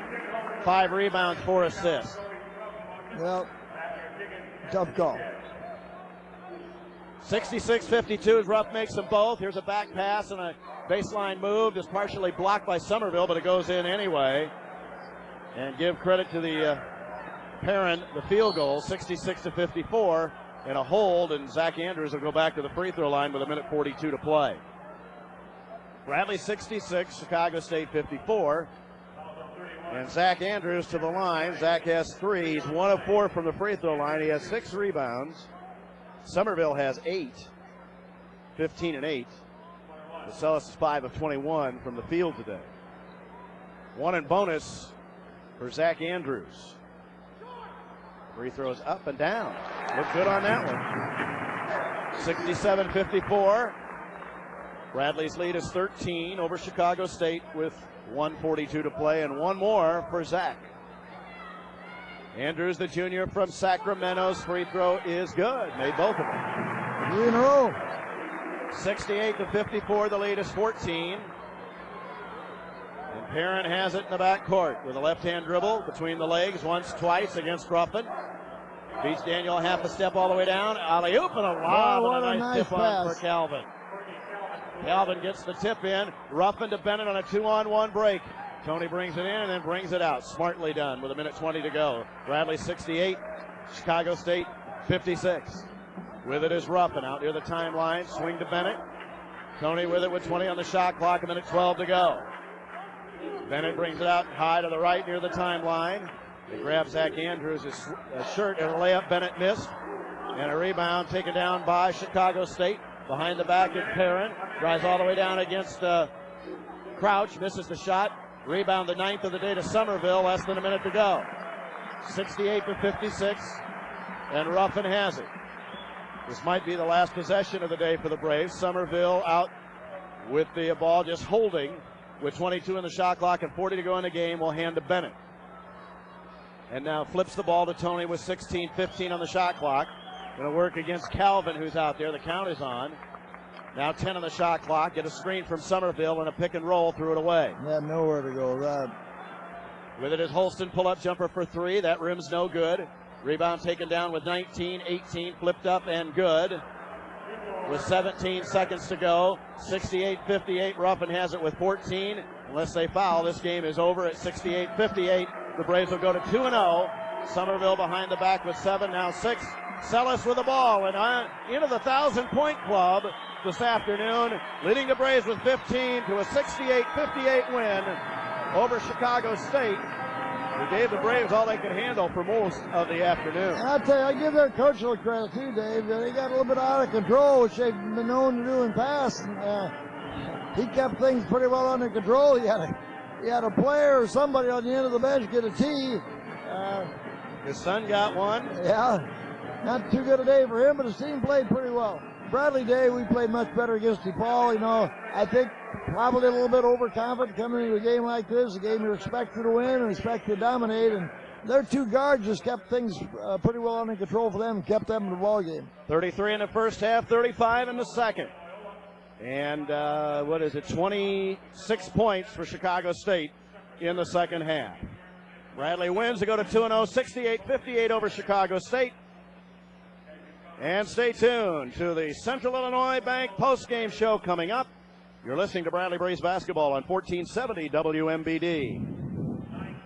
5 rebounds, 4 assists. Well, tough call. 66-52 as Ruff makes them both. Here's a back pass and a baseline move. Just partially blocked by Somerville, but it goes in anyway. And give credit to the Perrin, the field goal, 66-54. And a hold, and Zach Andrews will go back to the free throw line with 1:42 to play. Bradley 66, Chicago State 54. And Zach Andrews to the line. Zach has 3. He's 1 of 4 from the free throw line. He has 6 rebounds. Somerville has 8. 15 and 8. Marcellus is 5 of 21 from the field today. 1 in bonus for Zach Andrews. Free throws up and down. Look good on that one. 67-54. Bradley's lead is 13 over Chicago State with 1:42 to play, and one more for Zach. Andrews, the junior from Sacramento's free throw is good. Made both of them. 3 in a row. 68-54. The lead is 14. And Perrin has it in the backcourt with a left-hand dribble between the legs once, twice against Ruffin. Beats Daniel half a step all the way down. Alley-oop and a lob and a nice tip on for Calvin. Calvin gets the tip in. Ruffin to Bennett on a 2-on-1 break. Tony brings it in and then brings it out. Smartly done with 1:20 to go. Bradley 68, Chicago State 56. With it is Ruffin out near the timeline. Swing to Bennett. Tony with it with 20 on the shot clock, 1:12 to go. Bennett brings it out high to the right near the timeline. They grab Zach Andrews' shirt and a layup. Bennett missed. And a rebound taken down by Chicago State. Behind the back is Perrin. Drives all the way down against Crouch. Misses the shot. Rebound the 9th of the day to Somerville. Less than a minute to go. 68-56. And Ruffin has it. This might be the last possession of the day for the Braves. Somerville out with the ball just holding. With 22 in the shot clock and 40 to go in the game, will hand to Bennett. And now flips the ball to Tony with 16-15 on the shot clock. Going to work against Calvin, who's out there. The count is on. Now 10 on the shot clock. Get a screen from Somerville and a pick and roll. Threw it away. Yeah, nowhere to go. Right. With it is Holston. Pull-up jumper for 3. That rim's no good. Rebound taken down with 19, 18. Flipped up and good. With 17 seconds to go. 68-58. Ruffin has it with 14. Unless they foul, this game is over at 68-58. The Braves will go to 2-0. Somerville behind the back with 7, now 6. Sellis with the ball and into the 1,000-point club this afternoon, leading the Braves with 15 to a 68-58 win over Chicago State. Who gave the Braves all they could handle for most of the afternoon. And I'll tell you, I give their coach a little credit too, Dave. They got a little bit out of control, which they've been known to do in the past. He kept things pretty well under control. He had a player or somebody on the end of the bench get a tee. His son got one. Yeah, not too good a day for him, but his team played pretty well. Bradley Day, we played much better against DePaul. You know, I think probably a little bit overconfident coming into a game like this, a game you're expected to win and expected to dominate. And their two guards just kept things pretty well under control for them and kept them in the ball game. 33 in the first half, 35 in the second. And 26 points for Chicago State in the second half. Bradley wins to go to 2-0, 68-58 over Chicago State. And stay tuned to the Central Illinois Bank postgame show coming up. You're listening to Bradley Braves basketball on 1470 WMBD.